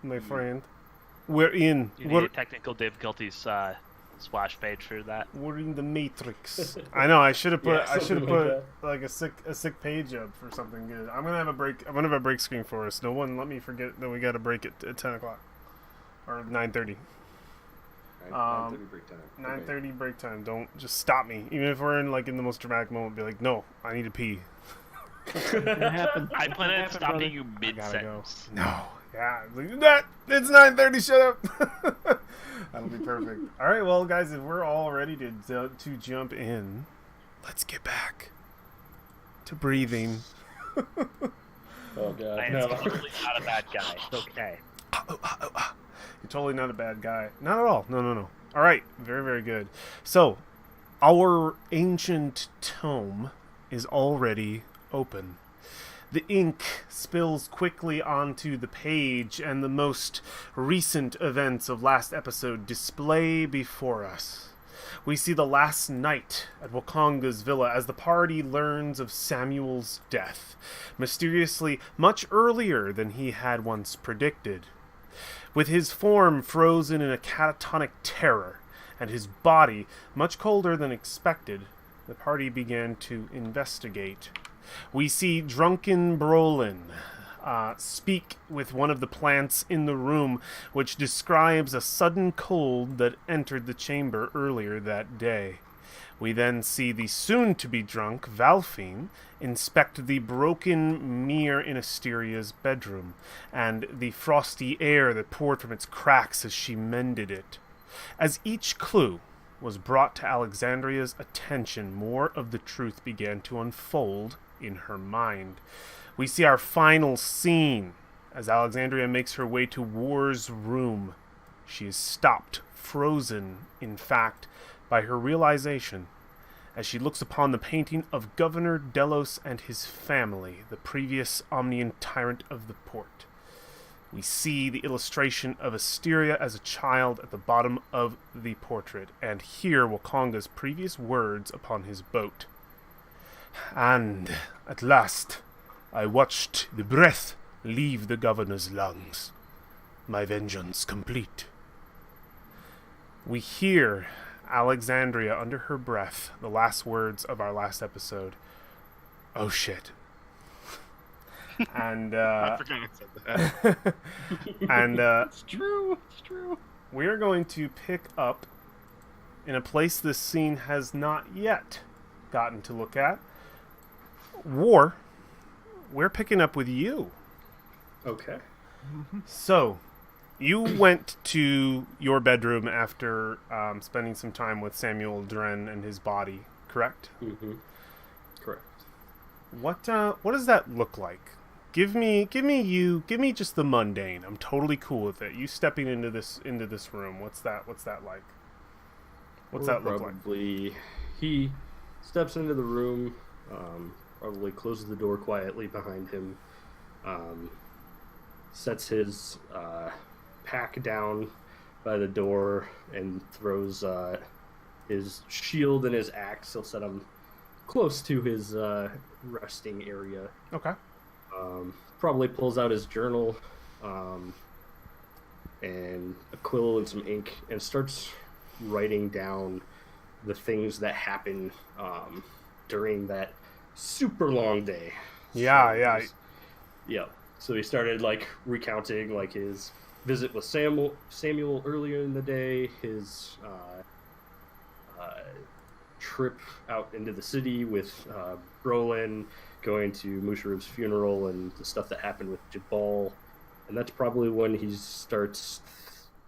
my friend. We're in. You need a technical difficulties splash page for that. We're in the Matrix. I know. I should have put. Yeah, I should have something put like a sick page up for something good. I'm gonna have a break. I'm gonna have a break screen for us. No one let me forget that we got a break at 10 o'clock or 9:30. 9:30 break time. 9:30 break time. Don't just stop me. Even if we're in the most dramatic moment, be like, no, I need to pee. I plan on stopping you mid sentence. Go. No. Yeah. That it's 9:30. Shut up. That'll be perfect. All right, well, guys, if we're all ready to jump in, let's get back to breathing. Oh god. I am totally not a bad guy. Okay. You're totally not a bad guy. Not at all. No. All right. Very, very good. So, our ancient tome is already open. The ink spills quickly onto the page, and the most recent events of last episode display before us. We see the last night at Wakonga's villa as the party learns of Samuel's death, mysteriously much earlier than he had once predicted. With his form frozen in a catatonic terror, and his body much colder than expected, the party began to investigate. We see drunken Brolin speak with one of the plants in the room, which describes a sudden cold that entered the chamber earlier that day. We then see the soon-to-be drunk Valfine inspect the broken mirror in Asteria's bedroom, and the frosty air that poured from its cracks as she mended it. As each clue was brought to Alexandria's attention, more of the truth began to unfold in her mind. We see our final scene as Alexandria makes her way to War's room. She is stopped, frozen, in fact, by her realization as she looks upon the painting of Governor Delos and his family, the previous Omnian tyrant of the port. We see the illustration of Asteria as a child at the bottom of the portrait, and hear Wakonga's previous words upon his boat. And, at last, I watched the breath leave the governor's lungs. My vengeance complete. We hear Alexandria under her breath, the last words of our last episode. Oh shit. And I forgot I said that. and It's true. we are going to pick up in a place this scene has not yet gotten to look at. War. We're picking up with you. Okay. So, you went to your bedroom after spending some time with Samuel Dren and his body, correct? Mm-hmm. Correct. What does that look like? Give me just the mundane. I'm totally cool with it. You stepping into this room. What's that like? What's that look like? Probably he steps into the room, probably closes the door quietly behind him, sets his pack down by the door and throws his shield and his axe. He'll set them close to his resting area. Okay. Probably pulls out his journal and a quill and some ink and starts writing down the things that happen during that super long day. Yeah. Yeah. So he started recounting his visit with Samuel earlier in the day, his trip out into the city with Brolin, going to Musharrif's funeral, and the stuff that happened with Jabal. And that's probably when he starts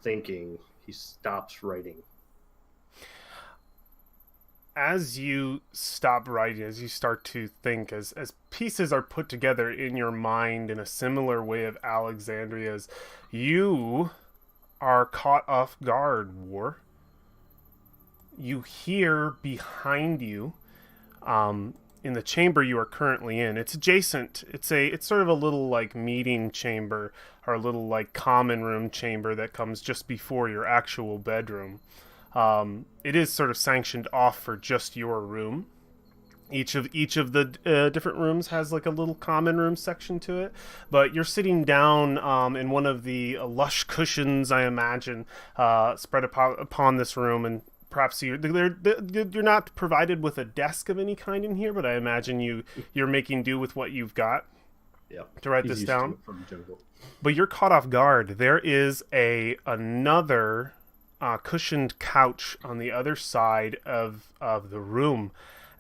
thinking. He stops writing. As you stop writing, as you start to think, as pieces are put together in your mind in a similar way of Alexandria's, you are caught off guard, War. You hear behind you, in the chamber you are currently in. It's adjacent. It's sort of a little meeting chamber, or a little common room chamber that comes just before your actual bedroom. It is sort of sanctioned off for just your room. Each of the different rooms has like a little common room section to it, but you're sitting down in one of the lush cushions, I imagine, spread upon this room, and perhaps you're not provided with a desk of any kind in here, but I imagine you're making do with what you've got. Yeah, to write he's this used down. to it from jungle. But you're caught off guard. There is another cushioned couch on the other side of the room,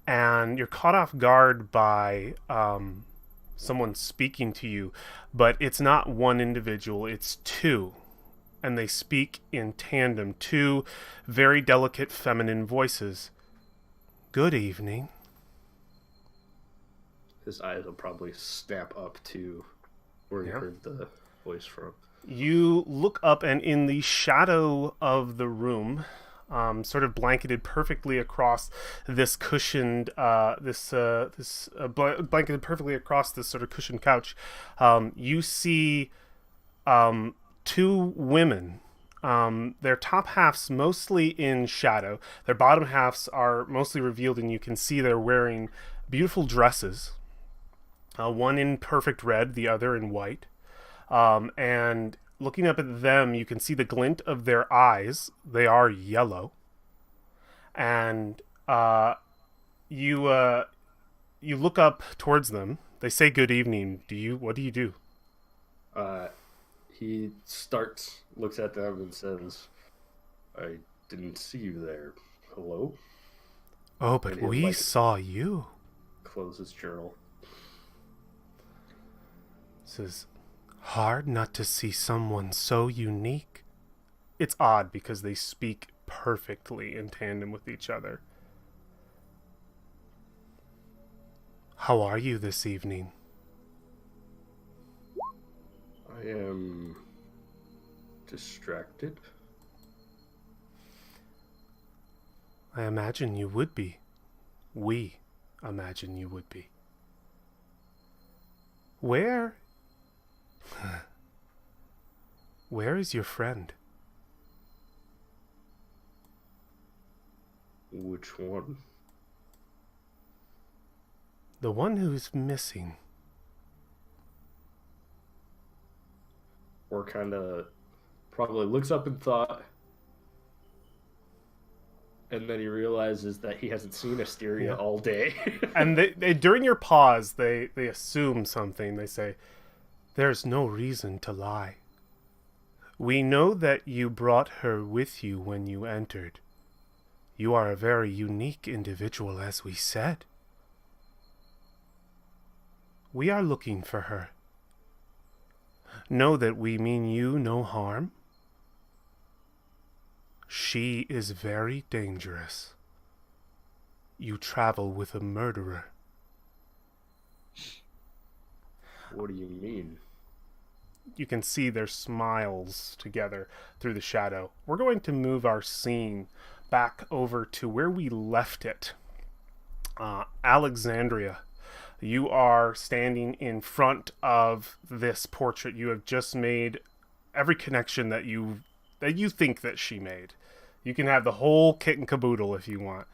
and you're caught off guard by someone speaking to you. But it's not one individual; it's two, and they speak in tandem. Two very delicate feminine voices. Good evening. His eyes will probably snap up to where he heard the voice from. You look up, and in the shadow of the room, sort of blanketed perfectly across this cushioned, blanketed perfectly across this sort of cushioned couch, you see two women. Their top halves mostly in shadow. Their bottom halves are mostly revealed, and you can see they're wearing beautiful dresses. One in perfect red, the other in white. And looking up at them, you can see the glint of their eyes. They are yellow. And you look up towards them. They say good evening. What do you do? He starts, looks at them, and says, "I didn't see you there. Hello?" Oh, but we saw you. Close his journal. Says, hard not to see someone so unique. It's odd because they speak perfectly in tandem with each other. How are you this evening? I am distracted. I imagine you would be. We imagine you would be. Where is your friend? Which one? The one who's missing. Or kind of probably looks up in thought, and then he realizes that he hasn't seen Asteria all day. And they during your pause, they assume something. They say, there's no reason to lie. We know that you brought her with you when you entered. You are a very unique individual, as we said. We are looking for her. Know that we mean you no harm. She is very dangerous. You travel with a murderer. What do you mean? You can see their smiles together through the shadow. We're going to move our scene back over to where we left it. Alexandria. You are standing in front of this portrait. You have just made every connection that you think that she made. You can have the whole kit and caboodle if you want.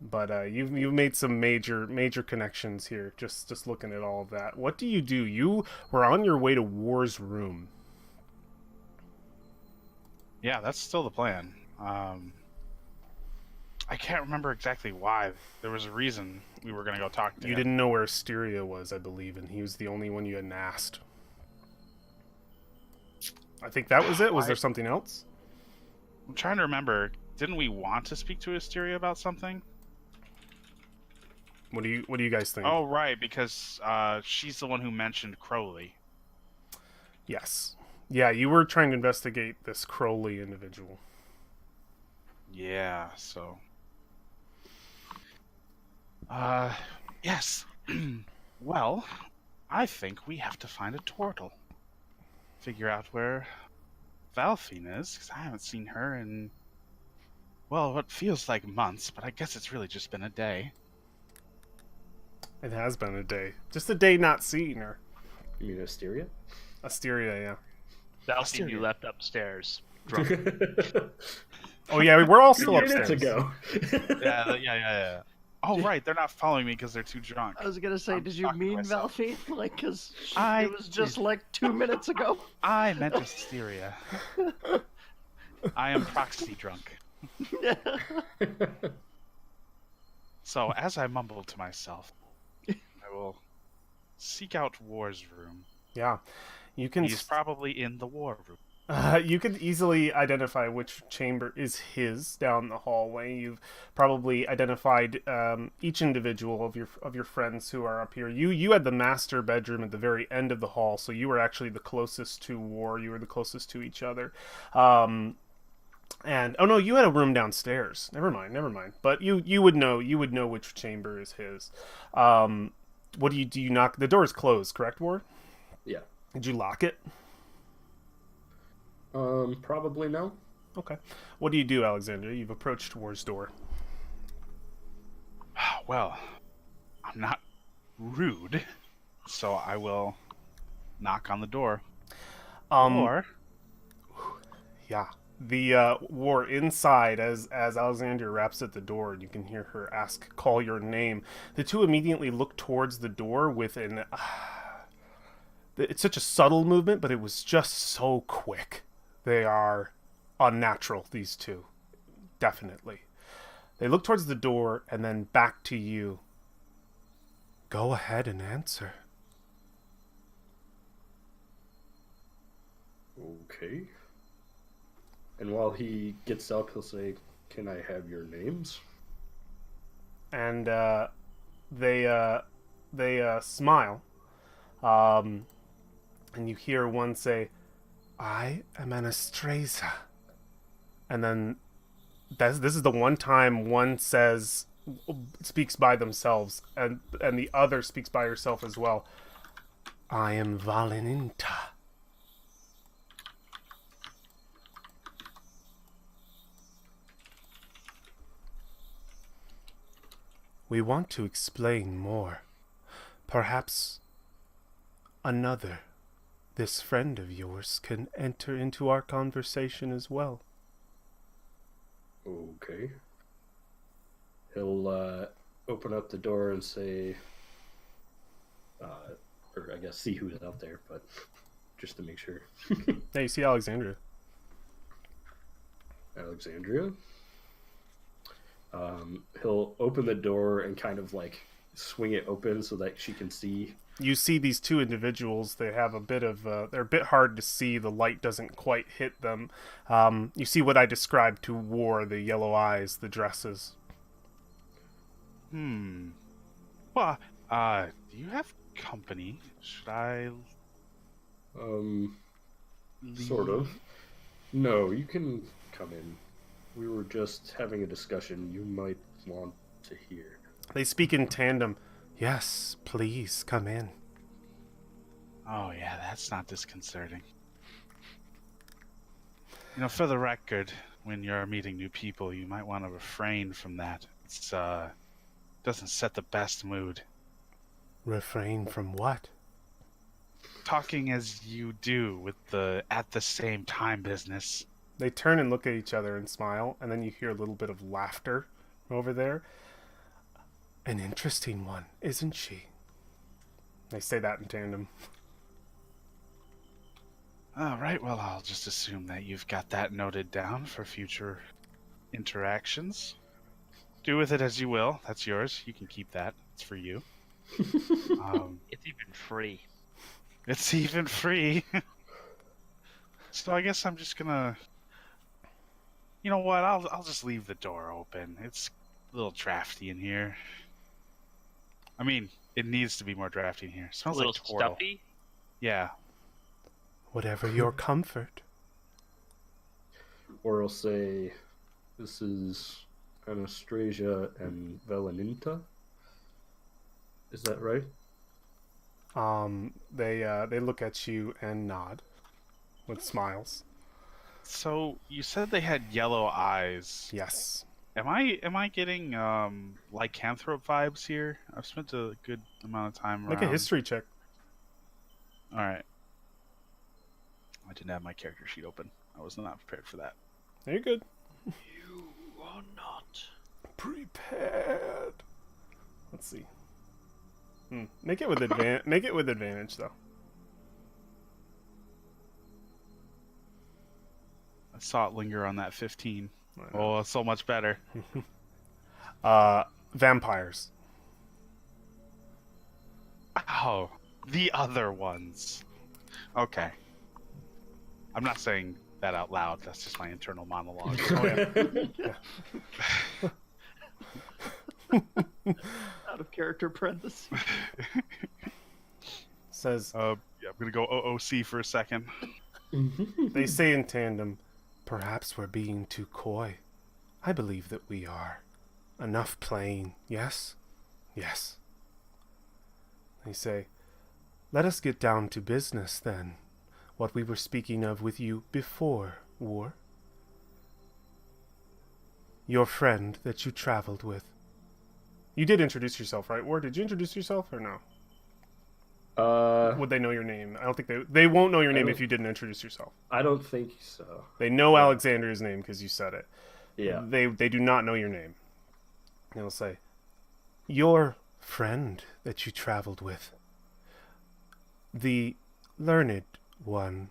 But you've made some major connections here. Just looking at all of that. What do? You were on your way to War's room. Yeah, that's still the plan. I can't remember exactly why. There was a reason we were going to go talk to him. You didn't know where Asteria was, I believe, and he was the only one you hadn't asked. I think that was it. Was there something else? I'm trying to remember. Didn't we want to speak to Asteria about something? What do you guys think? Oh, right, because she's the one who mentioned Crowley. Yes. Yeah, you were trying to investigate this Crowley individual. Yeah, so... yes. Well, I think we have to find a turtle. Figure out where Valfine is, because I haven't seen her in, well, what feels like months, but I guess it's really just been a day. It has been a day. Just a day not seeing her. You mean Asteria? Asteria, yeah. Valfine you left upstairs. Drunk. Oh yeah, we're all still Minutes upstairs. ago. Yeah. Oh, right, they're not following me because they're too drunk. I was gonna say, I'm did you talking to mean myself. Valfine? Like, because I it was just did. like 2 minutes ago. I meant Wisteria. I am proxy drunk. So, as I mumble to myself, I will seek out War's room. Yeah, you can. He's probably in the war room. You can easily identify which chamber is his down the hallway. You've probably identified each individual of your friends who are up here. You had the master bedroom at the very end of the hall, so you were actually the closest to War. You were the closest to each other. And oh no, you had a room downstairs. Never mind. But you would know which chamber is his. What do you knock? The door is closed, correct, War? Yeah. Did you lock it? Probably no. Okay. What do you do, Alexandria? You've approached War's door. Well, I'm not rude, so I will knock on the door. Or yeah, the War inside as Alexandria raps at the door, and you can hear her call your name. The two immediately look towards the door with an. It's such a subtle movement, but it was just so quick. They are unnatural, these two. Definitely. They look towards the door and then back to you. Go ahead and answer. Okay. And while he gets up, he'll say, "Can I have your names?" And they smile. And you hear one say, "I am Anastasia." And then this is the one time one speaks by themselves, and the other speaks by herself as well. "I am Valeninta." We want to explain more. Perhaps this friend of yours, can enter into our conversation as well. Okay. He'll open up the door and say, or I guess see who's out there, but just to make sure. Yeah, you see Alexandria. Alexandria. He'll open the door and kind of like swing it open so that she can see. You see these two individuals. They have a bit of they're a bit hard to see. The light doesn't quite hit them. You see what I described to War: the yellow eyes, the dresses. Well, do you have company? Should I leave? Sort of. No, you can come in. We were just having a discussion you might want to hear. They speak in tandem. Yes, please come in. Oh yeah, that's not disconcerting. You know, for the record, when you're meeting new people, you might want to refrain from that. It's doesn't set the best mood. Refrain from what? Talking as you do with the at the same time business. They turn and look at each other and smile, and then you hear a little bit of laughter over there. An interesting one, isn't she? They say that in tandem. All right, well, I'll just assume that you've got that noted down for future interactions. Do with it as you will. That's yours. You can keep that. It's for you. It's even free. It's even free. So I guess I'm just gonna... You know what? I'll just leave the door open. It's a little drafty in here. I mean, it needs to be more drafty in here. It smells A little like turtle. stuffy. Yeah. Whatever your comfort. Or I'll say, this is Anastasia and Valeninta. Is that right? They look at you and nod with smiles. So you said they had yellow eyes. Yes. Am I getting lycanthrope vibes here? I've spent a good amount of time around. Make a history check. All right. I didn't have my character sheet open. I was not prepared for that. You're good. You are not. Prepared. Let's see. Make it with advantage. Make it with advantage, though. I saw it linger on that 15. I know. Oh, it's so much better. Vampires. Oh, the other ones. Okay. I'm not saying that out loud. That's just my internal monologue. Oh yeah. Out of character parentheses. Says Yeah, I'm gonna go OOC for a second. they say in tandem. Perhaps we're being too coy. I believe that we are. Enough playing. Yes. Yes. They say, let us get down to business then. What we were speaking of with you before war. Your friend that you traveled with. You did introduce yourself, right, War? Did you introduce yourself or no? Would they know your name? I don't think they won't know your name if you didn't introduce yourself. I don't think so. They know Alexandria's name because you said it. Yeah. They do not know your name. They'll say, your friend that you traveled with. The learned one.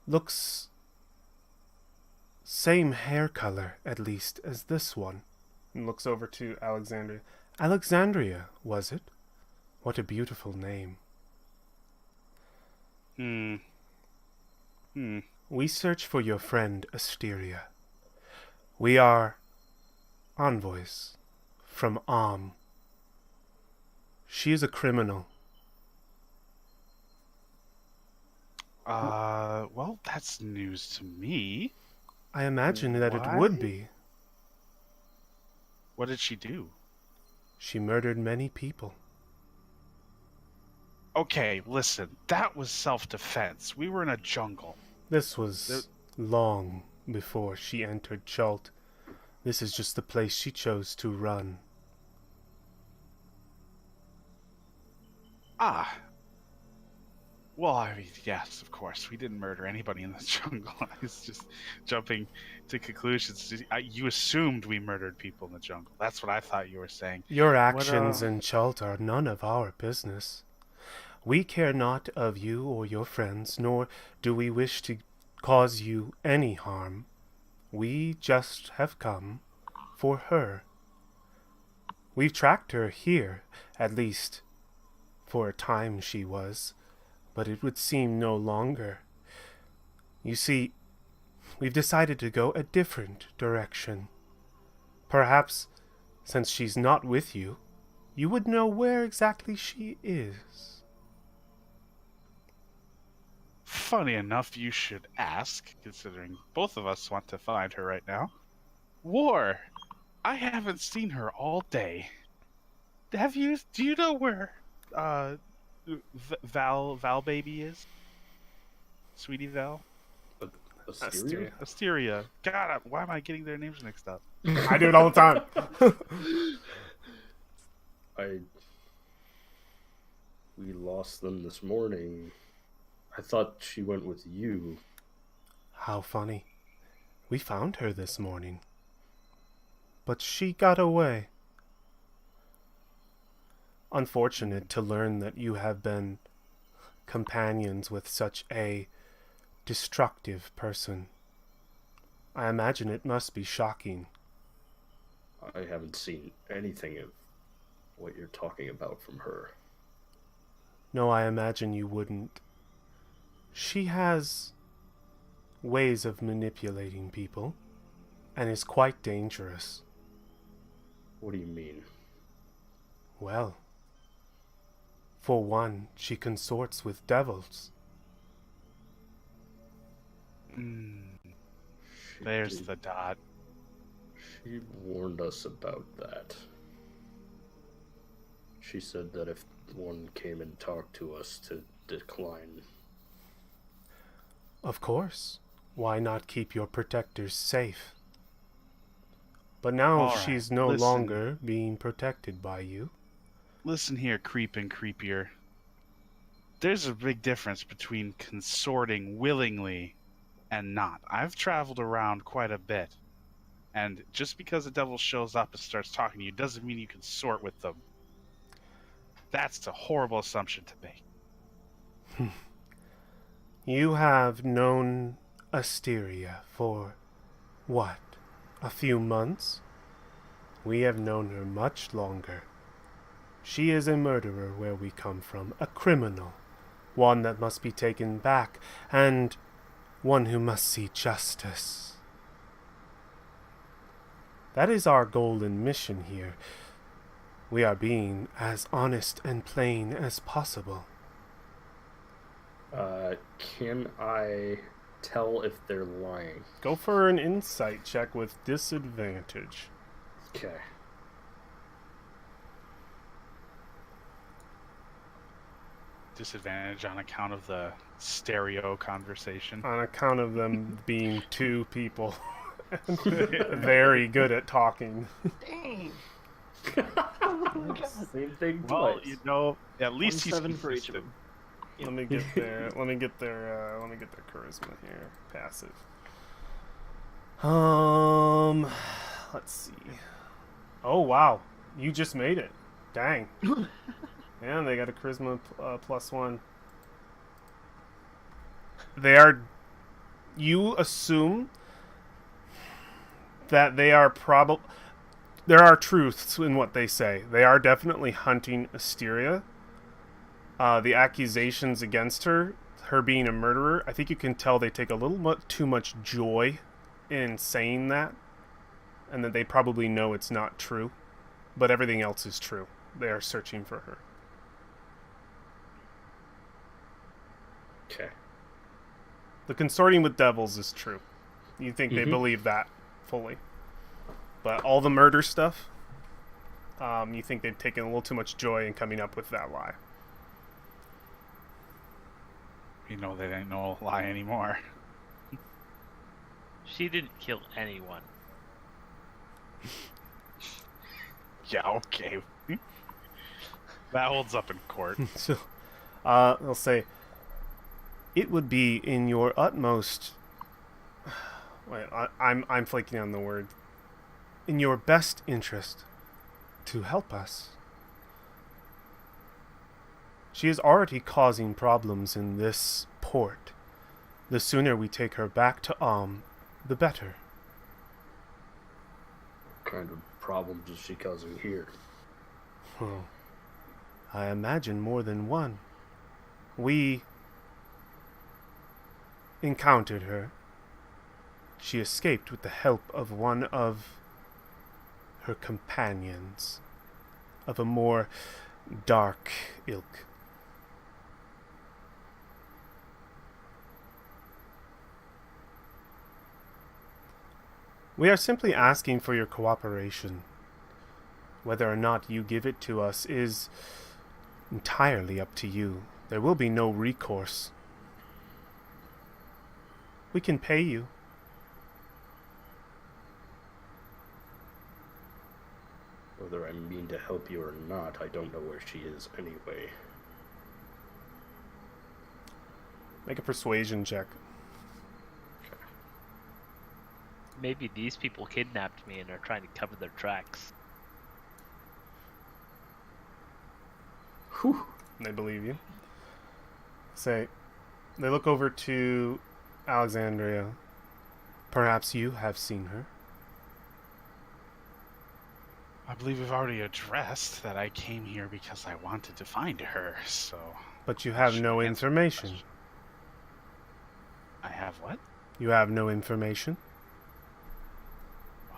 Looks same hair color, at least, as this one. And looks over to Alexandria. Alexandria, was it? What a beautiful name. We search for your friend Asteria. We are envoys from She is a criminal. Well, that's news to me. I imagine that it Why? would be. What did she do? She murdered many people. Okay, listen, that was self-defense. We were in a jungle. This was long before she entered Chult. This is just the place she chose to run. Ah. Well, I mean, yes, of course. We didn't murder anybody in the jungle. I was just jumping to conclusions. You assumed we murdered people in the jungle. That's what I thought you were saying. Your actions in Chult are none of our business. We care not of you or your friends, nor do we wish to cause you any harm. We just have come for her. We've tracked her here, at least for a time she was, but it would seem no longer. You see, we've decided to go a different direction. Perhaps, since she's not with you, you would know where exactly she is. Funny enough, you should ask, considering both of us want to find her right now. War! I haven't seen her all day. Have you? Do you know where Val baby is? Sweetie Val? Asteria? Asteria. God, why am I getting their names mixed up? I do it all the time. We lost them this morning. I thought she went with you. How funny. We found her this morning. But she got away. Unfortunate to learn that you have been companions with such a destructive person. I imagine it must be shocking. I haven't seen anything of what you're talking about from her. No, I imagine you wouldn't. She has ways of manipulating people, and is quite dangerous. What do you mean? Well, for one, she consorts with devils. There's the dot. She warned us about that. She said that if one came and talked to us to decline. Of course. Why not keep your protectors safe? But now All right, she's no listen. longer being protected by you. Listen here, creep and creepier. There's a big difference between consorting willingly and not. I've traveled around quite a bit. And just because a devil shows up and starts talking to you doesn't mean you can sort with them. That's a horrible assumption to make. You have known Asteria for, what, a few months? We have known her much longer. She is a murderer where we come from, a criminal, one that must be taken back, and one who must see justice. That is our goal and mission here. We are being as honest and plain as possible. Can I tell if they're lying? Go for an insight check with disadvantage. Okay. Disadvantage on account of the stereo conversation. On account of them being two people. Very good at talking. Dang. Same thing Well, twice. you know, at least he's 7 for each of consistent. them. Let me get their charisma here. Passive. Let's see. Oh wow, you just made it. Dang. And they got a charisma +1. They are. You assume that they are probably. There are truths in what they say. They are definitely hunting Asteria. The accusations against her being a murderer, I think you can tell they take a little too much joy in saying that, and that they probably know it's not true, but everything else is true. They are searching for her. Okay. The consorting with devils is true. You think they believe that fully. But all the murder stuff, you think they've taken a little too much joy in coming up with that lie. You know they ain't no lie anymore. She didn't kill anyone. Yeah, okay. That holds up in court. So, they'll say, it would be in your utmost... Wait, I'm flaking on the word. In your best interest to help us. She is already causing problems in this port. The sooner we take her back to the better. What kind of problems is she causing here? Oh, I imagine more than one. We encountered her. She escaped with the help of one of her companions, of a more dark ilk. We are simply asking for your cooperation. Whether or not you give it to us is entirely up to you. There will be no recourse. We can pay you. Whether I mean to help you or not, I don't know where she is anyway. Make a persuasion check. Maybe these people kidnapped me and are trying to cover their tracks. Whew. They believe you. Say, they look over to Alexandria. Perhaps you have seen her. I believe we've already addressed that I came here because I wanted to find her, so... But you have no information. I have what? You have no information.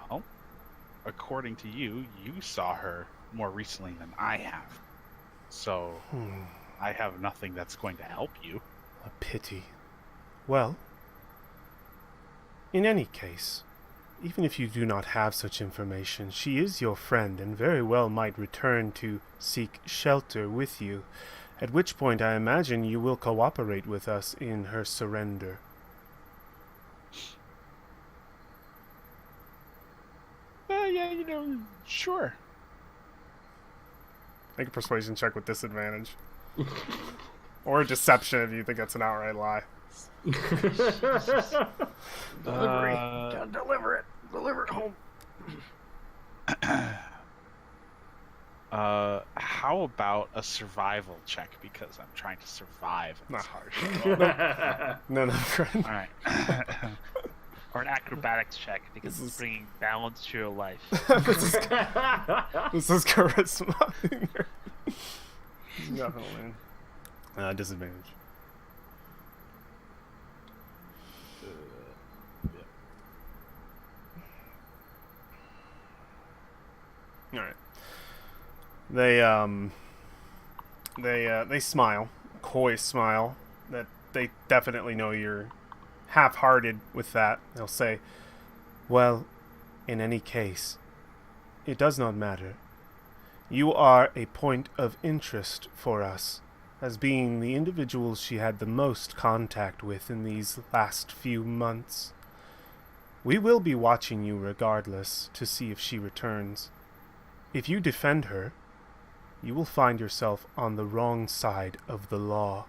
Well, according to you, you saw her more recently than I have. So, I have nothing that's going to help you. A pity. Well, in any case, even if you do not have such information, she is your friend and very well might return to seek shelter with you, at which point I imagine you will cooperate with us in her surrender. Yeah, you know, sure. Make a persuasion check with disadvantage. Or a deception if you think that's an outright lie. Delivery. Gotta deliver it. Deliver it home. How about a survival check? Because I'm trying to survive in this Nah. harsh. No, friend. All right. Or an acrobatics check because This it's is- bringing balance to your life. This is charisma. Definitely. Disadvantage. All right. They smile, coy smile. That they definitely know you're half-hearted with that. They'll say, "Well, in any case, it does not matter. You are a point of interest for us, as being the individual she had the most contact with in these last few months. We will be watching you regardless to see if she returns. If you defend her, you will find yourself on the wrong side of the law."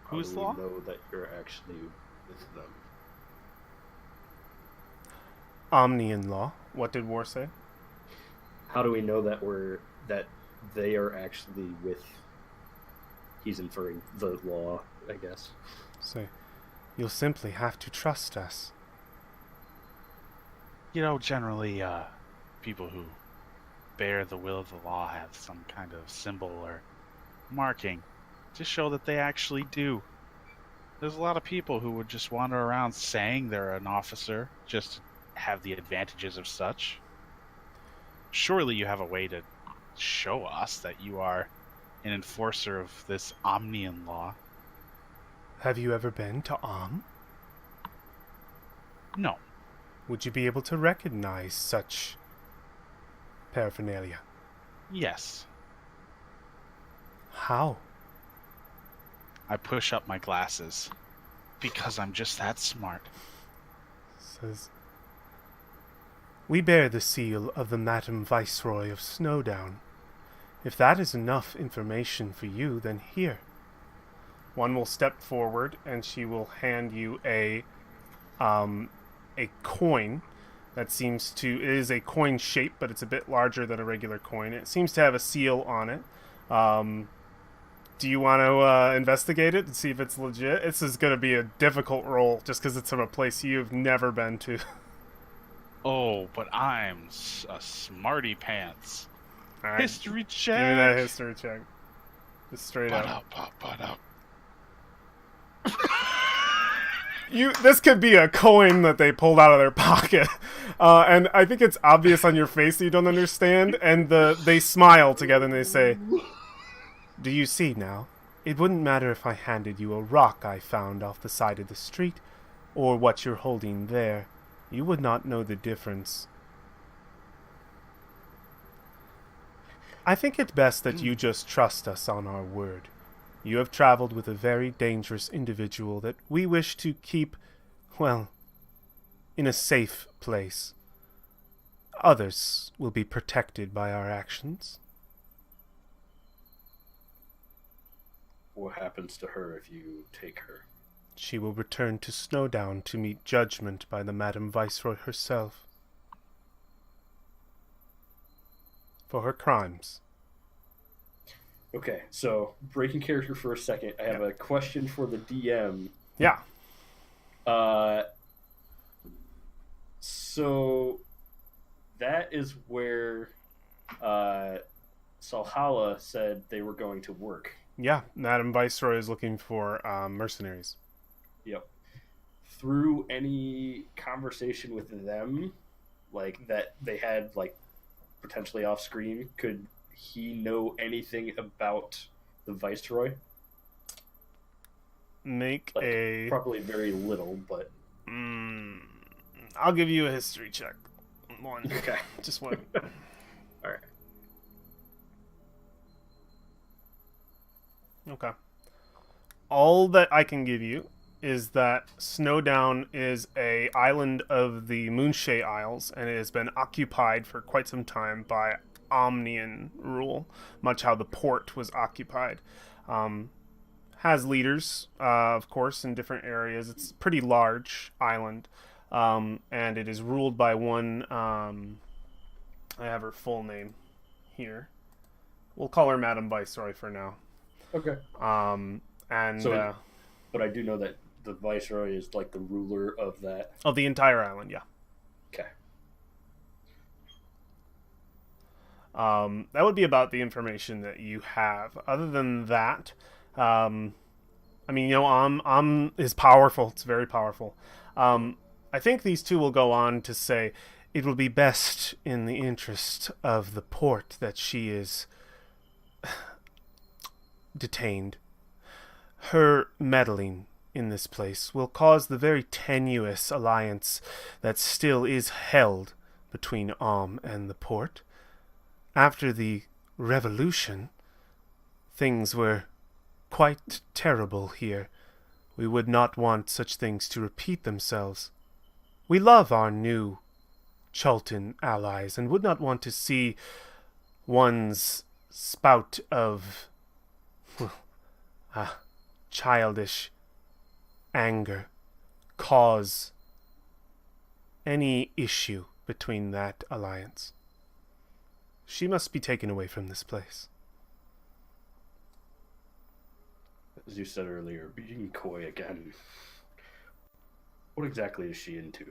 Who's How do law? we know that you're actually with them? Omnian law. What did War say? How do we know that they are actually with? He's inferring the law, I guess. Say, you'll simply have to trust us. You know, generally, people who bear the will of the law have some kind of symbol or marking to show that they actually do. There's a lot of people who would just wander around saying they're an officer just to have the advantages of such. Surely you have a way to show us that you are an enforcer of this Omnian law. Have you ever been to Om? No. Would you be able to recognize such paraphernalia? Yes. How? I push up my glasses because I'm just that smart. Says, we bear the seal of the Madam Viceroy of Snowdown. If that is enough information for you, then here. One will step forward and she will hand you a coin that seems to, it is a coin shape, but it's a bit larger than a regular coin. It seems to have a seal on it. Do you want to investigate it and see if it's legit? This is going to be a difficult roll just because it's from a place you've never been to. Oh, but I'm a smarty pants. All right, History give check. me that history check. Just straight up. Ba-da-ba-ba-da. This could be a coin that they pulled out of their pocket, and I think it's obvious on your face that you don't understand. And they smile together and they say, "Do you see now? It wouldn't matter if I handed you a rock I found off the side of the street, or what you're holding there. You would not know the difference. I think it best that you just trust us on our word. You have traveled with a very dangerous individual that we wish to keep, well, in a safe place. Others will be protected by our actions." What happens to her if you take her? She will return to Snowdown to meet judgment by the Madam Viceroy herself. For her crimes. Okay, so breaking character for a second, I have a question for the DM. Yeah. So that is where Salhalla said they were going to work. Yeah, Madam Viceroy is looking for mercenaries. Yep. Through any conversation with them, like that they had like potentially off screen, could he know anything about the Viceroy? Make Like, a... probably very little, but I'll give you a history check. One. okay. Just one. All right. Okay. All that I can give you is that Snowdown is a island of the Moonshae Isles, and it has been occupied for quite some time by Omnian rule, much how the port was occupied. Has leaders, of course, in different areas. It's a pretty large island. and it is ruled by one. I have her full name here. We'll call her Madam Viceroy for now. Okay. And So, but I do know that the Viceroy is like the ruler of that. of the entire island, yeah. Okay. That would be about the information that you have. Other than that, I mean, Am is powerful. It's very powerful. I think these two will go on to say it will be best in the interest of the port that she is detained. Her meddling in this place will cause the very tenuous alliance that still is held between and the port. After the revolution, things were quite terrible here. We would not want such things to repeat themselves. We love our new Chultan allies and would not want to see one's spout of childish anger cause any issue between that alliance. She must be taken away from this place. As you said earlier, being coy again. What exactly is she into?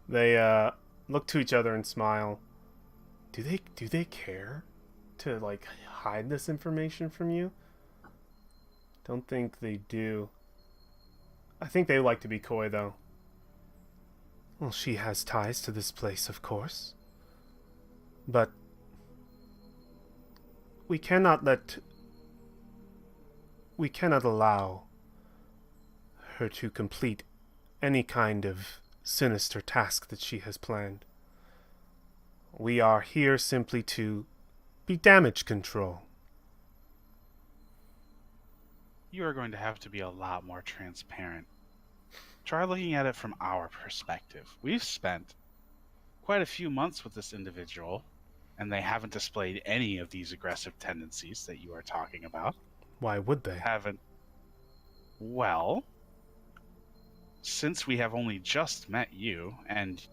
They look to each other and smile. Do they care to like hide this information from you? Don't think they do. I think they like to be coy though. Well, she has ties to this place, of course. But we cannot allow her to complete any kind of sinister task that she has planned. We are here simply to be damage control. You are going to have to be a lot more transparent. Try looking at it from our perspective. We've spent quite a few months with this individual, and they haven't displayed any of these aggressive tendencies that you are talking about. Why would they? Haven't. Well, since we have only just met you, and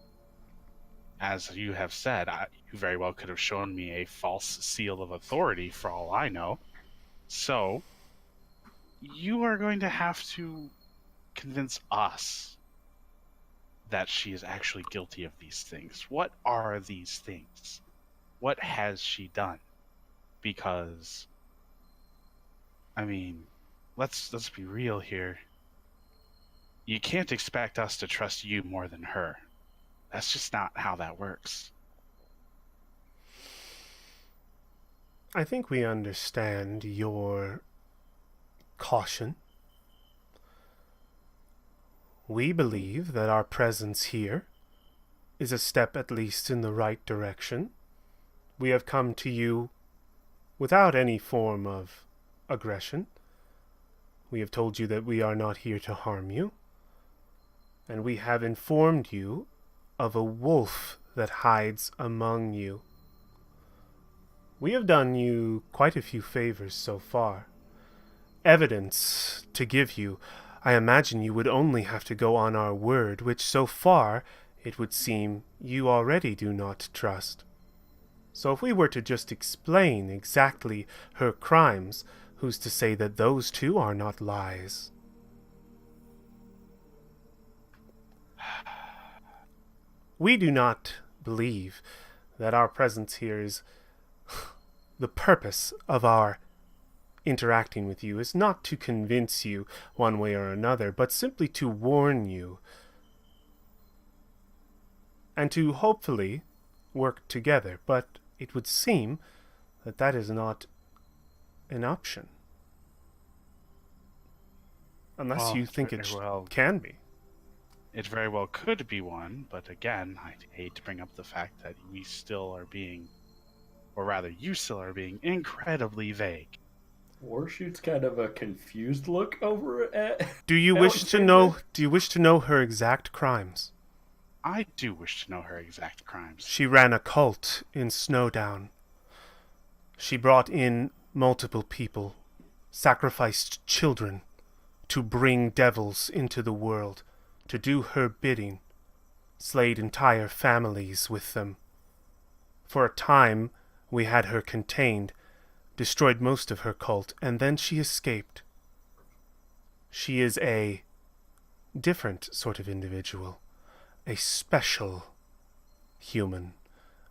as you have said, you very well could have shown me a false seal of authority for all I know. So, you are going to have to convince us that she is actually guilty of these things. What are these things? What has she done? Because, I mean, let's be real here. You can't expect us to trust you more than her. That's just not how that works. I think we understand your caution. We believe that our presence here is a step at least in the right direction. We have come to you without any form of aggression. We have told you that we are not here to harm you. And we have informed you of a wolf that hides among you. We have done you quite a few favors so far. Evidence to give you. I imagine you would only have to go on our word, which so far, it would seem, you already do not trust. So if we were to just explain exactly her crimes, who's to say that those too are not lies? We do not believe that our presence here is the purpose of our interacting with you is not to convince you one way or another, but simply to warn you and to hopefully work together. But it would seem that that is not an option. Unless you think it can be. It very well could be one, but again, I hate to bring up the fact that we still are being, or rather, you still are being incredibly vague. Warshoot's kind of a confused look over at. Do you wish to know her exact crimes? I do wish to know her exact crimes. She ran a cult in Snowdown. She brought in multiple people, sacrificed children to bring devils into the world, to do her bidding, slayed entire families with them. For a time, we had her contained, destroyed most of her cult, and then she escaped. She is a different sort of individual, a special human,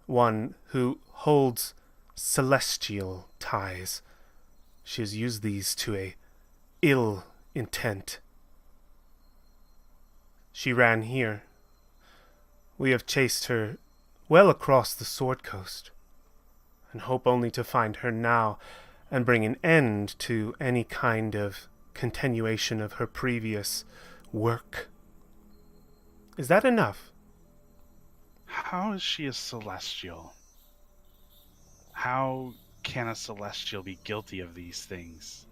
one who holds celestial ties. She has used these to a ill intent. She ran here. We have chased her well across the Sword Coast, and hope only to find her now and bring an end to any kind of continuation of her previous work. Is that enough? How is she a celestial? How can a celestial be guilty of these things?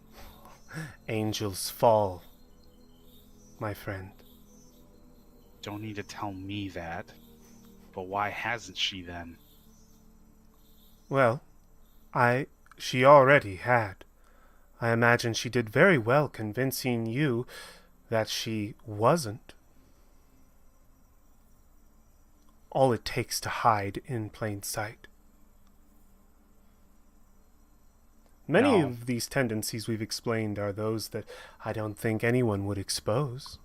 Angels fall, my friend. Don't need to tell me that. But why hasn't she then? Well, she already had. I imagine she did very well convincing you that she wasn't. All it takes to hide in plain sight. Many No. of these tendencies we've explained are those that I don't think anyone would expose.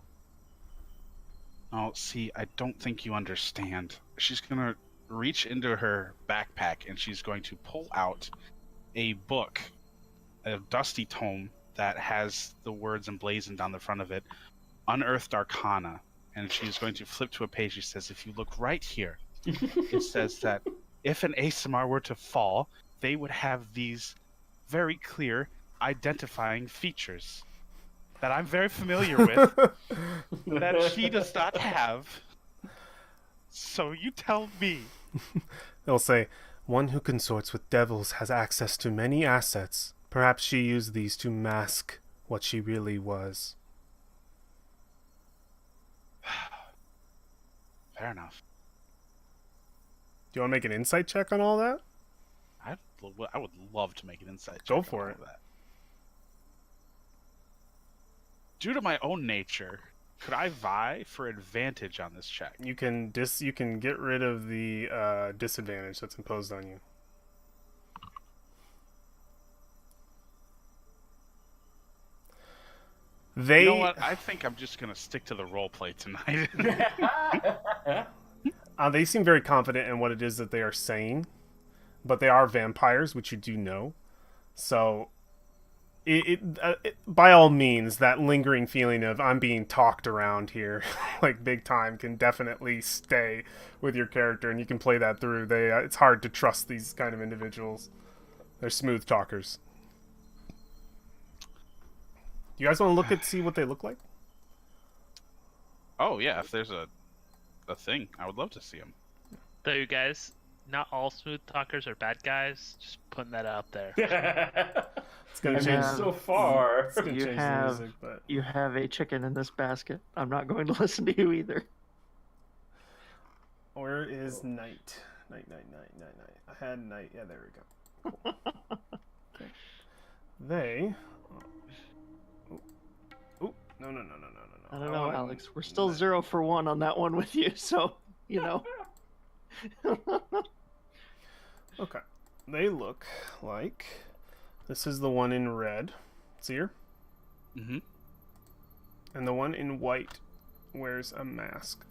Oh, see, I don't think you understand. She's gonna reach into her backpack and she's going to pull out a book, a dusty tome that has the words emblazoned on the front of it, Unearthed Arcana. And she's going to flip to a page. She says, if you look right here, it says that if an ASMR were to fall, they would have these very clear identifying features that I'm very familiar with that she does not have. So you tell me. They'll say, one who consorts with devils has access to many assets. Perhaps she used these to mask what she really was. Fair enough. Do you want to make an insight check on all that? I would love to make an insight check Go on for all it. of that. Due to my own nature, could I vie for advantage on this check? You can get rid of the disadvantage that's imposed on you. You know what? I think I'm just gonna stick to the roleplay tonight. They seem very confident in what it is that they are saying, but they are vampires, which you do know. So, by all means, that lingering feeling of I'm being talked around here, like big time, can definitely stay with your character, and you can play that through. It's hard to trust these kind of individuals. They're smooth talkers. You guys want to see what they look like? Oh yeah, if there's a thing, I would love to see them. So you guys, not all smooth talkers are bad guys. Just putting that out there. It's gonna change so far. It's gonna You change have- the music, but You have a chicken in this basket. I'm not going to listen to you either. where is night? Night. I had night. Yeah, there we go. Cool. Okay. They. Oh, no. I don't know, Alex. We're still 0 for 1 on that one with you, so, you know. Okay. They look like this is the one in red. See here? Mm-hmm. And the one in white wears a mask.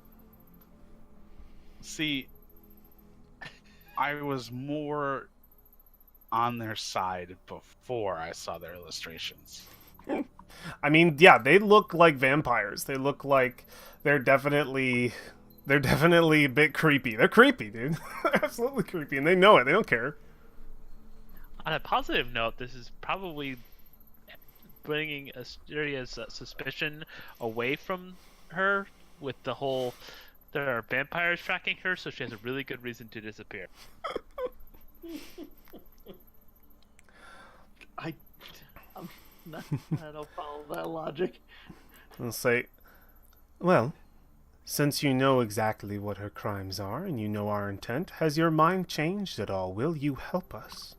See, I was more on their side before I saw their illustrations. I mean, yeah, they look like vampires. They look like they're definitely a bit creepy. They're creepy, dude. They're absolutely creepy, and they know it. They don't care. On a positive note, this is probably bringing a serious suspicion away from her with the whole there are vampires tracking her, so she has a really good reason to disappear. I don't follow that logic. They'll say, well, since you know exactly what her crimes are and you know our intent, has your mind changed at all? Will you help us?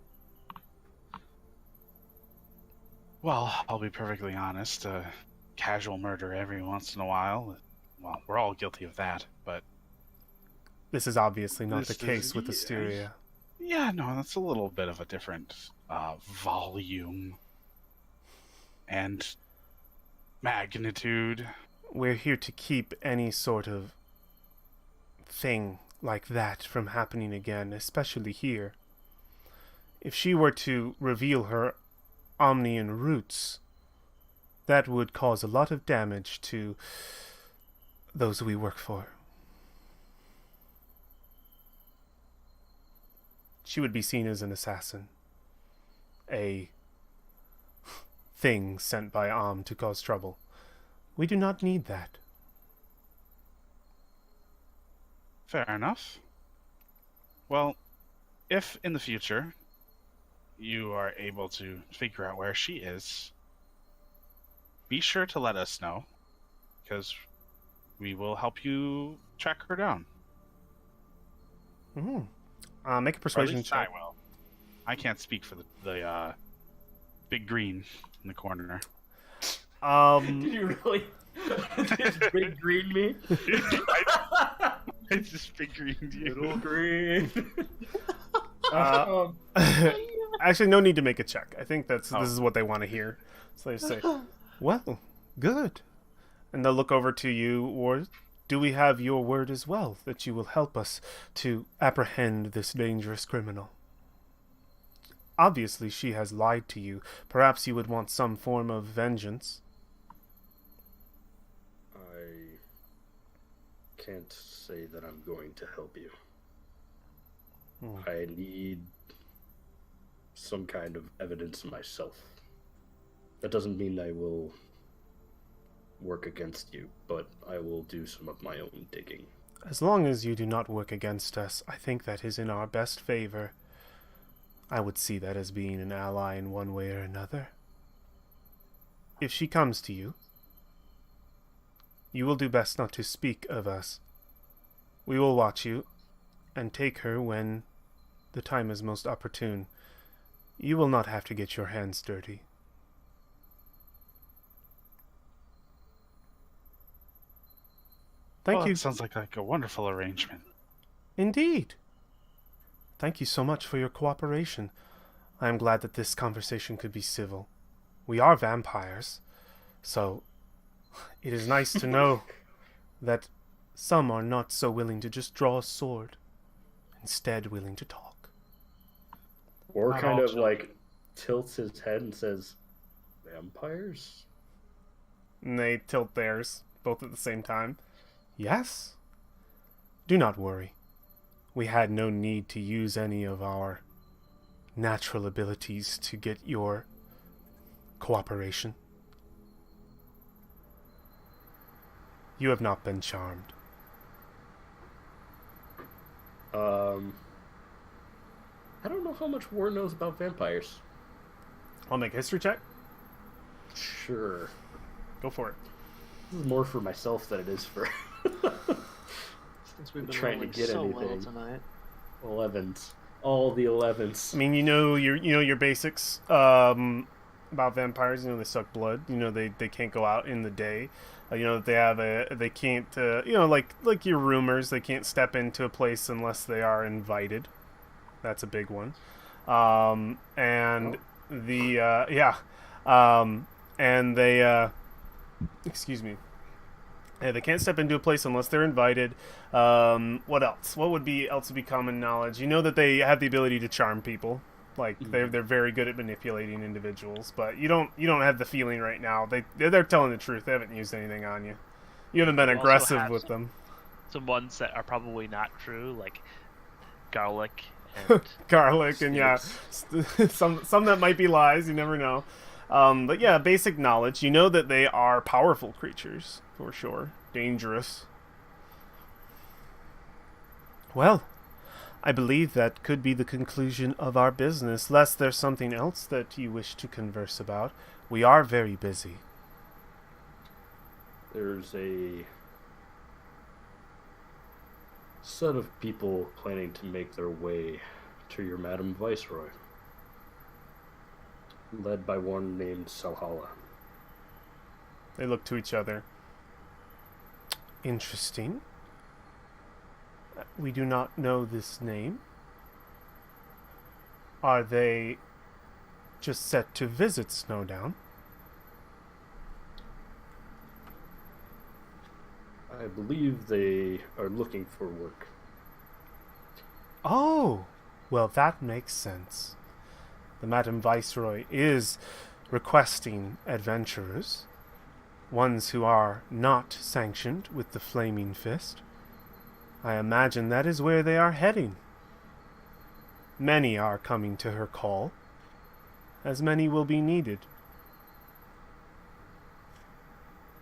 Well, I'll be perfectly honest. casual murder every once in a while. Well, we're all guilty of that, but This is obviously not the This case is- with yeah, Asteria. yeah, no, that's a little bit of a different volume and magnitude. We're here to keep any sort of thing like that from happening again, especially here. If she were to reveal her Omnian roots, that would cause a lot of damage to those we work for. She would be seen as an assassin. A thing sent by to cause trouble. We do not need that. Fair enough. Well, if in the future you are able to figure out where she is, be sure to let us know, because we will help you track her down. Make a Or at persuasion least check. I will. I can't speak for the big green in the corner. Did you really? Did big green me? I just big greened you. Little green. Actually, no need to make a check. I think this Oh. is what they want to hear. So they say, "Well, good," and they'll look over to you. Or, do we have your word as well that you will help us to apprehend this dangerous criminal? Obviously, she has lied to you. Perhaps you would want some form of vengeance. I can't say that I'm going to help you. I need some kind of evidence myself. That doesn't mean I will work against you, but I will do some of my own digging. As long as you do not work against us, I think that is in our best favor. I would see that as being an ally in one way or another. If she comes to you, you will do best not to speak of us. We will watch you and take her when the time is most opportune. You will not have to get your hands dirty. Thank you. It sounds like a wonderful arrangement. Indeed. Thank you so much for your cooperation. I am glad that this conversation could be civil. We are vampires, so it is nice to know that some are not so willing to just draw a sword, instead willing to talk. Or Not kind all of children. like tilts his head and says, "Vampires?" And they tilt theirs, both at the same time. Yes. Do not worry. We had no need to use any of our natural abilities to get your cooperation. You have not been charmed. I don't know how much War knows about vampires. I'll make a history check. Sure. Go for it. This is more for myself than it is for Since we've been trying to rolling get so well anything. tonight. 11s. All the 11s. I mean, you know your basics about vampires. You know they suck blood. You know they can't go out in the day. You know they can't. Like your rumors. They can't step into a place unless they are invited. That's a big one. And they excuse me. Yeah, they can't step into a place unless they're invited. What else? What would be common knowledge? You know that they have the ability to charm people. Like they're very good at manipulating individuals, but you don't have the feeling right now. They're telling the truth. They haven't used anything on you. You haven't been You also aggressive have with them. Some ones that are probably not true, like garlic and Garlic and some that might be lies. You never know. But yeah, basic knowledge. You know that they are powerful creatures for sure. Dangerous. Well, I believe that could be the conclusion of our business, lest there's something else that you wish to converse about. We are very busy. There's a set of people planning to make their way to your Madam Viceroy, led by one named Salhalla. They look to each other. Interesting. We do not know this name. Are they just set to visit Snowdown? I believe they are looking for work. Oh, well, that makes sense. The Madam Viceroy is requesting adventurers, ones who are not sanctioned with the Flaming Fist. I imagine that is where they are heading. Many are coming to her call, as many will be needed,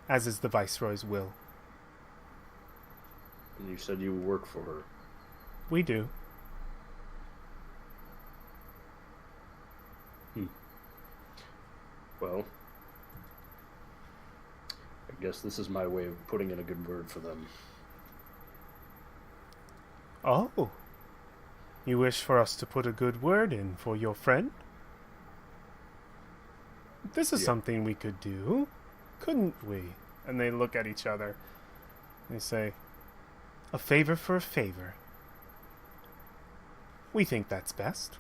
as is the Viceroy's will. And you said you work for her. We do. Well, I guess this is my way of putting in a good word for them. Oh, you wish for us to put a good word in for your friend? This is Yeah. something we could do, couldn't we? And they look at each other. They say, a favor for a favor. We think that's best.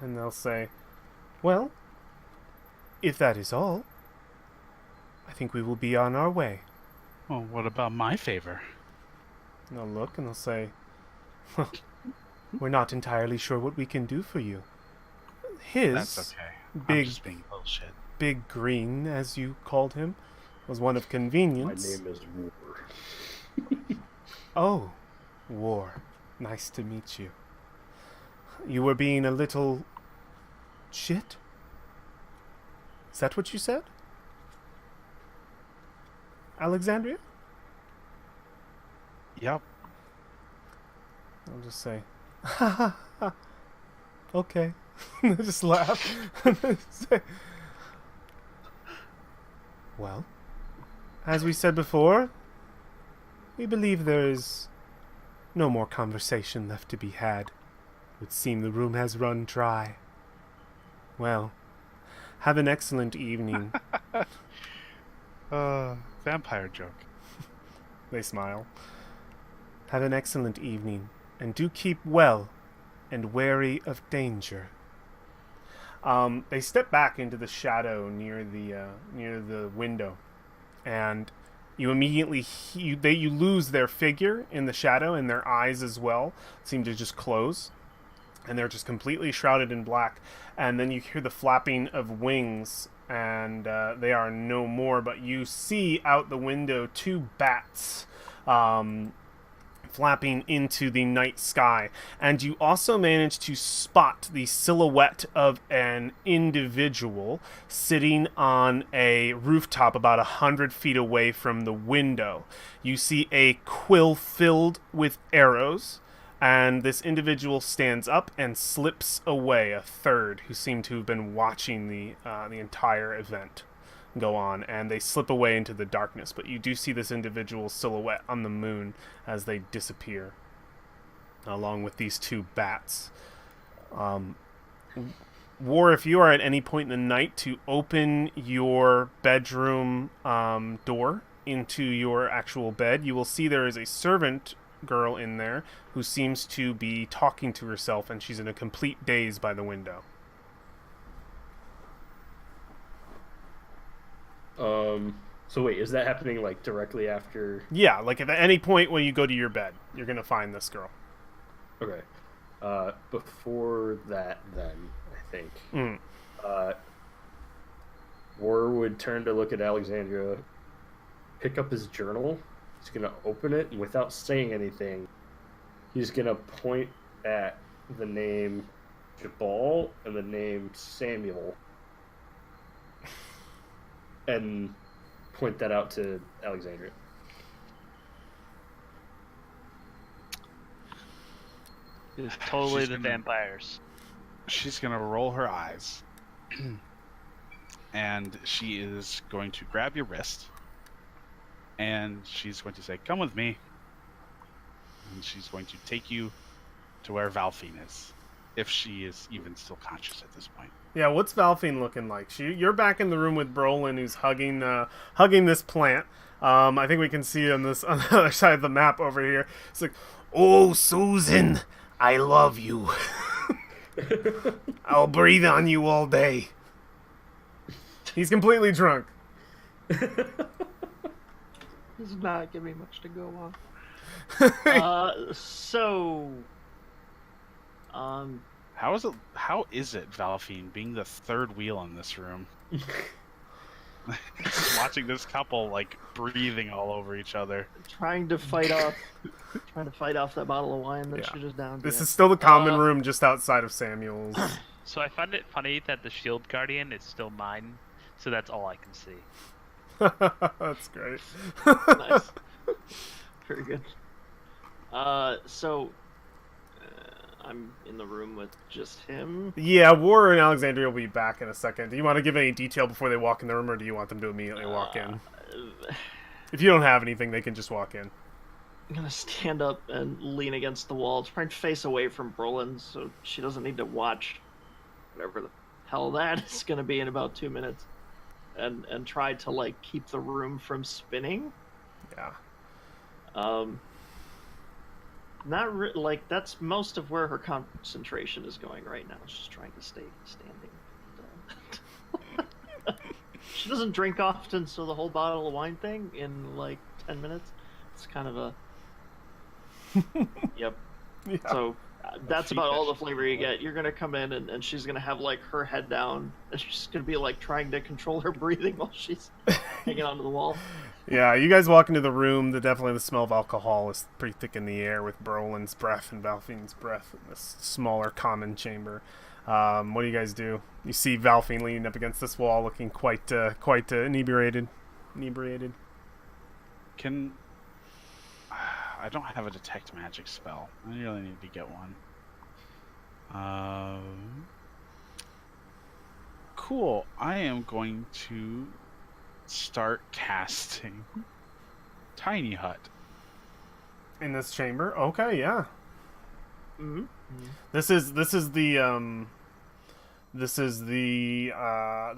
And they'll say, well, if that is all, I think we will be on our way. Well, what about my favor? And they'll look and they'll say, we're not entirely sure what we can do for you. His That's okay. I'm big, just being bullshit. big green, as you called him, was one of My convenience. name is War. Oh, War. Nice to meet you. You were being a little shit? Is that what you said? Alexandria? Yep. I'll just say, ha ha ha. Okay. Just laugh. Say, well, as we said before, we believe there is no more conversation left to be had. It would seem the room has run dry. Well, have an excellent evening. Vampire joke. They smile. Have an excellent evening, and do keep well and wary of danger. They step back into the shadow near the window, and you immediately you lose their figure in the shadow, and their eyes as well seem to just close, and they're just completely shrouded in black. And then you hear the flapping of wings, and they are no more. But you see out the window two bats. Flapping into the night sky, and you also manage to spot the silhouette of an individual sitting on a rooftop about 100 feet away from the window. You see a quill filled with arrows, and this individual stands up and slips away, a third who seemed to have been watching the entire event go on, and they slip away into the darkness. But you do see this individual silhouette on the moon as they disappear, along with these two bats. War, if you are at any point in the night to open your bedroom door into your actual bed, you will see there is a servant girl in there who seems to be talking to herself, and she's in a complete daze by the window. So wait, is that happening like directly after? Yeah, like at any point when you go to your bed, you're gonna find this girl. Okay. Before that, then I think Mm. War would turn to look at Alexandria, pick up his journal. He's gonna open it, and without saying anything, he's gonna point at the name Jabal and the name Samuel, and point that out to Alexandria. It's totally She's the gonna- vampires. She's gonna roll her eyes, and she is going to grab your wrist, and she's going to say, "Come with me," and she's going to take you to where Valfine is. if she is even still conscious at this point. Yeah, what's Valfine looking like? You're back in the room with Brolin, who's hugging this plant. I think we can see on the other side of the map over here. It's like, oh, Susan, I love you. I'll breathe on you all day. He's completely drunk. Does not give me much to go on. How is it, Valfine, being the third wheel in this room? Just watching this couple like breathing all over each other. Trying to fight off that bottle of wine that she just downed. This is still the common room just outside of Samuel's. So I find it funny that the shield guardian is still mine, so that's all I can see. That's great. Nice. Very good. I'm in the room with just him. Yeah, War and Alexandria will be back in a second. Do you want to give any detail before they walk in the room, or do you want them to immediately walk in? If you don't have anything, they can just walk in. I'm gonna stand up and lean against the wall, trying to face away from Brolin so she doesn't need to watch whatever the hell that is gonna be in about 2 minutes. And try to, like, keep the room from spinning. Yeah. That's most of where her concentration is going right now. She's trying to stay standing. She doesn't drink often, so the whole bottle of wine thing in like 10 minutes, it's kind of a yep. Yeah. So that's about all the flavor you get. You're gonna come in and she's gonna have like her head down, and she's gonna be like trying to control her breathing while she's hanging onto the wall. Yeah, you guys walk into the room. Definitely the smell of alcohol is pretty thick in the air with Brolin's breath and Valfine's breath in this smaller common chamber. What do you guys do? You see Valfine leaning up against this wall, looking quite inebriated. I don't have a detect magic spell. I really need to get one. Cool. I am going to start casting Tiny Hut In this chamber? Okay, yeah. Mm-hmm. This is the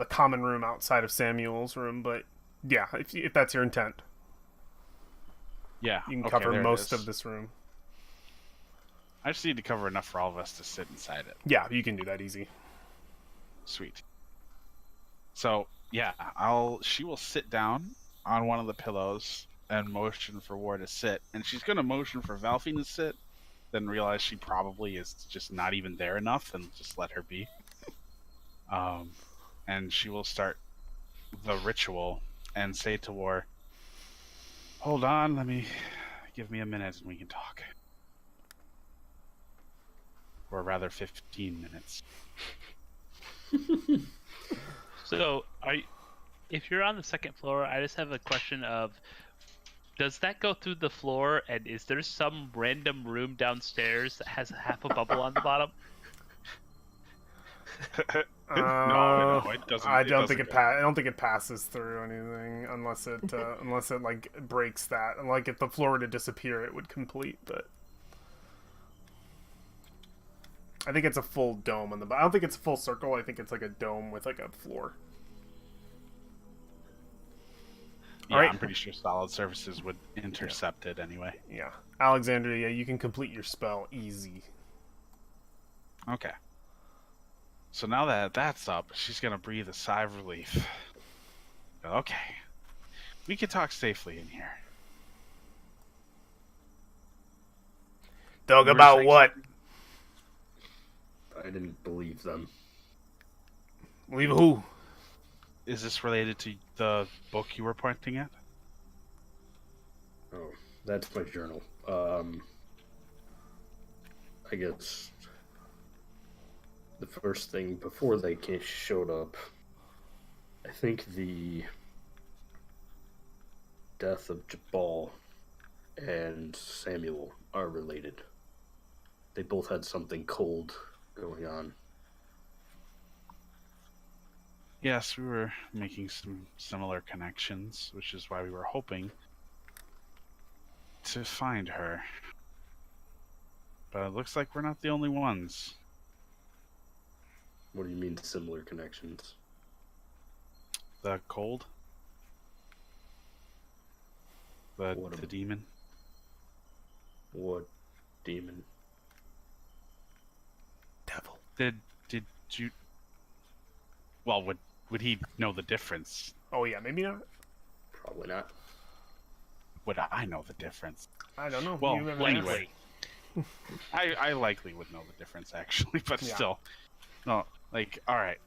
common room outside of Samuel's room, but yeah, if that's your intent. Yeah, You can okay, cover there it most is. of this room. I just need to cover enough for all of us to sit inside it. Yeah, you can do that easy. Sweet. So yeah, she will sit down on one of the pillows and motion for War to sit, and she's gonna motion for Valfine to sit, then realize she probably is just not even there enough, and just let her be. And she will start the ritual and say to War, "Hold on, give me a minute and we can talk." Or rather 15 minutes. So, if you're on the second floor, I just have a question of, does that go through the floor, and is there some random room downstairs that has half a bubble on the bottom? No, it doesn't. I don't think it passes through anything unless it like breaks that. And like if the floor were to disappear, it would complete. But I think it's a full dome on the. I don't think it's a full circle. I think it's like a dome with like a floor. Yeah, Alright. I'm pretty sure solid surfaces would intercept it anyway. Yeah, Alexandria, you can complete your spell easy. Okay. So now that that's up, she's gonna breathe a sigh of relief. Okay. We can talk safely in here. Talk You were about saying what? I didn't believe them. Leave who? Is this related to the book you were pointing at? Oh, that's my journal. I guess the first thing before they showed up, I think the death of Jabal and Samuel are related. They both had something cold going on. Yes, we were making some similar connections, which is why we were hoping to find her. But it looks like we're not the only ones. What do you mean similar connections? The cold? The demon? What demon? Devil. Did you... Well, would he know the difference? Oh yeah, maybe not. Probably not. Would I know the difference? I don't know. Well, You never anyway. asked. I likely would know the difference, actually, but Yeah. still. No, like, alright.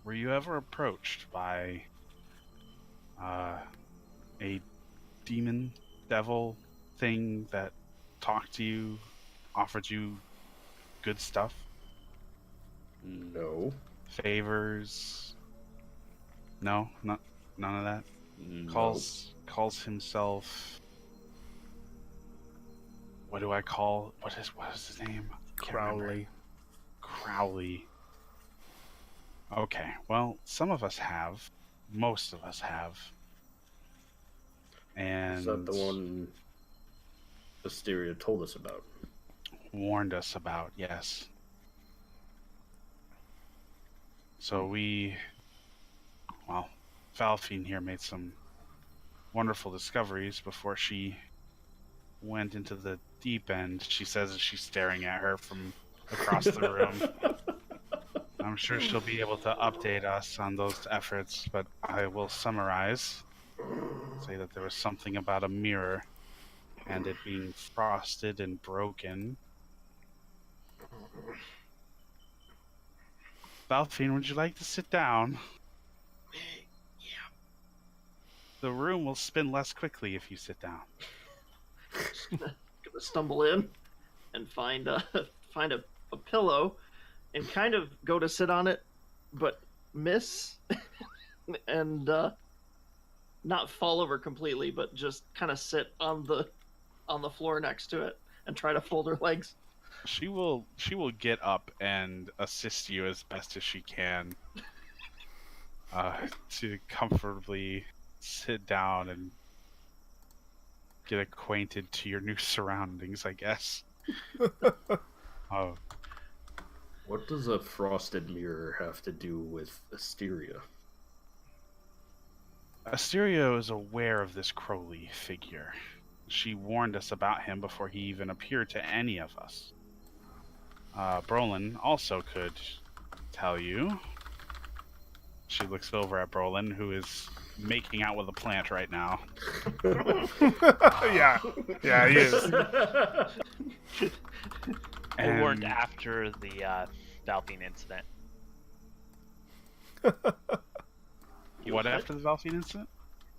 Were you ever approached by a demon, devil thing that talked to you, offered you good stuff? No. Favors? No? None of that? No. Calls himself... What do I call... What is his name? Can't remember. Crowley. Crowley. Okay, well, some of us have. Most of us have. And Is that the one Asteria told us about? warned us about, yes. So Valfine here made some wonderful discoveries before she went into the deep end. She says as she's staring at her from across the room. I'm sure she'll be able to update us on those efforts, but I will summarize. Say that there was something about a mirror and it being frosted and broken. Valfine, would you like to sit down? Yeah. The room will spin less quickly if you sit down. Gonna stumble in and find a pillow and kind of go to sit on it, but miss and not fall over completely, but just kind of sit on the floor next to it and try to fold her legs. She will get up and assist you as best as she can to comfortably sit down and get acquainted to your new surroundings, I guess. Oh, What does a frosted mirror have to do with Asteria? Asteria is aware of this Crowley figure. She warned us about him before he even appeared to any of us. Brolin also could tell you. She looks over at Brolin, who is making out with a plant right now. Yeah, he is. I warned after the Valfine incident. What after the Valfine incident?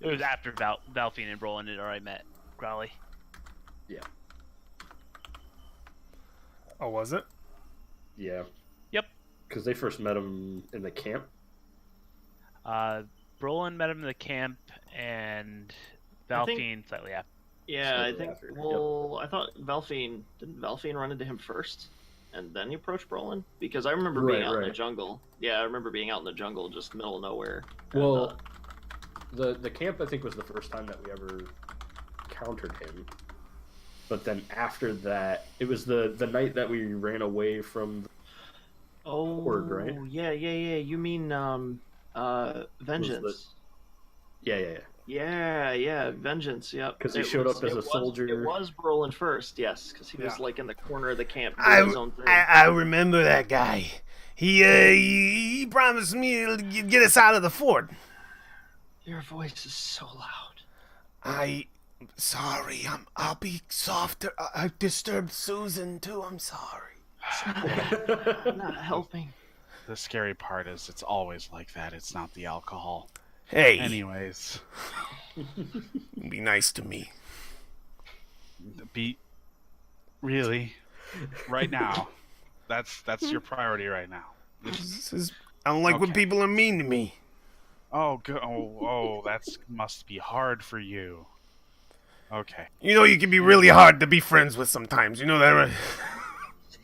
It was after Valfine and Roland had already met Crowley. Yeah. Oh, was it? Yeah. Yep. Because they first met him in the camp. Brolin met him in the camp, and Valfine slightly after. Yeah, Slightly I think. after, Well, I thought didn't Valfine run into him first, and then he approached Brolin? Because I remember being out in the jungle. Yeah, I remember being out in the jungle, just middle of nowhere. Well, the camp I think was the first time that we ever encountered him. But then after that, it was the night that we ran away from the horde, right? Yeah. You mean Vengeance? Yeah. Vengeance. Yep. Because he showed up as a soldier. It was Brolin first, yes, because he was like in the corner of the camp doing I his own thing. remember that guy. He promised me to get us out of the fort. Your voice is so loud. Sorry. I'll be softer. I disturbed Susan too. I'm sorry. I'm not helping. The scary part is it's always like that. It's not the alcohol. Hey. Anyways. Be nice to me. Really? Right now. That's your priority right now. I don't like when Okay. people are mean to me. Oh, that must be hard for you. Okay. You know, you can be really hard to be friends with sometimes. You know that, right?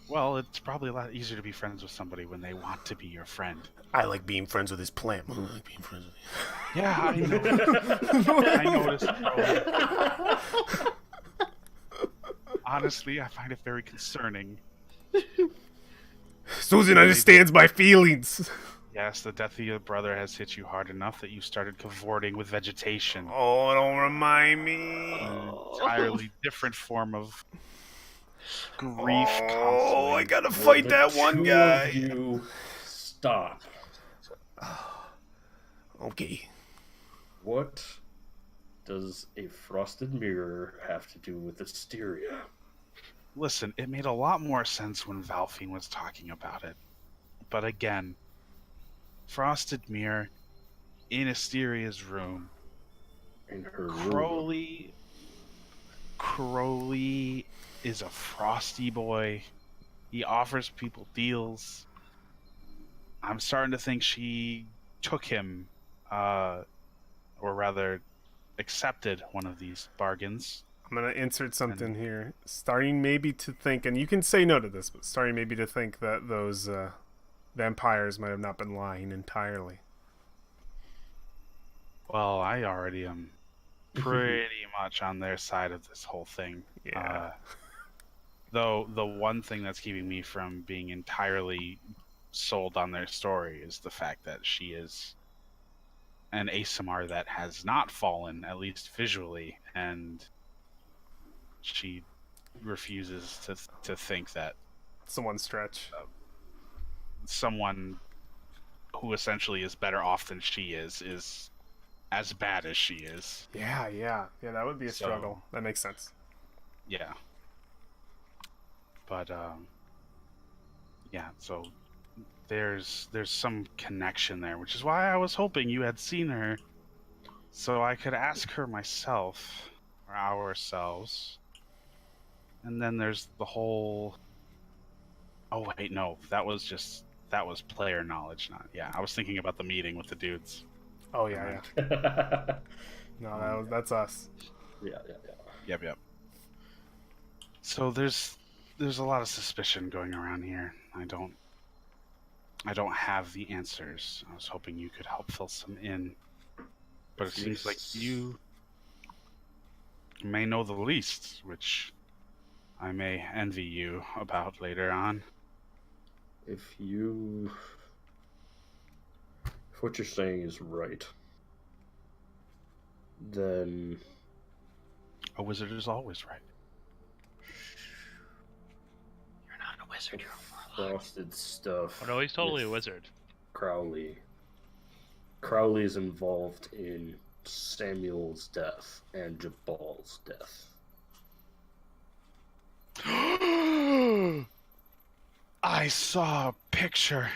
Well, it's probably a lot easier to be friends with somebody when they want to be your friend. I like being friends with his plant. I like being friends with you. Yeah, I know. I noticed. Honestly, I find it very concerning. Susan understands my feelings. Yes, the death of your brother has hit you hard enough that you started cavorting with vegetation. Oh, don't remind me. An entirely different form of grief Oh, counseling. I gotta Will fight the that one two guy. of you stop. Okay. What does a frosted mirror have to do with Asteria? Listen, it made a lot more sense when Valfine was talking about it. But again, Frosted Mirror in Asteria's room. In her room. Crowley is a frosty boy. He offers people deals. I'm starting to think she took him, or rather, accepted one of these bargains. I'm gonna insert something here. Starting maybe to think, and you can say no to this, but starting maybe to think that those vampires might have not been lying entirely. Well, I already am pretty much on their side of this whole thing. Yeah. Though the one thing that's keeping me from being entirely sold on their story is the fact that she is an ASMR that has not fallen, at least visually, and she refuses to think that It's the one stretch. someone who essentially is better off than she is as bad as she is. Yeah. That would be a So- struggle. That makes sense. Yeah. But yeah, so there's some connection there, which is why I was hoping you had seen her so I could ask her myself or ourselves. And then there's the whole oh wait, no, that was player knowledge, not yeah. I was thinking about the meeting with the dudes. Oh yeah. No, that's us. Yeah. Yep. So there's a lot of suspicion going around here. I don't have the answers. I was hoping you could help fill some in. But it seems like you may know the least, which I may envy you about later on. If what you're saying is right, then A wizard is always right. You're not a wizard, you're a warlock. frosted stuff. Oh no, he's totally a with wizard. Crowley. Crowley's involved in Samuel's death and Jabal's death. I saw a picture.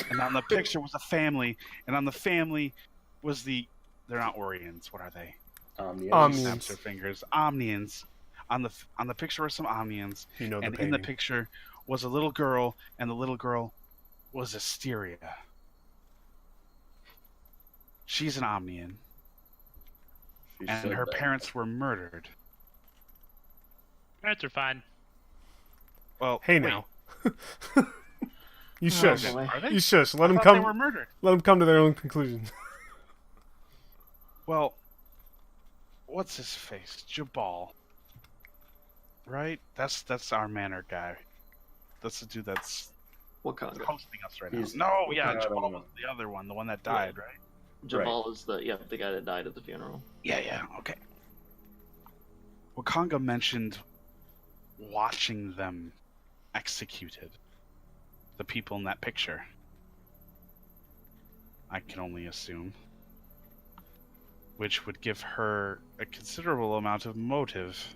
And on the picture was a family. And on the family was they're not Orions. What are they? Omnians. Snaps their fingers. Omnians. On the picture were some Omnians. You know the And in painting. the picture was a little girl, and the little girl was Asteria. She's an Omnian. She And said her that. parents were murdered. Parents are fine. Well, Hey wait, now. You shush. boy. Are they? You shush. I Let them thought they were come. murdered. Let them come to their own conclusion. Well, what's his face? Jabal. Right? That's our manor guy. That's the dude that's Wakanda. hosting us right He's- now. No, yeah, I don't Jabal know. was the other one, the one that died, right? Jabal is the guy that died at the funeral. Yeah, okay. Wakanga mentioned watching them executed. The people in that picture. I can only assume. Which would give her a considerable amount of motive,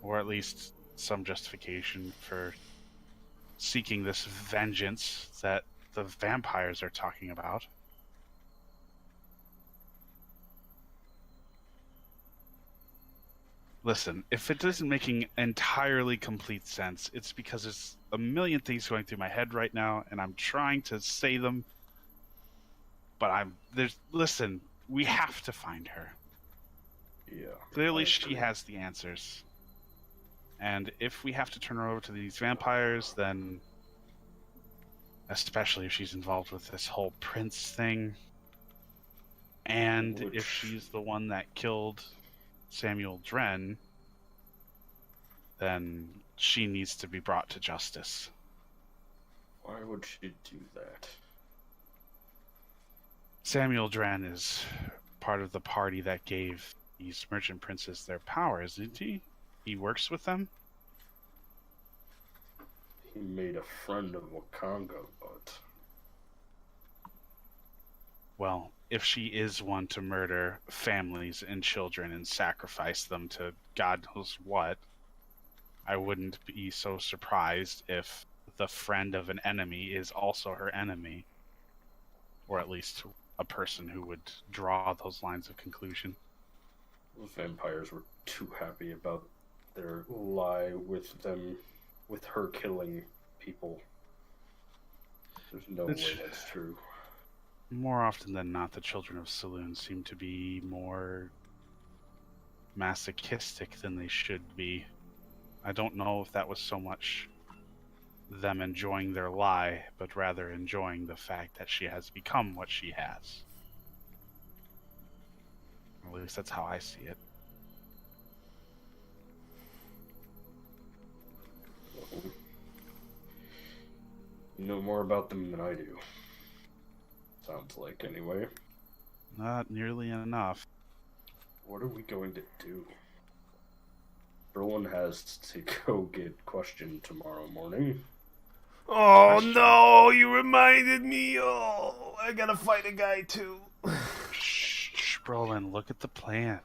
or at least some justification for seeking this vengeance that the vampires are talking about. Listen, if it isn't making entirely complete sense, it's because there's a million things going through my head right now, and I'm trying to say them. But listen, we have to find her. Yeah. Clearly I she agree. has the answers. And if we have to turn her over to these vampires, then especially if she's involved with this whole prince thing, and if Which- she's the one that killed Samuel Dren, then she needs to be brought to justice. Why would she do that? Samuel Dran is part of the party that gave these merchant princes their power, isn't he? He works with them? He made a friend of Wakanga, but... Well, if she is one to murder families and children and sacrifice them to God knows what, I wouldn't be so surprised if the friend of an enemy is also her enemy. Or at least a person who would draw those lines of conclusion. The vampires were too happy about their lie with her killing people. There's no way that's true. More often than not, the children of Saloon seem to be more masochistic than they should be. I don't know if that was so much them enjoying their lie, but rather enjoying the fact that she has become what she has. At least that's how I see it. You know more about them than I do. Sounds like, anyway. Not nearly enough. What are we going to do? Brolin has to go get questioned tomorrow morning. Oh no, you reminded me. Oh, I gotta fight a guy too. Shh, Brolin, look at the plan.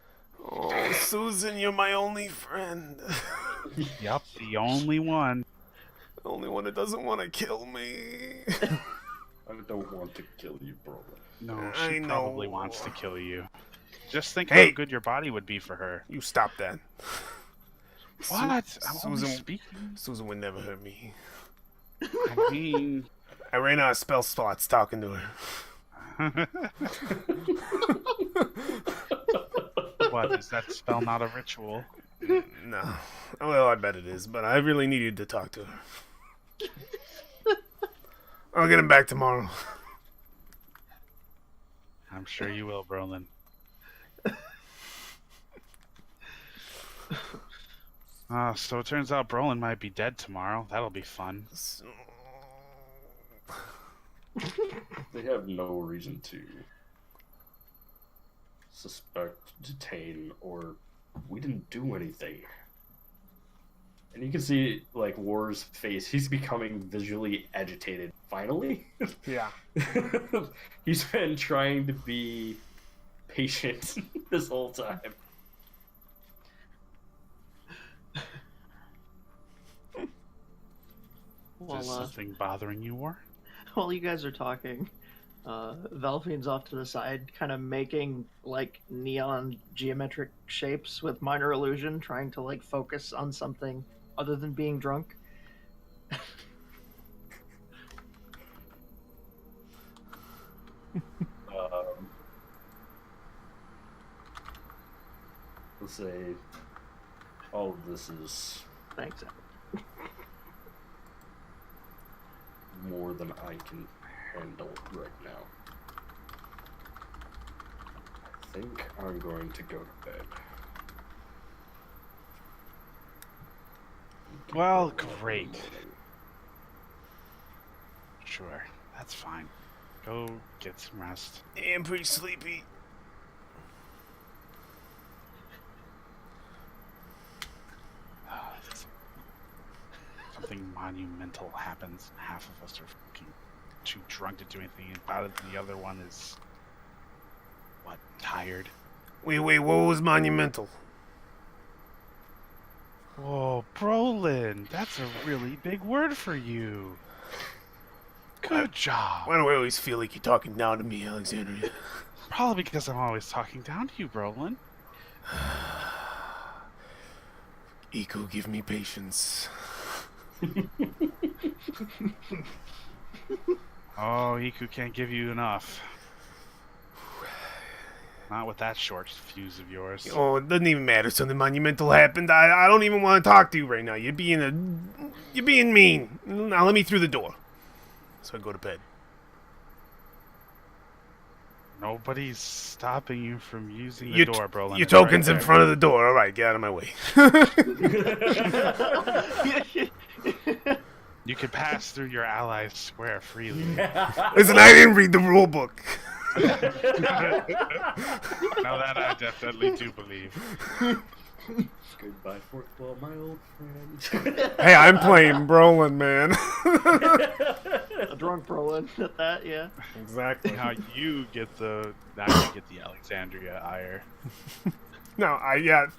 Oh, Susan, you're my only friend. Yup, the only one. The only one that doesn't want to kill me. I don't want to kill you, Brolin. No, I she know. probably wants to kill you. Just think Hey! how good your body would be for her. You stop that. What? I'm only Susan- speaking. Susan would never hurt me. I mean... I ran out of spell slots talking to her. What, is that spell not a ritual? No. Well, I bet it is, but I really needed to talk to her. I'll get him back tomorrow. I'm sure you will, Brolin. So it turns out Brolin might be dead tomorrow. That'll be fun. They have no reason to suspect, detain, or we didn't do anything. And you can see, like, War's face. He's becoming visually agitated, finally. Yeah. He's been trying to be patient this whole time. Is there something bothering you, War? While you guys are talking, Velfine's off to the side, kind of making like neon geometric shapes with minor illusion, trying to like focus on something other than being drunk. Let's say all of this is Thanks. more than I can handle right now. I think I'm going to go to bed. Well, great. Sure, that's fine. Go get some rest. Yeah, I'm pretty sleepy. Something monumental happens, and half of us are fucking too drunk to do anything about it, and the other one is... what, tired? Wait, what was monumental? Whoa, Brolin, that's a really big word for you. Good job. Why do I always feel like you're talking down to me, Alexandria? Probably because I'm always talking down to you, Brolin. Eco, give me patience. Oh, Iku can't give you enough. Not with that short fuse of yours. Oh, it doesn't even matter. Something monumental happened. I don't even want to talk to you right now. You're being mean. Now let me through the door. So I go to bed. Nobody's stopping you from using the door, Brolin. Your It's right token's in there. front of the door. All right, get out of my way. You can pass through your allies' square freely. Listen, I didn't read the rule book. Now that I definitely do believe. Goodbye, Fourth Wall, my old friend. Hey, I'm playing Brolin, man. A drunk Brolin at that, yeah. Exactly. Now you get the Alexandria ire. No, it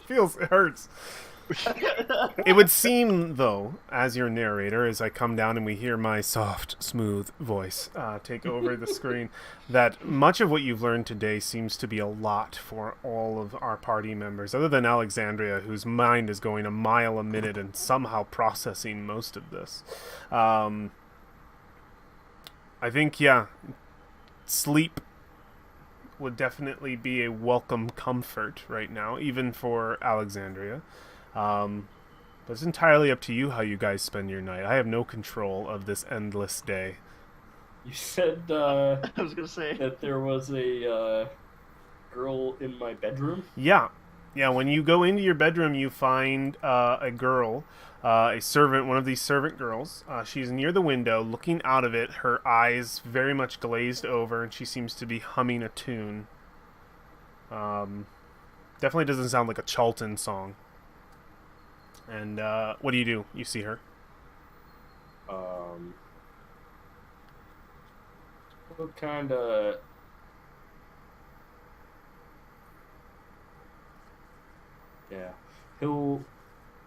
hurts. It would seem, though, as your narrator, as I come down and we hear my soft, smooth voice take over the screen, that much of what you've learned today seems to be a lot for all of our party members, other than Alexandria, whose mind is going a mile a minute and somehow processing most of this. I think, sleep would definitely be a welcome comfort right now, even for Alexandria. But it's entirely up to you how you guys spend your night. I have no control of this endless day. You said I was gonna say. that there was a girl in my bedroom. Yeah. When you go into your bedroom, you find a girl, a servant, one of these servant girls. She's near the window, looking out of it, her eyes very much glazed over, and she seems to be humming a tune. Definitely doesn't sound like a Chulton song. And what do? You see her? What kind of... Yeah. He'll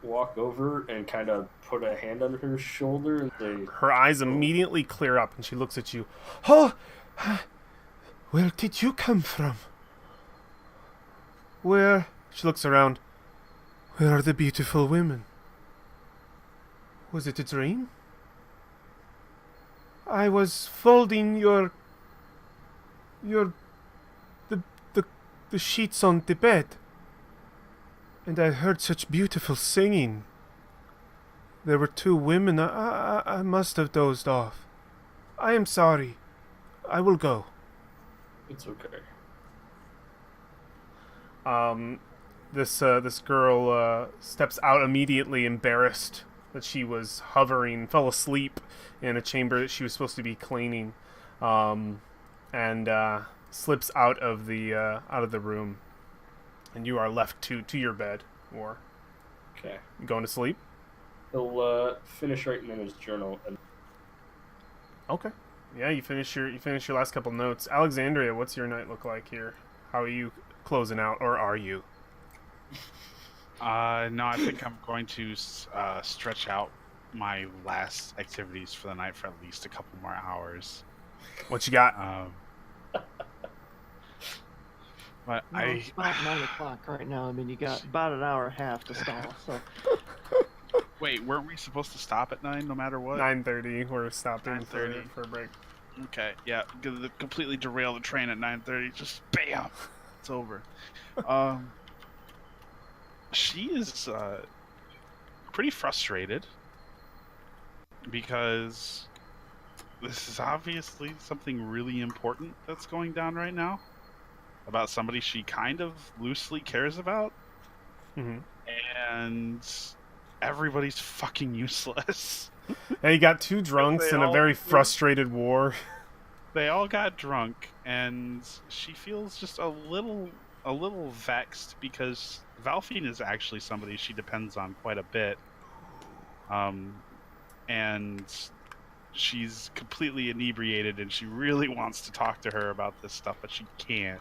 walk over and kind of put a hand on her shoulder and say... Her eyes immediately clear up, and she looks at you. Oh! Where did you come from? Where? She looks around. Where are the beautiful women? Was it a dream? I was folding the sheets on the bed, and I heard such beautiful singing. There were two women. I must have dozed off. I am sorry. I will go. It's okay. This girl steps out immediately, embarrassed that she was hovering, fell asleep in a chamber that she was supposed to be cleaning, and slips out of the room, and you are left to your bed. Or Okay. you going to sleep? He'll finish writing in his journal and... Okay. Yeah, you finish your last couple notes. Alexandria, what's your night look like here? How are you closing out, or are you? No, I think I'm going to stretch out my last activities for the night for at least a couple more hours. What you got? But No, it's about 9 o'clock right now. I mean, you got about an hour and a half to stall. So Wait, weren't we supposed to stop at 9 no matter what? 9:30. We're stopping for 9:30. a break. Okay, yeah, completely derail the train at 9:30. Just bam, it's over. She is pretty frustrated because this is obviously something really important that's going down right now about somebody she kind of loosely cares about, and everybody's fucking useless. Hey, you got two drunks They in a all- very frustrated war. They all got drunk, and she feels just a little vexed because Valfine is actually somebody she depends on quite a bit. And she's completely inebriated, and she really wants to talk to her about this stuff, but she can't.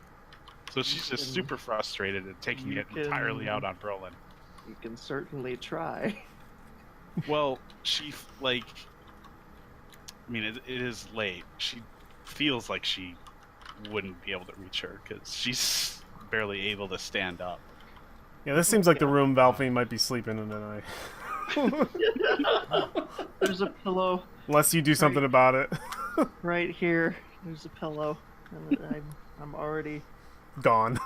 So she's just super frustrated and taking it entirely out on Brolin. you can certainly try. Well, she, like... I mean, it is late. She feels like she wouldn't be able to reach her, because she's barely able to stand up. Yeah, this seems like the room Valfine might be sleeping in tonight. There's a pillow Unless you do something about it. right here. There's a pillow. And I'm already Gone.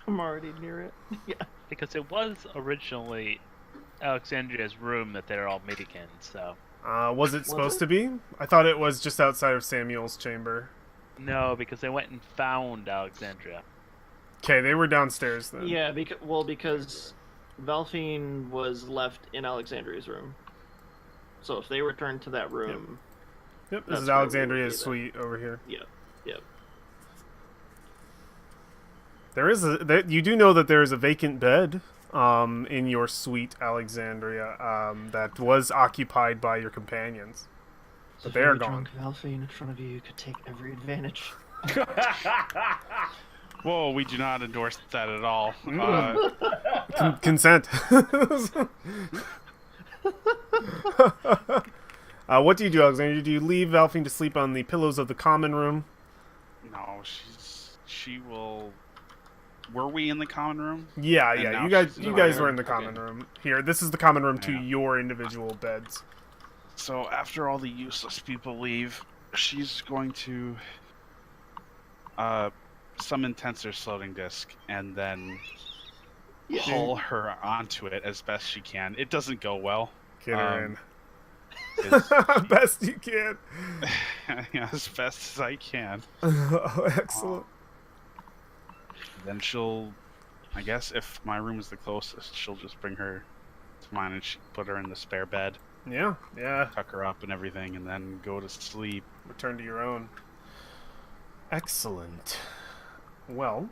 I'm already near it. Yeah. Because it was originally Alexandria's room that they're all meeting in, so... Was it supposed to be? I thought it was just outside of Samuel's chamber. No, because they went and found Alexandria. Okay, they were downstairs then. Yeah, because Valfine was left in Alexandria's room. So if they return to that room, Yep, this That's is where we would Alexandria's be then. suite over here. yep, yep. You do know that there is a vacant bed in your suite, Alexandria, that was occupied by your companions. So But they are very gone. drunk Valfine in front of you could take every advantage. Whoa, we do not endorse that at all. Consent. What do you do, Alexandria? Do you leave Valfine to sleep on the pillows of the common room? No, she will. Were we in the common room? Yeah, And yeah. now You guys, she's you in guys the were in the common room. Here, this is the common room to Yeah. your individual beds. So after all the useless people leave, she's going to summon Tensor's floating disk and then pull her onto it as best she can. It doesn't go well. Get her in. 'Cause Best you can. yeah, as best as I can. Oh, excellent. Then she'll, I guess, if my room is the closest, she'll just bring her to mine and put her in the spare bed, Yeah, yeah. tuck her up and everything, and then go to sleep. Return to your own. Excellent. Well,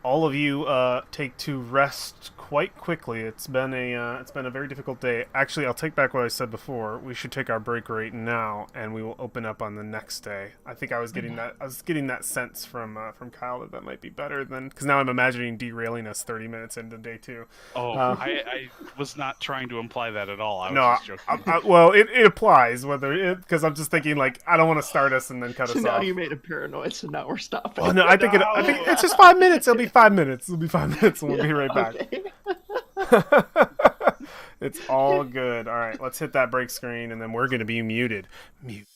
all of you take to rest quite quickly. It's been a very difficult day. Actually, I'll take back what I said before. We should take our break right now, and we will open up on the next day. I think I was getting that sense from Kyle that might be better than, because now I'm imagining derailing us 30 minutes into day 2. Oh, I was not trying to imply that at all. I was just joking. Well, it applies because I'm just thinking like I don't want to start us and then cut So us now off. you made it paranoid, so now we're stopping. Oh no, I think it's just 5 minutes. It'll be 5 minutes. It'll be 5 minutes, and we'll be right back. Okay. It's all good. All right, let's hit that break screen, and then we're gonna be muted. Mute.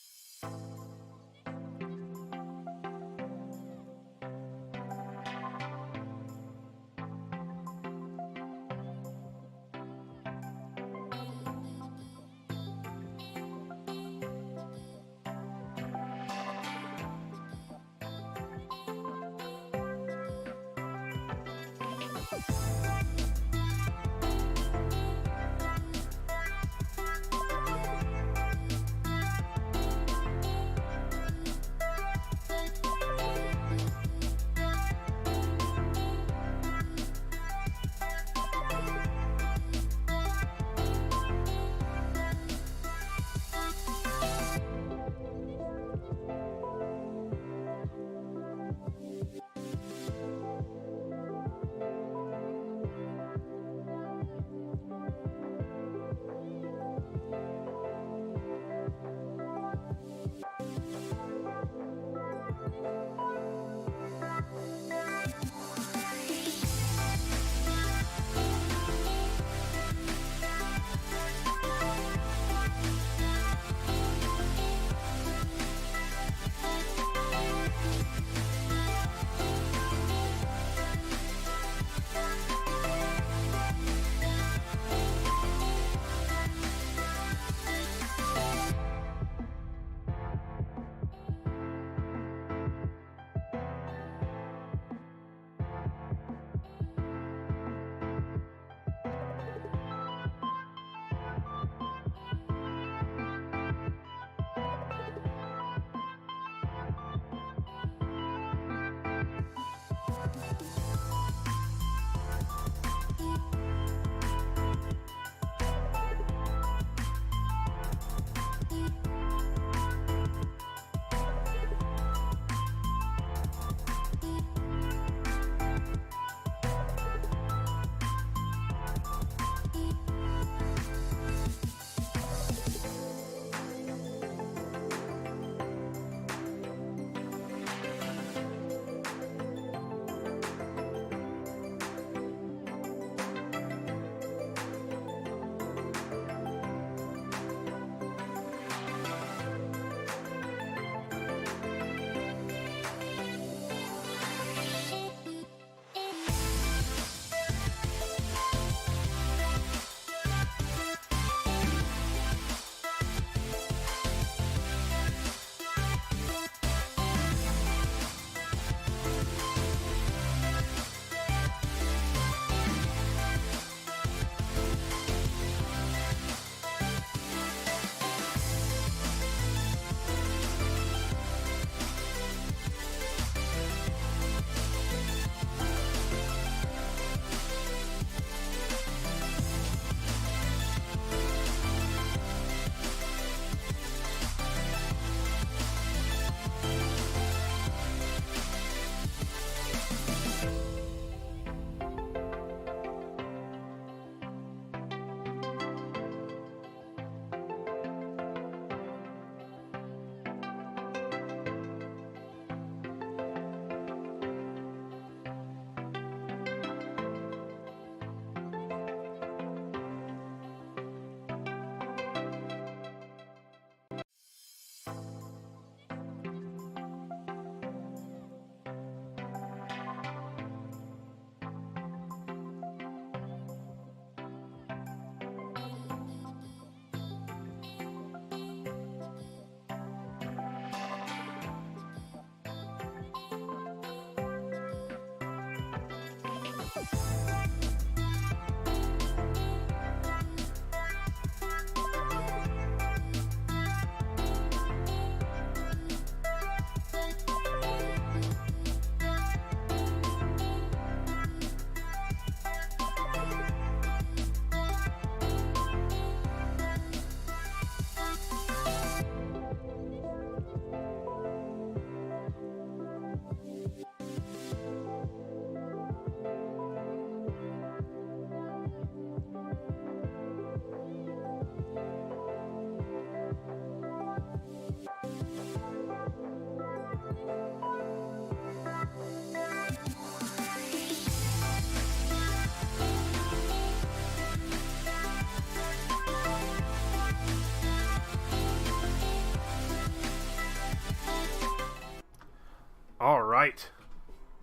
right.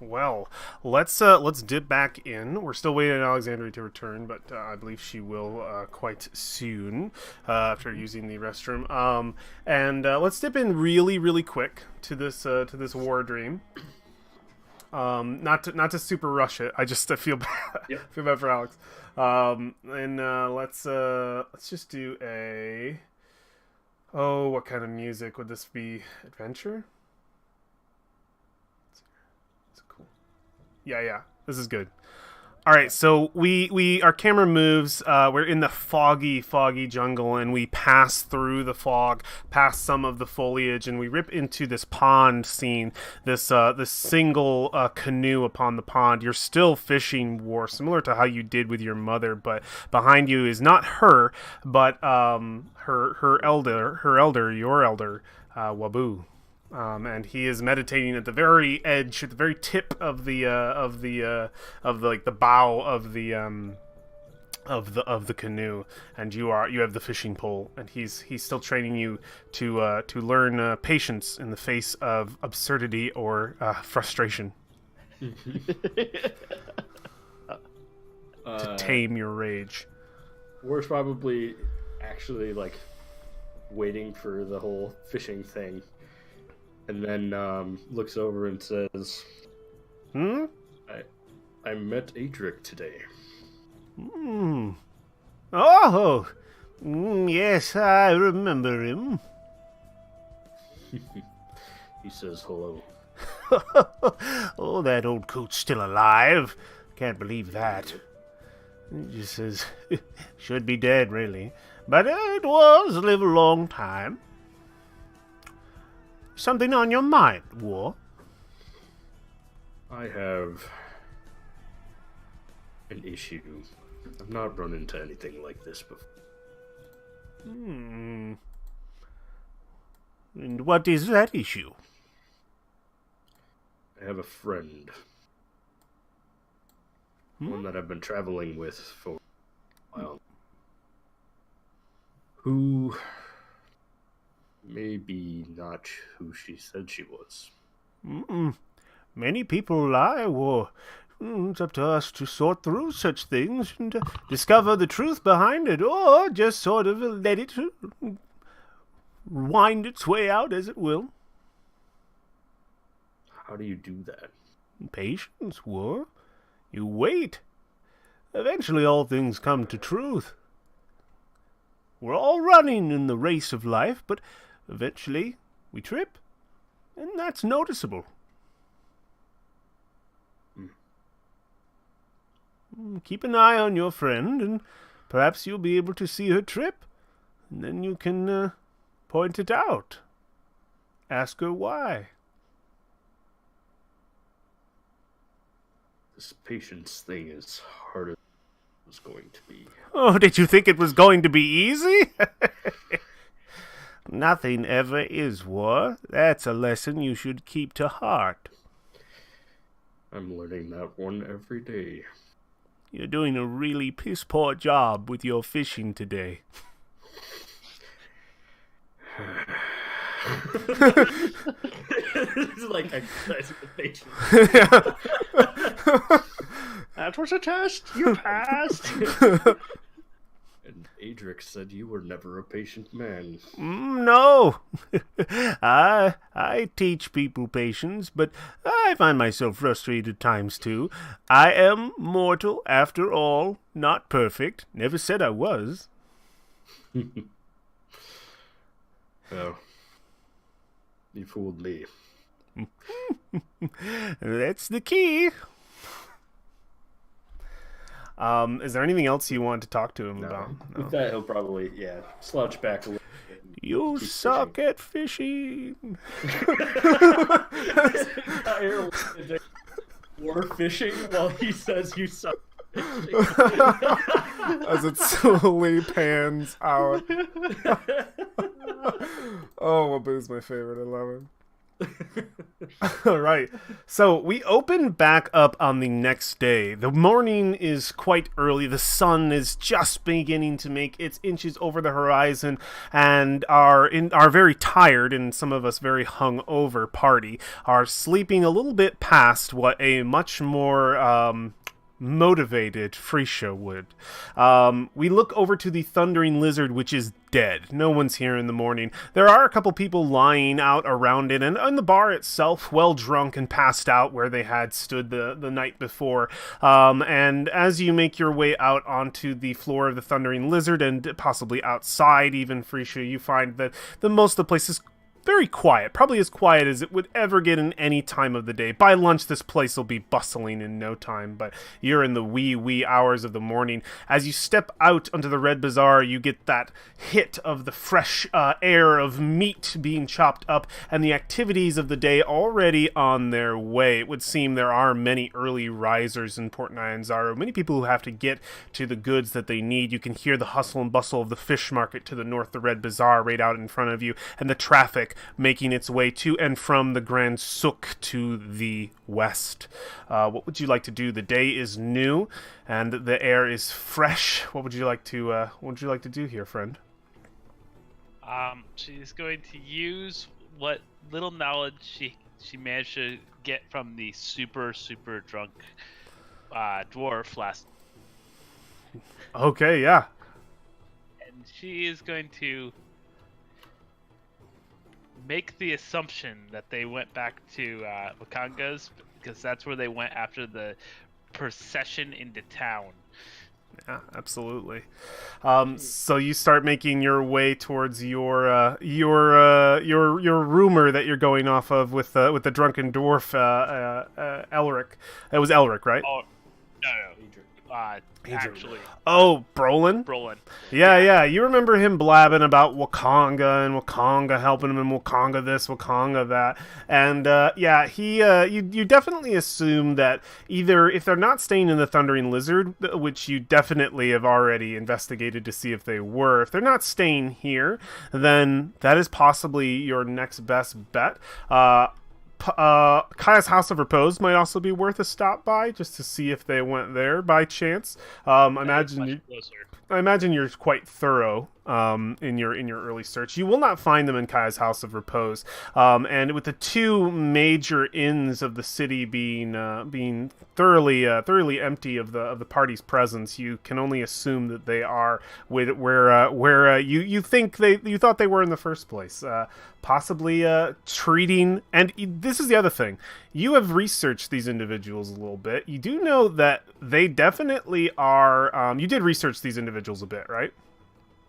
Well, let's dip back in. We're still waiting on Alexandria to return, but I believe she will quite soon after using the restroom. And let's dip in really, really quick to this war dream. Not to super rush it. I just feel bad. Yep. Feel bad for Alex. And let's just do a. Oh, what kind of music would this be? Adventure? Yeah. This is good. All right, so our camera moves. We're in the foggy jungle, and we pass through the fog, past some of the foliage, and we rip into this pond scene. This single canoe upon the pond. You're still fishing, War, similar to how you did with your mother, but behind you is not her, but your elder, Wabu. And he is meditating at the very edge, at the very tip of the bow of the canoe, and you have the fishing pole, and he's still training you to learn patience in the face of absurdity or frustration. To tame your rage. War's probably actually like waiting for the whole fishing thing. And then looks over and says, I met Adric today. Oh, yes, I remember him. He says hello. Oh, that old coot's still alive. Can't believe that. He just says, should be dead, really. But it was live a long time. Something on your mind, War? I have an issue. I've not run into anything like this before. And what is that issue? I have a friend. One that I've been traveling with for a while. Who maybe not who she said she was. Many people lie, War. It's up to us to sort through such things and discover the truth behind it, or just sort of let it wind its way out as it will. How do you do that? Patience, War. You wait. Eventually all things come to truth. We're all running in the race of life, but eventually we trip, and that's noticeable. Keep an eye on your friend, and perhaps you'll be able to see her trip, and then you can point it out. Ask her why. This patience thing is harder than it was going to be. Oh, did you think it was going to be easy? Nothing ever is, War. That's a lesson you should keep to heart. I'm learning that one every day. You're doing a really piss-poor job with your fishing today. It's like a patient. That was a test. You passed. And Adric said you were never a patient man. No. I teach people patience, but I find myself frustrated at times too. I am mortal after all, not perfect. Never said I was. Oh. You fooled me. That's the key. Is there anything else you want to talk to him about? No. With that, he'll probably, slouch back a little bit. You suck at fishing. War fishing while he says you suck at fishing. As it slowly pans out. Oh, Wabu's my favorite. I love him. All right. So we open back up on the next day. The morning is quite early. The sun is just beginning to make its inches over the horizon, and our very tired and some of us very hungover party are sleeping a little bit past what a much more motivated Freesia would. We look over to the Thundering Lizard, which is dead. No one's here in the morning. There are a couple people lying out around it, and in the bar itself, well drunk and passed out where they had stood the night before. And as you make your way out onto the floor of the Thundering Lizard, and possibly outside even, Freesia, you find that most of the place is very quiet, probably as quiet as it would ever get in any time of the day. By lunch, this place will be bustling in no time, but you're in the wee hours of the morning. As you step out onto the Red Bazaar, you get that hit of the fresh air of meat being chopped up and the activities of the day already on their way. It would seem there are many early risers in Port Nyanzaru, many people who have to get to the goods that they need. You can hear the hustle and bustle of the fish market to the north, the Red Bazaar right out in front of you, and the traffic making its way to and from the Grand Suk to the west. What would you like to do? The day is new and the air is fresh. What would you like to do here, friend? She's going to use what little knowledge she managed to get from the super drunk dwarf last. Okay, yeah. And she is going to make the assumption that they went back to Wakanga's, because that's where they went after the procession into town. Yeah, absolutely. So you start making your way towards your rumor that you're going off of with the drunken dwarf, Elric. It was Elric, right? Oh, no. Actually. Oh, Brolin? Brolin. Yeah. You remember him blabbing about Wakanga and Wakanga helping him in Wakanga this, Wakanga that. And, you definitely assume that either, if they're not staying in the Thundering Lizard, which you definitely have already investigated to see if they were, if they're not staying here, then that is possibly your next best bet. Kaya's House of Repose might also be worth a stop by, just to see if they went there by chance. I imagine you're quite thorough in your early search. You will not find them in Kaya's House of Repose, and with the two major inns of the city being thoroughly empty of the party's presence, you can only assume that they are where you thought they were in the first place. Possibly treating, and this is the other thing. You have researched these individuals a little bit. You do know that they definitely are. You did research these individuals a bit, right?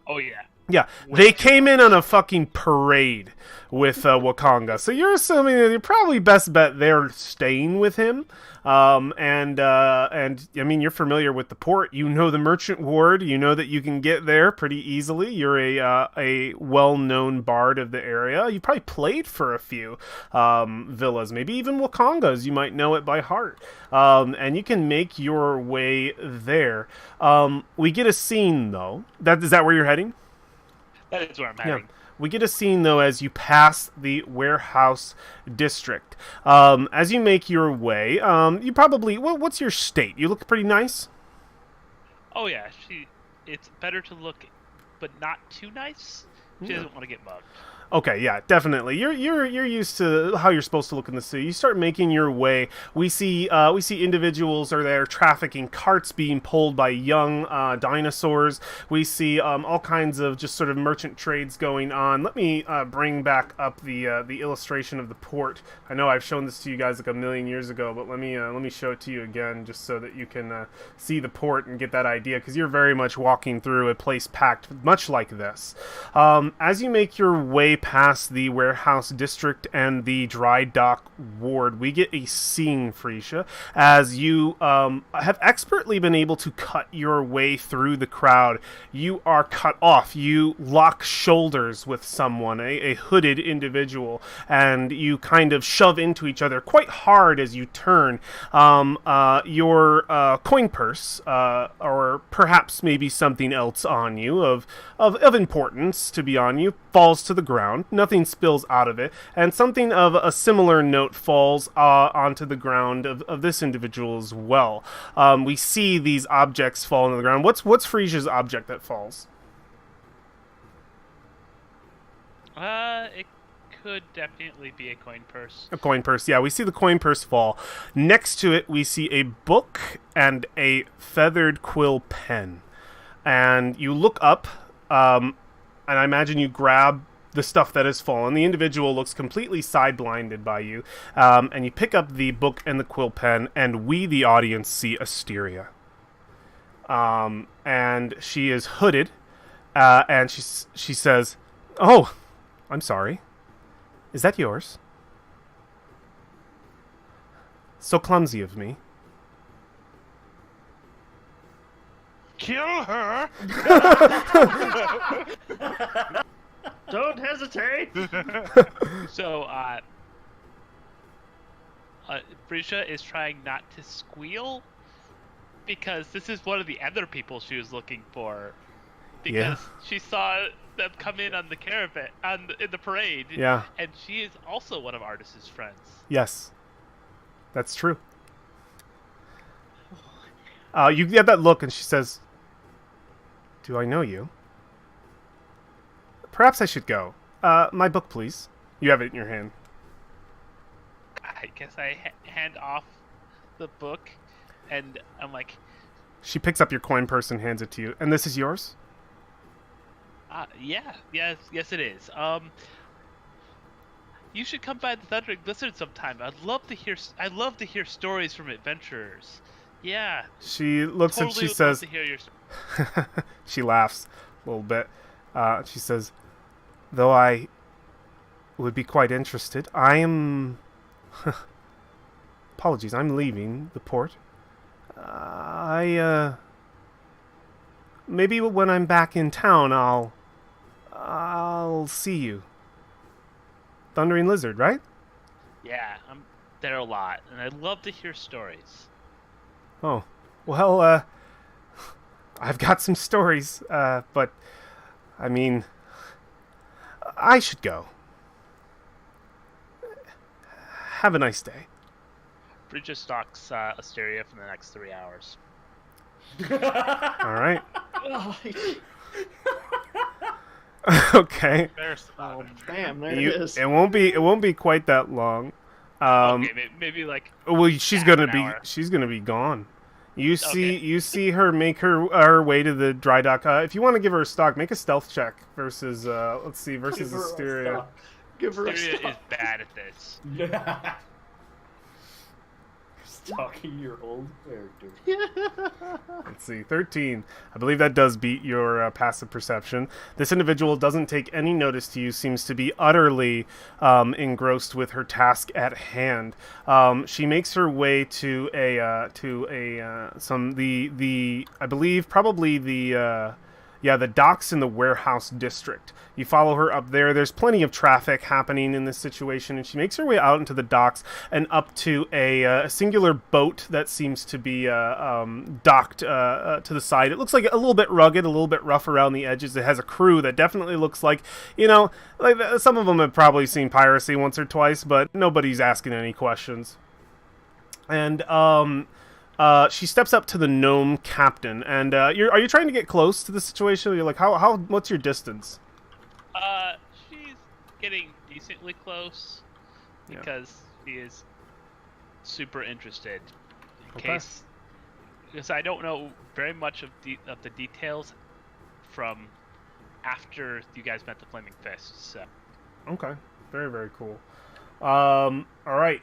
Oh yeah. Yeah, they came in on a fucking parade with Wakanga, so you're assuming that you're probably best bet they're staying with him. And I mean, you're familiar with the port. You know the merchant ward. You know that you can get there pretty easily. You're a well-known bard of the area. You probably played for a few villas, maybe even Wakanga's. You might know it by heart. And you can make your way there. We get a scene though. Is that where you're heading? That is where I'm heading. Yeah. We get a scene, though, as you pass the warehouse district. As you make your way, you probably... what's your state? You look pretty nice? Oh, yeah. It's better to look, but not too nice. She doesn't want to get mugged. Okay, yeah, definitely. You're used to how you're supposed to look in the city. You start making your way. We see individuals are there trafficking, carts being pulled by young dinosaurs. We see all kinds of just sort of merchant trades going on. Let me bring back up the illustration of the port. I know I've shown this to you guys like a million years ago, but let me show it to you again just so that you can see the port and get that idea, because you're very much walking through a place packed much like this. As you make your way past the warehouse district and the dry dock ward, we get a scene, Freesia, as you have expertly been able to cut your way through the crowd. You are cut off. You lock shoulders with someone, a hooded individual, and you kind of shove into each other quite hard as you turn. Your coin purse, or perhaps maybe something else on you of importance to be on you, falls to the ground. ground. Nothing spills out of it, and something of a similar note falls onto the ground of this individual as well. We see these objects fall into the ground. What's Frisia's object that falls? It could definitely be a coin purse. A coin purse, yeah. We see the coin purse fall. Next to it, we see a book and a feathered quill pen. And you look up, and I imagine you grab the stuff that has fallen. The individual looks completely side-blinded by you. And you pick up the book and the quill pen, and we, the audience, see Asteria. And she is hooded, and she says, "Oh, I'm sorry. Is that yours? So clumsy of me." Kill her! Don't hesitate. So, Brisha is trying not to squeal because this is one of the other people she was looking for. Because Yeah. she saw them come in on the caravan, in the parade. Yeah. And she is also one of Artis's friends. Yes. That's true. You get that look, and she says, "Do I know you? Perhaps I should go. My book, please." You have it in your hand. I guess I hand off the book, and I'm like, She picks up your coin purse and hands it to you. "And this is yours?" yes it is. You should come by the Thundering Blizzard sometime. I'd love to hear stories from adventurers. Yeah, She looks totally and she would says, love to hear your she laughs a little bit. She says, "Though I would be quite interested, I am... Apologies, I'm leaving the port. Maybe when I'm back in town, I'll see you. Thundering Lizard, right?" Yeah, I'm there a lot, and I'd love to hear stories. "Oh, well, I've got some stories, but, I mean, I should go. Have a nice day." Bridget stalks Asteria for the next 3 hours. All right. Okay. Oh, bam! There You- it is. it won't be quite that long. Okay, maybe like Well, she's half gonna an be hour. gone. You see Okay. you see her make her way to the dry dock. If you want to give her a stock, make a stealth check versus let's see, versus Give her a Asteria. stock. Give her a Asteria stop. is bad at this. Stalking your old character. Let's see, 13. I believe that does beat your passive perception. This individual doesn't take any notice to you, seems to be utterly engrossed with her task at hand. She makes her way to I believe probably the docks in the warehouse district. You follow her up there. There's plenty of traffic happening in this situation, and she makes her way out into the docks and up to a singular boat that seems to be docked to the side. It looks like a little bit rugged, a little bit rough around the edges. It has a crew that definitely looks like, like some of them have probably seen piracy once or twice, but nobody's asking any questions. And she steps up to the gnome captain, and are you trying to get close to the situation? You're like, what's your distance? She's getting decently close Yeah. because she is super interested. In Okay. case, because I don't know very much of the details from after you guys met the Flaming Fist. So Okay, very, very cool. All right.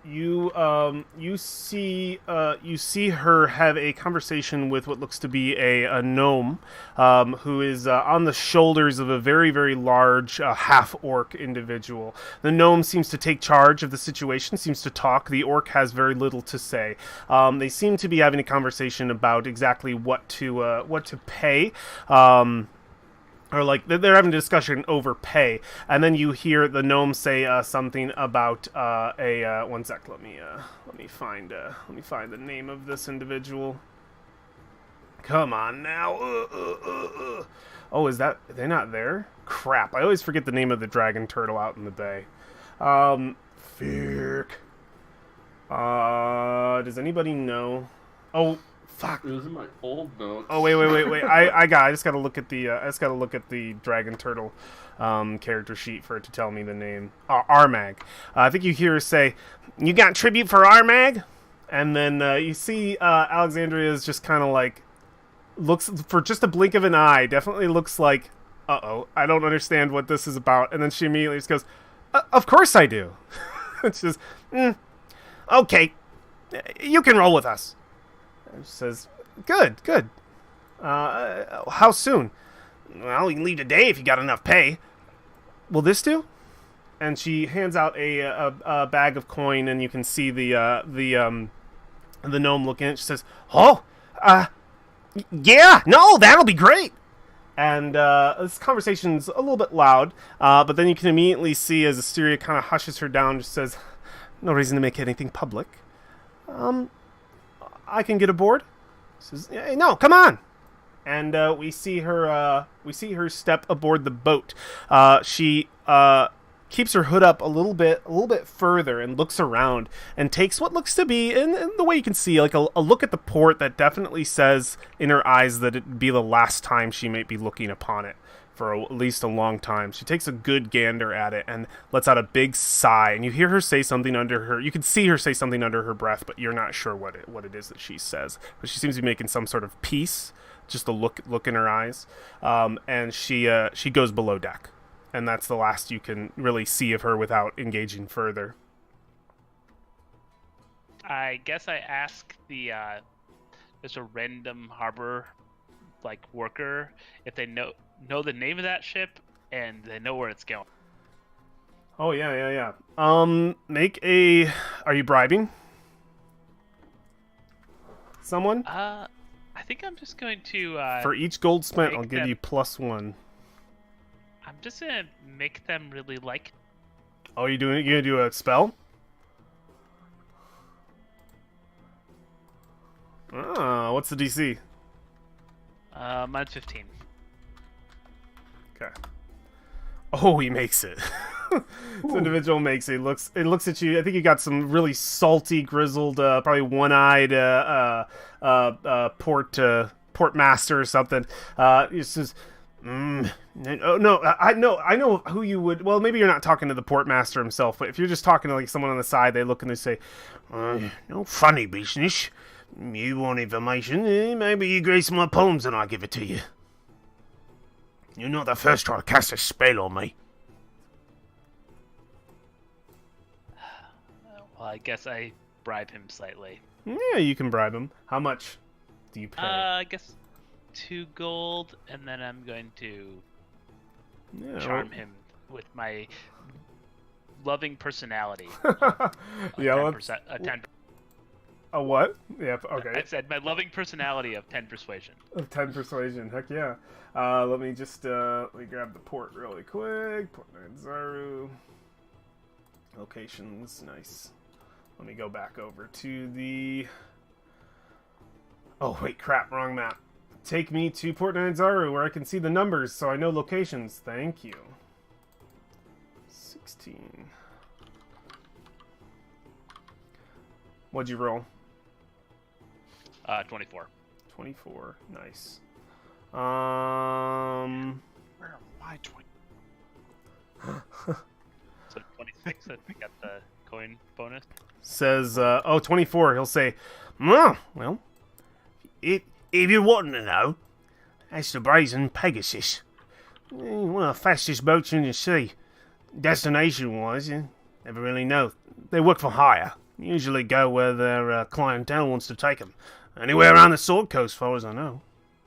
You see her have a conversation with what looks to be a gnome, who is on the shoulders of a very, very large half-orc individual. The gnome seems to take charge of the situation, seems to talk. The orc has very little to say. They seem to be having a conversation about exactly what to pay. Or like they're having a discussion over pay, and then you hear the gnome say something about one sec. Let me find the name of this individual. Come on now. Oh, is that... Are they not there? Crap. I always forget the name of the dragon turtle out in the bay. Fuck. Does anybody know? Oh, fuck. It was in my old notes. Oh, wait. I just gotta look at the dragon turtle character sheet for it to tell me the name. Armag. I think you hear her say, "You got tribute for Armag?" And then you see Alexandria is just kind of like, looks for just a blink of an eye, definitely looks like, uh-oh, I don't understand what this is about. And then she immediately just goes, of course I do. It's just, okay, you can roll with us. And she says, good. How soon? Well, you can leave today if you got enough pay. Will this do? And she hands out a bag of coin, and you can see the gnome looking at it. She says, yeah, no, that'll be great. And this conversation's a little bit loud, but then you can immediately see as Asteria kind of hushes her down, just says, no reason to make anything public. I can get aboard. Says, hey, no, come on. And we see her step aboard the boat. She keeps her hood up a little bit further and looks around and takes what looks to be, in the way you can see, like a look at the port that definitely says in her eyes that it'd be the last time she might be looking upon it for at least a long time. She takes a good gander at it and lets out a big sigh, and you hear her say something under her. You can see her say something under her breath, but you're not sure what it is that she says. But she seems to be making some sort of peace, just a look in her eyes, and she goes below deck. And that's the last you can really see of her without engaging further. I guess I ask the just a random harbor worker if they know the name of that ship and they know where it's going. Oh yeah. Are you bribing someone? I think I'm just going to For each gold spent, I'll make give them- you +1. I'm just gonna make them really like. Oh, you gonna do a spell? What's the DC? Mine's 15. Okay. Oh, he makes it. This individual makes it. It looks at you. I think you got some really salty, grizzled, probably one-eyed port master or something. He says, no, I know who you would. Well, maybe you're not talking to the port master himself, but if you're just talking to like someone on the side, they look and they say, no funny business. You want information? Maybe you grace my poems and I give it to you. You're not the first to cast a spell on me. Well, I guess I bribe him slightly. Yeah, you can bribe him. How much do you pay? I guess 2 gold, and then I'm going to charm him with my loving personality. Yeah, 10%, 10. A what? Yeah, okay. I said my loving personality of 10 persuasion. 10 persuasion, heck yeah. Let me grab the port really quick. Port Zaru. Locations, nice. Let me go back over to the... Oh, wait, crap, wrong map. Take me to Port Zaru where I can see the numbers so I know locations. Thank you. 16. What'd you roll? 24. 24, nice. Where are my 20? So 26, I got the coin bonus. Says, 24, he'll say, well, if you want to know, that's the Brazen Pegasus. One of the fastest boats in the sea. Destination-wise, you never really know. They work for hire. Usually go where their clientele wants to take them. Anywhere around the Sword Coast, as far as I know.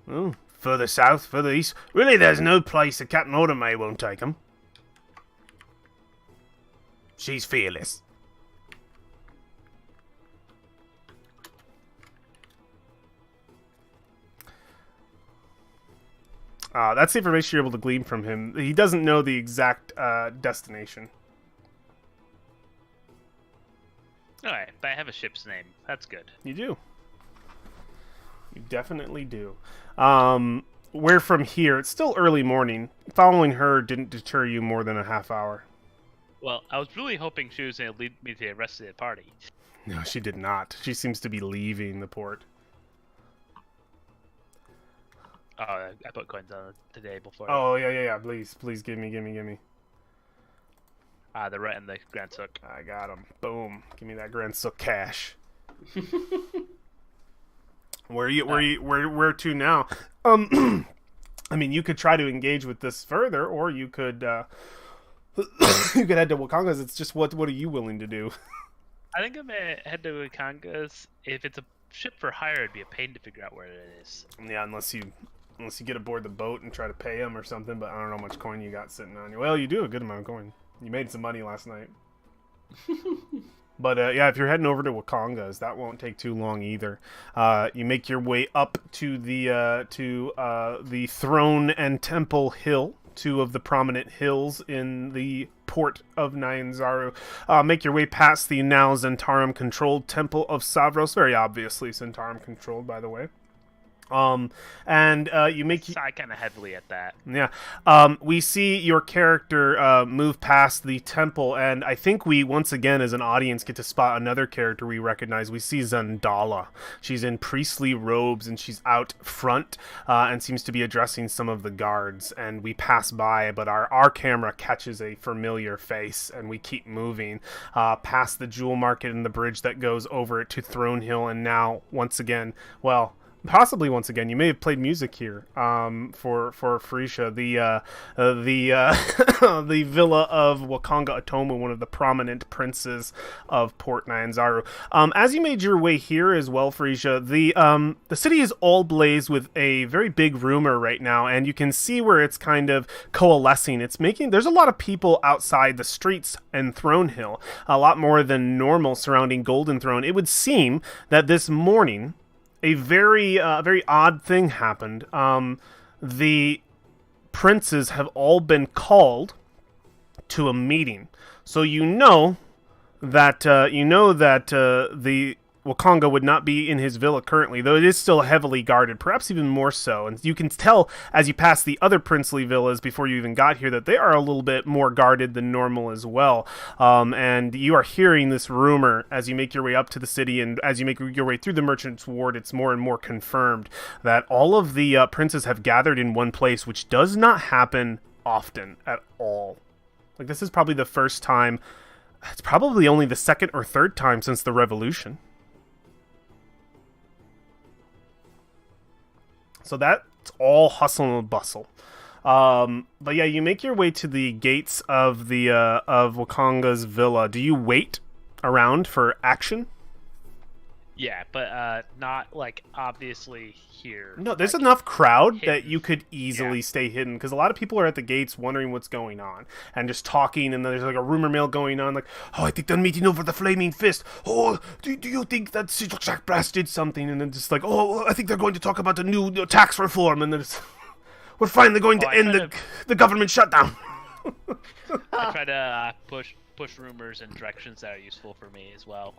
Well, further south, further east. Really, there's no place that Captain Automay won't take them. She's fearless. That's the information you're able to glean from him. He doesn't know the exact destination. Alright, but I have a ship's name. That's good. You do. You definitely do. Where from here? It's still early morning. Following her didn't deter you more than a half hour. Well, I was really hoping she was going to lead me to the rest of the party. No, she did not. She seems to be leaving the port. Oh, I put coins on the table for her. Oh, yeah. Please, give me. They're right in the Grand Sook. I got him. Boom. Give me that Grand Sook cash. Where to now? I mean, you could try to engage with this further, or you could you could head to Wakanga's. It's just what are you willing to do? I think I'm gonna head to Wakanga's. If it's a ship for hire, it'd be a pain to figure out where it is. Yeah, unless you get aboard the boat and try to pay him or something. But I don't know how much coin you got sitting on you. Well, you do have a good amount of coin. You made some money last night. But yeah, if you're heading over to Wakanga's, that won't take too long either. You make your way up to the Throne and Temple Hill, two of the prominent hills in the port of Nyanzaru. Make your way past the now Zentarum-controlled Temple of Savros, very obviously Zentarum-controlled, by the way. You make... I kind of heavily at that. Yeah. We see your character move past the temple, and I think we, once again, as an audience, get to spot another character we recognize. We see Zandala. She's in priestly robes, and she's out front, and seems to be addressing some of the guards. And we pass by, but our camera catches a familiar face, and we keep moving past the jewel market and the bridge that goes over it to Throne Hill, and now, once again, well... Possibly once again, you may have played music here for Farisha, the villa of Wakanga Atomu, one of the prominent princes of Port Nyanzaru. As you made your way here as well, Farisha, the city is all blaze with a very big rumor right now, and you can see where it's kind of coalescing. There's a lot of people outside the streets and Throne Hill, a lot more than normal surrounding Golden Throne. It would seem that this morning... a very odd thing happened. The princes have all been called to a meeting. So you know that the Wakanga would not be in his villa currently, though it is still heavily guarded, perhaps even more so. And you can tell as you pass the other princely villas before you even got here that they are a little bit more guarded than normal as well. And you are hearing this rumor as you make your way up to the city, and as you make your way through the Merchant's Ward, it's more and more confirmed that all of the princes have gathered in one place, which does not happen often at all. Like, this is probably the first time. It's probably only the second or third time since the Revolution. So that's all hustle and bustle. But yeah, you make your way to the gates of Wakanga's villa. Do you wait around for action? Yeah, but not like obviously here. No, there's like, enough crowd hidden. that you could easily stay hidden, because a lot of people are at the gates wondering what's going on and just talking, and there's like a rumor mill going on, like, oh, I think they're meeting over the Flaming Fist. Oh, do you think that Jack Brass did something? And then just like, oh, I think they're going to talk about the new tax reform, and then it's, we're finally going to end the government shutdown. I try to push rumors in directions that are useful for me as well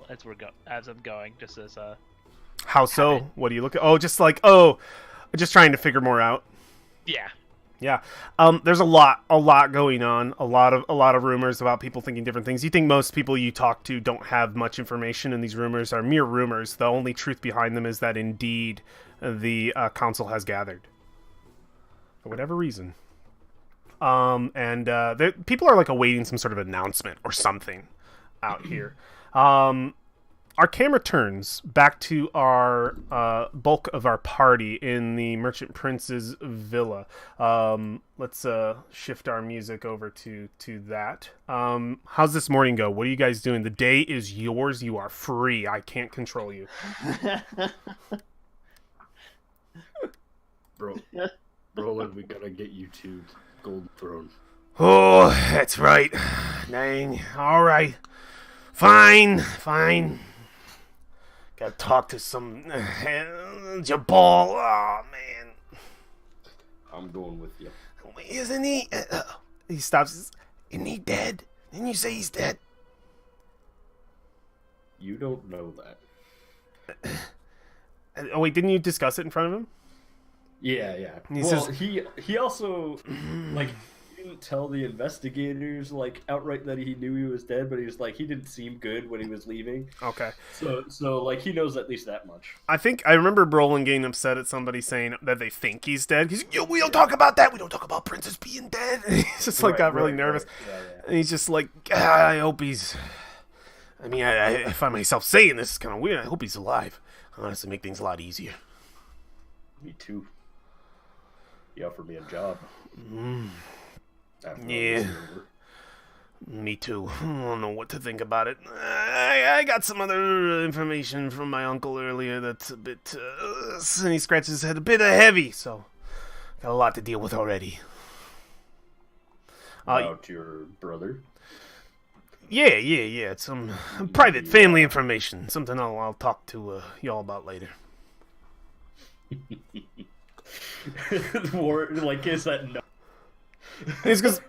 as I'm going, just as a... How so? habit. What do you look at? Oh, just trying to figure more out. Yeah. Yeah. There's a lot going on. A lot of rumors about people thinking different things. You think most people you talk to don't have much information, and these rumors are mere rumors. The only truth behind them is that indeed the council has gathered. For whatever reason. People are like awaiting some sort of announcement or something out here. Our camera turns back to our bulk of our party in the Merchant Prince's villa. Let's shift our music over to that. How's this morning go? What are you guys doing? The day is yours. You are free. I can't control you. Bro, Roland, we gotta get you to Gold Throne. Oh, that's right. Dang. All right. Fine. Gotta talk to some Jabal. Oh, man. I'm going with you. Isn't he? He stops. Isn't he dead? Didn't you say he's dead? You don't know that. Oh wait, didn't you discuss it in front of him? Yeah, yeah. He Well, says- he also like he didn't tell the investigators like outright that he knew he was dead, but he was like he didn't seem good when he was leaving. Okay. So like he knows at least that much. I remember Brolin getting upset at somebody saying that they think he's dead. He's like, yo, we don't talk about that. We don't talk about Princess being dead. And he's just like got really nervous. Right. And he's just like, I hope he's. I mean, I find myself saying this is kind of weird. I hope he's alive. Honestly, make things a lot easier. Me too. He offered me a job. After all Yeah. this is over. Me too. I don't know what to think about it. I got some other information from my uncle earlier that's a bit. And he scratches his head a bit heavy, so got a lot to deal with already. About your brother. Yeah. It's some private family information. Something I'll talk to y'all about later. War, like, is that no? It's because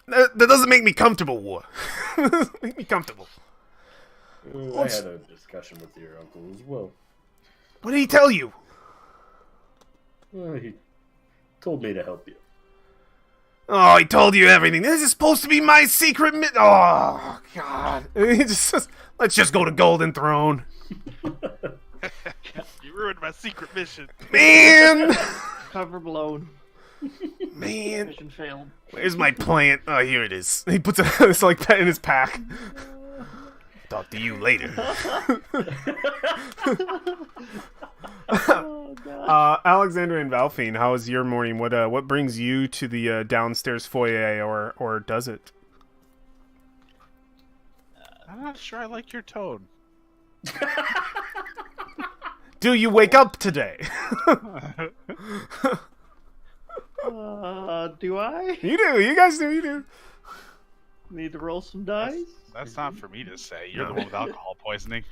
that doesn't make me comfortable, War. Make me comfortable. I had a discussion with your uncle as well. What did he tell you? Well, he told me to help you. Oh, he told you everything. This is supposed to be my secret Oh, God. He just says, let's just go to Golden Throne. You ruined my secret mission. Man! Cover blown. Man. Mission failed. Where's my plant? Oh, here it is. He puts it it's like pet in his pack. Talk to you later. Oh, God. Alexandra and Valfine, how was your morning? What brings you to the downstairs foyer, or does it? I'm not sure I like your tone. Do you wake up today? Do I You do. You guys do. You do. need to roll some dice? That's not for me to say. You're the one with alcohol poisoning.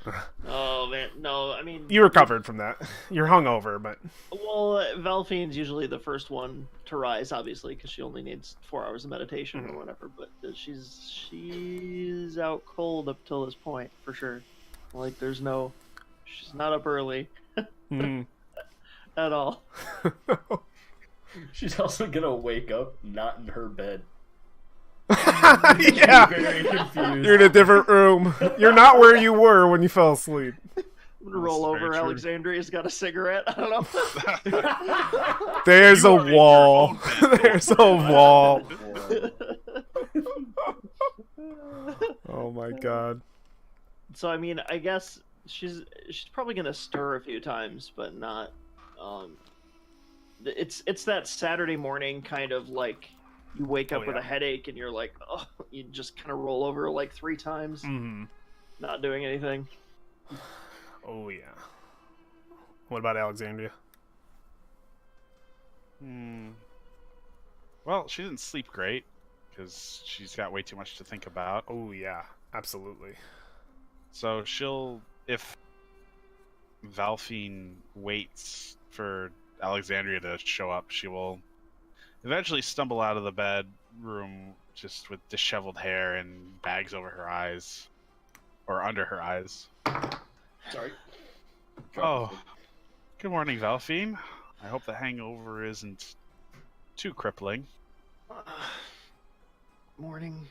Oh man, no. I mean, You recovered from that. You're hungover, but well, Valfine's usually the first one to rise, obviously, because she only needs 4 hours of meditation or whatever. But she's out cold up till this point for sure. Like, she's not up early at all. She's also gonna wake up not in her bed. yeah. Very confused. You're in a different room. You're not where you were when you fell asleep. I'm gonna roll That's very over. true. Alexandria's got a cigarette. I don't know. There's You a are in your wall. own bed. There's a wall. Oh my god. So I mean, I guess she's probably gonna stir a few times, but not. It's that Saturday morning kind of like you wake up with yeah. a headache and you're like, oh, you just kind of roll over like 3 times, not doing anything. Oh yeah. What about Alexandria? Well, she didn't sleep great because she's got way too much to think about. Oh yeah, absolutely. So if Valfine waits for Alexandria to show up, she will eventually stumble out of the bedroom just with disheveled hair and bags over her eyes. Or under her eyes. Sorry. Oh, good morning, Valfine. I hope the hangover isn't too crippling. Morning.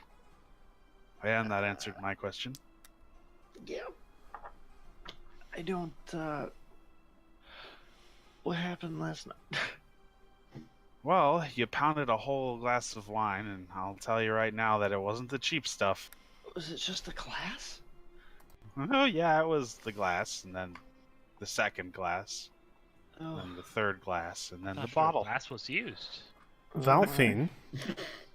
And that answered my question. Yeah. I don't. What happened last night? Well, you pounded a whole glass of wine, and I'll tell you right now that it wasn't the cheap stuff. Was it just a glass? Oh, yeah, it was the glass, and then the second glass, Oh, and the third glass, and then Not the sure bottle. glass was used. Valfine,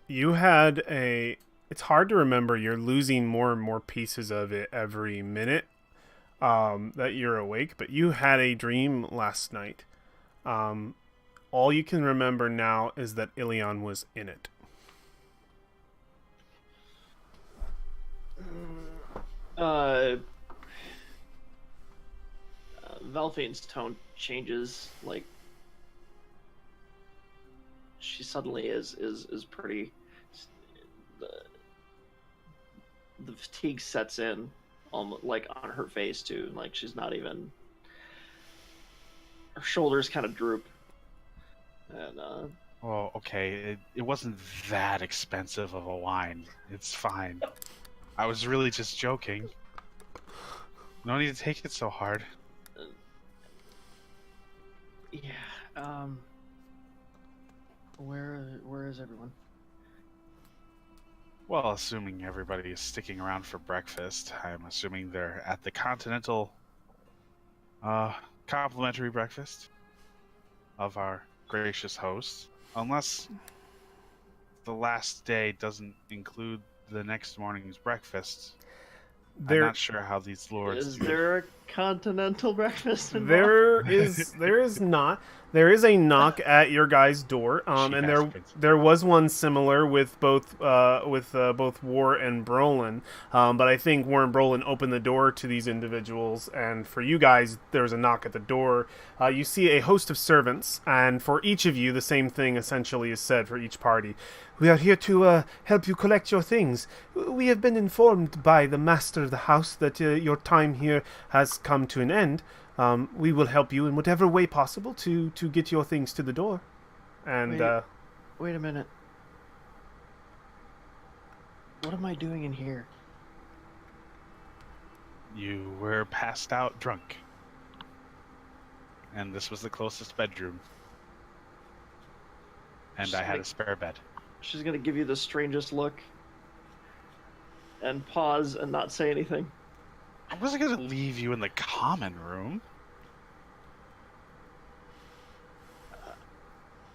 you had a. It's hard to remember. You're losing more and more pieces of it every minute that you're awake. But you had a dream last night. All you can remember now is that Ilion was in it. Valfine's tone changes. Like, she suddenly is pretty. The fatigue sets in, almost like on her face too. Like she's not even. her shoulders kind of droop. And Well, okay, it wasn't that expensive of a wine. It's fine. I was really just joking. No need to take it so hard. yeah, where is everyone? Well, assuming everybody is sticking around for breakfast, I'm assuming they're at the Continental complimentary breakfast of our gracious host. Unless the last day doesn't include the next morning's breakfast. I'm not sure how these lords Is do. there a continental breakfast involved? There is not. There is a knock at your guys' door, Cheap and ass prince. there was one similar with both War and Brolin, but I think War and Brolin opened the door to these individuals, and for you guys, there was a knock at the door. You see a host of servants, and for each of you, the same thing essentially is said for each party. We are here to help you collect your things. We have been informed by the master of the house that your time here has come to an end. We will help you in whatever way possible to get your things to the door. And Wait a minute. What am I doing in here? You were passed out drunk. And this was the closest bedroom. And I had a spare bed. She's gonna give you the strangest look. And pause and not say anything. I wasn't going to leave you in the common room.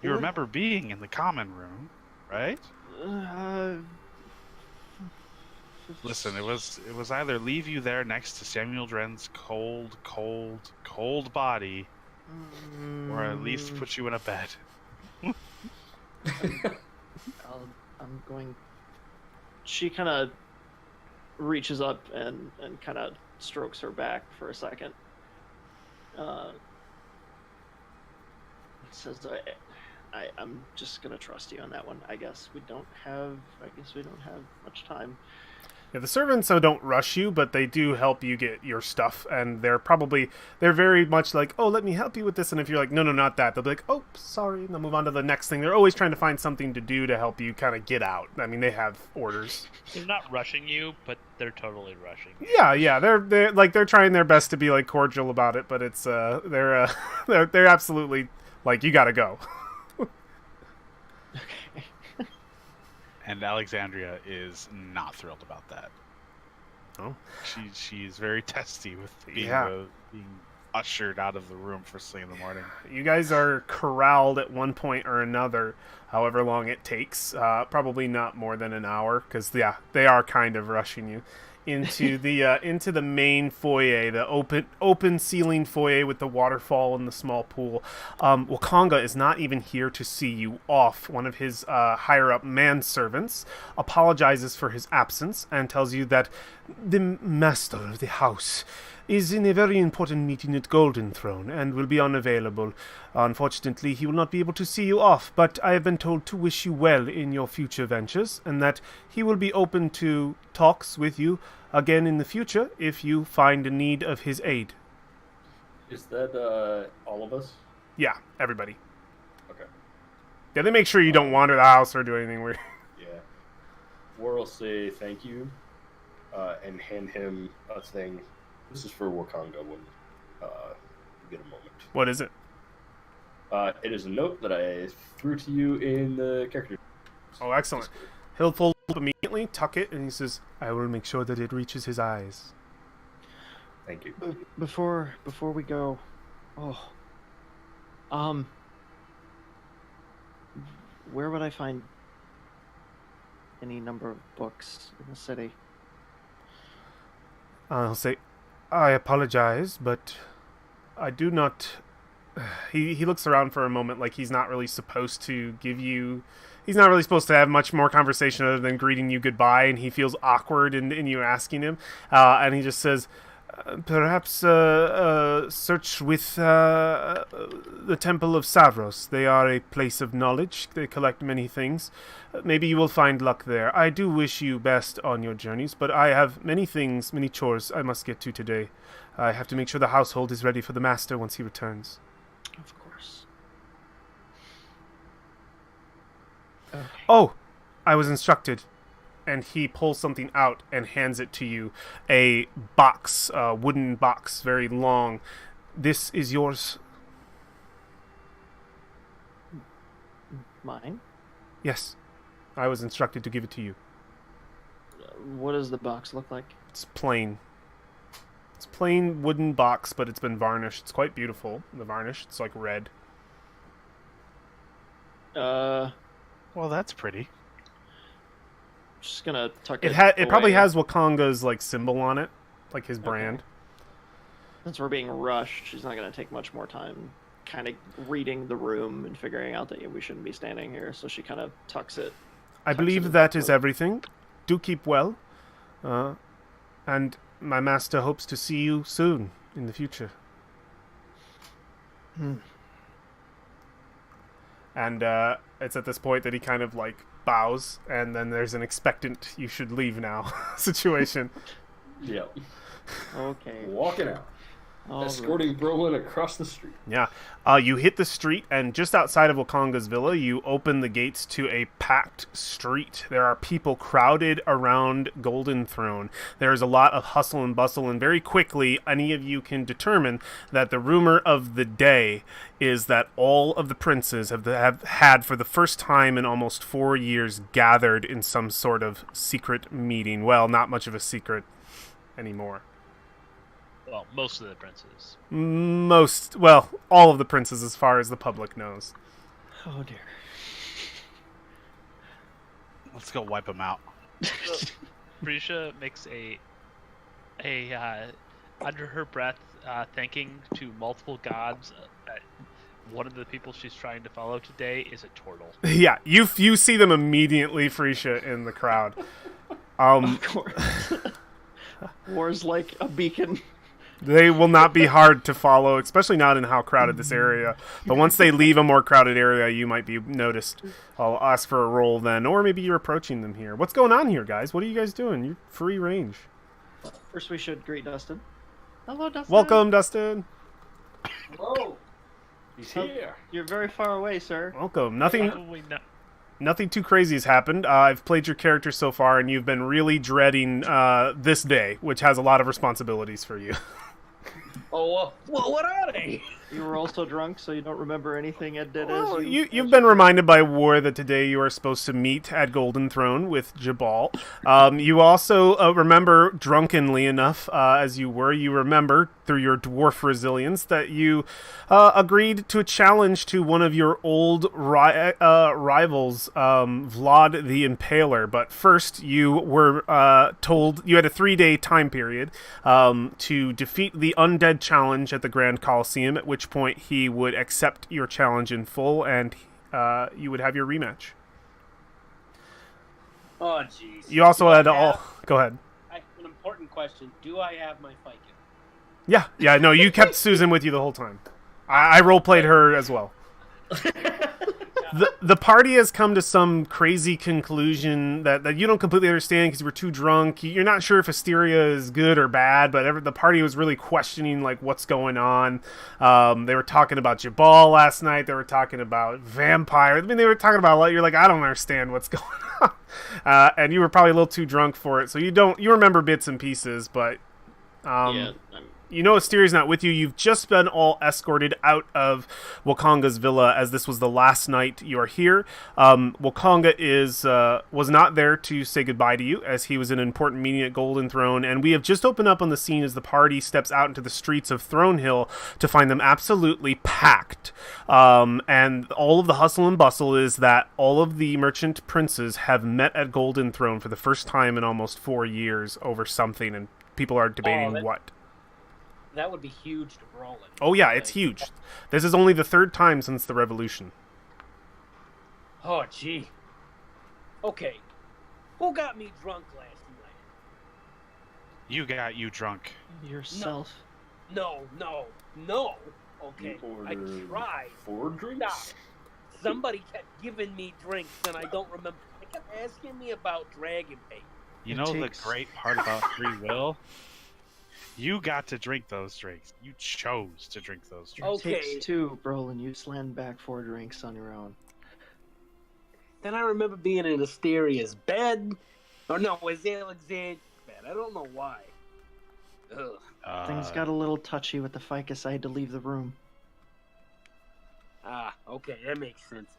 You What? remember being in the common room, right? Listen, it was either leave you there next to Samuel Dren's cold body, or at least put you in a bed. I'm going. She kind of reaches up and kind of strokes her back for a second. Says, "I'm just gonna trust you on that one. I guess we don't have much time." yeah, the servants don't rush you, but they do help you get your stuff, and they're very much like, oh, let me help you with this, and if you're like, no, not that, they'll be like, oh, sorry, and they'll move on to the next thing. They're always trying to find something to do to help you kind of get out. I mean, they have orders. They're not rushing you, but they're totally rushing. Yeah, they're trying their best to be like cordial about it, but it's they're absolutely like, you gotta go. And Alexandria is not thrilled about that. Oh, She's very testy with being ushered out of the room first thing in the morning. you guys are corralled at one point or another, however long it takes. Probably not more than an hour, because they are kind of rushing you into the main foyer, the open ceiling foyer with the waterfall and the small pool. Wakanga is not even here to see you off. One of his higher up manservants apologizes for his absence and tells you that the master of the house is in a very important meeting at Golden Throne and will be unavailable. Unfortunately, he will not be able to see you off, but I have been told to wish you well in your future ventures, and that he will be open to talks with you again in the future if you find a need of his aid. Is that all of us? Yeah, everybody. Okay. Yeah, they make sure you don't wander the house or do anything weird. Yeah. War will say thank you and hand him a thing. This is for Wakanga when you get a moment. What is it? It is a note that I threw to you in the character. Oh, excellent. He'll fold it up immediately, tuck it, and he says, I will make sure that it reaches his eyes. Thank you. Before we go, where would I find any number of books in the city? I'll say, I apologize, but I do not... He looks around for a moment like he's not really supposed to give you... He's not really supposed to have much more conversation other than greeting you goodbye, and he feels awkward in you asking him. And he just says, perhaps search with the Temple of Savros. They are a place of knowledge. They collect many things. Maybe you will find luck there. I do wish you best on your journeys, but I have many things, many chores I must get to today. I have to make sure the household is ready for the master once he returns. Of course. Okay. Oh, I was instructed. And he pulls something out and hands it to you. A box, a wooden box, very long. This is yours. Mine? Yes. I was instructed to give it to you. What does the box look like? It's plain. It's plain wooden box, but it's been varnished. It's quite beautiful. The varnish, it's like red. Well, that's pretty. Just gonna tuck It it. it probably away. has Wakonga's like symbol on it, like his brand. Since we're being rushed, she's not gonna take much more time. Kind of reading the room and figuring out that we shouldn't be standing here, so she kind of tucks it. I Tucks believe it that in. is everything. Do keep well. And my master hopes to see you soon in the future. And it's at this point that he kind of like bows, and then there's an expectant "you should leave now" situation. Yep. Okay. Walking out. All Escorting Brolin across the street. Yeah. You hit the street, and just outside of Wakonga's villa, you open the gates to a packed street. There are people crowded around Golden Throne. There's a lot of hustle and bustle, and very quickly, any of you can determine that the rumor of the day is that all of the princes have had, for the first time in almost 4 years, gathered in some sort of secret meeting. Well, not much of a secret anymore. Well, most of the princes. All of the princes as far as the public knows. Oh dear. Let's go wipe them out. Brisha makes a under her breath thanking to multiple gods that one of the people she's trying to follow today is a turtle. Yeah, you see them immediately, Freesia, in the crowd. Of course. War's like a beacon. They will not be hard to follow, especially not in how crowded this area. But once they leave a more crowded area, you might be noticed. I'll ask for a roll then, or maybe you're approaching them here. What's going on here, guys? What are you guys doing? You're free range. First, we should greet Dustin. Hello, Dustin. Welcome, Dustin. Whoa! He's here. You're very far away, sir. Welcome. Nothing Probably not. Nothing too crazy has happened. I've played your character so far, and you've been really dreading this day, which has a lot of responsibilities for you. Oh, well, what are they? You were also drunk, so you don't remember anything Ed did Well, as you've been reminded by War that today you are supposed to meet at Golden Throne with Jabal. You also remember, drunkenly enough as you remember through your dwarf resilience that you agreed to a challenge to one of your old rivals, Vlad the Impaler. But first, you were told you had a 3-day time period to defeat the undead challenge at the Grand Coliseum, at which point he would accept your challenge in full, and you would have your rematch. Oh, jeez. You also had all... Go ahead. An important question. Do I have my fight kit? Yeah, no, you kept Susan with you the whole time. I role-played her as well. The party has come to some crazy conclusion that you don't completely understand because you were too drunk. You're not sure if Asteria is good or bad, but the party was really questioning like what's going on. They were talking about Jabal last night. They were talking about vampire. I mean, they were talking about a lot. You're like, I don't understand what's going on. And you were probably a little too drunk for it, so you remember bits and pieces, but yeah, you know Asteria's not with you. You've just been all escorted out of Wakonga's villa, as this was the last night you are here. Wakanga was not there to say goodbye to you, as he was in an important meeting at Golden Throne, and we have just opened up on the scene as the party steps out into the streets of Throne Hill to find them absolutely packed. And all of the hustle and bustle is that all of the merchant princes have met at Golden Throne for the first time in almost 4 years over something, and people are debating what. That would be huge to Brolin. Oh yeah, it's huge. This is only the 3rd time since the revolution. Oh, gee. Okay. Who got me drunk last night? You got you drunk. yourself. No. Okay. I tried. 4 drinks? Stop. Somebody kept giving me drinks, and I don't remember. They kept asking me about Dragon Bait. You It know takes- the great part about free will You got to drink those drinks. You chose to drink those drinks. Okay. Takes two, Brolin. You slammed back 4 drinks on your own. Then I remember being in Asteria's bed. Oh no, it was Alexander's bed. I don't know why. Ugh. Things got a little touchy with the ficus. I had to leave the room. Ah, okay, that makes sense.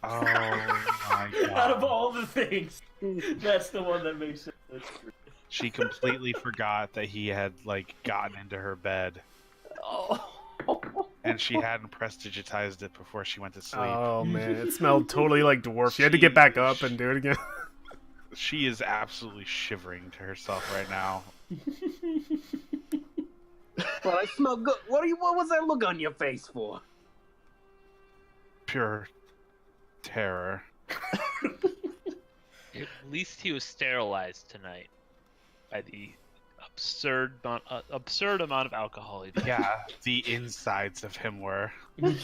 Oh my god. Out of all the things, that's the one that makes sense. That's true. She completely forgot that he had, like, gotten into her bed. Oh. And she hadn't prestidigitized it before she went to sleep. Oh man, it smelled totally like dwarf. You had to get back up and do it again. She is absolutely shivering to herself right now. Well, I smell good. What was that look on your face for? Pure terror. At least he was sterilized tonight by the absurd amount of alcohol he drank. Yeah, the insides of him were. It's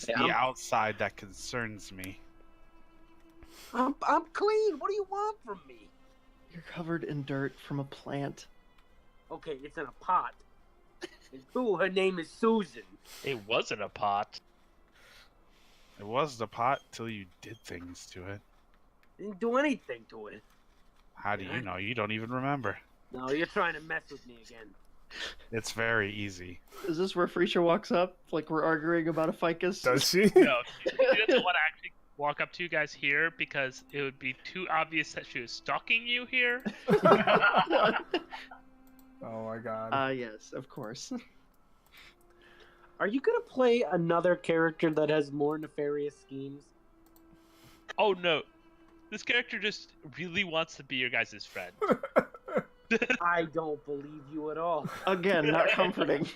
the outside that concerns me. I'm clean. What do you want from me? You're covered in dirt from a plant. Okay, it's in a pot. And two, her name is Susan. It wasn't a pot. It was the pot till you did things to it. Didn't do anything to it. How do you know? You don't even remember. No, you're trying to mess with me again. It's very easy. Is this where Freesia walks up? Like we're arguing about a ficus? Does she? No, she doesn't want to actually walk up to you guys here because it would be too obvious that she was stalking you here. Oh my god. Yes, of course. Are you gonna play another character that has more nefarious schemes? Oh no, this character just really wants to be your guys' friend. I don't believe you at all. Again, not comforting.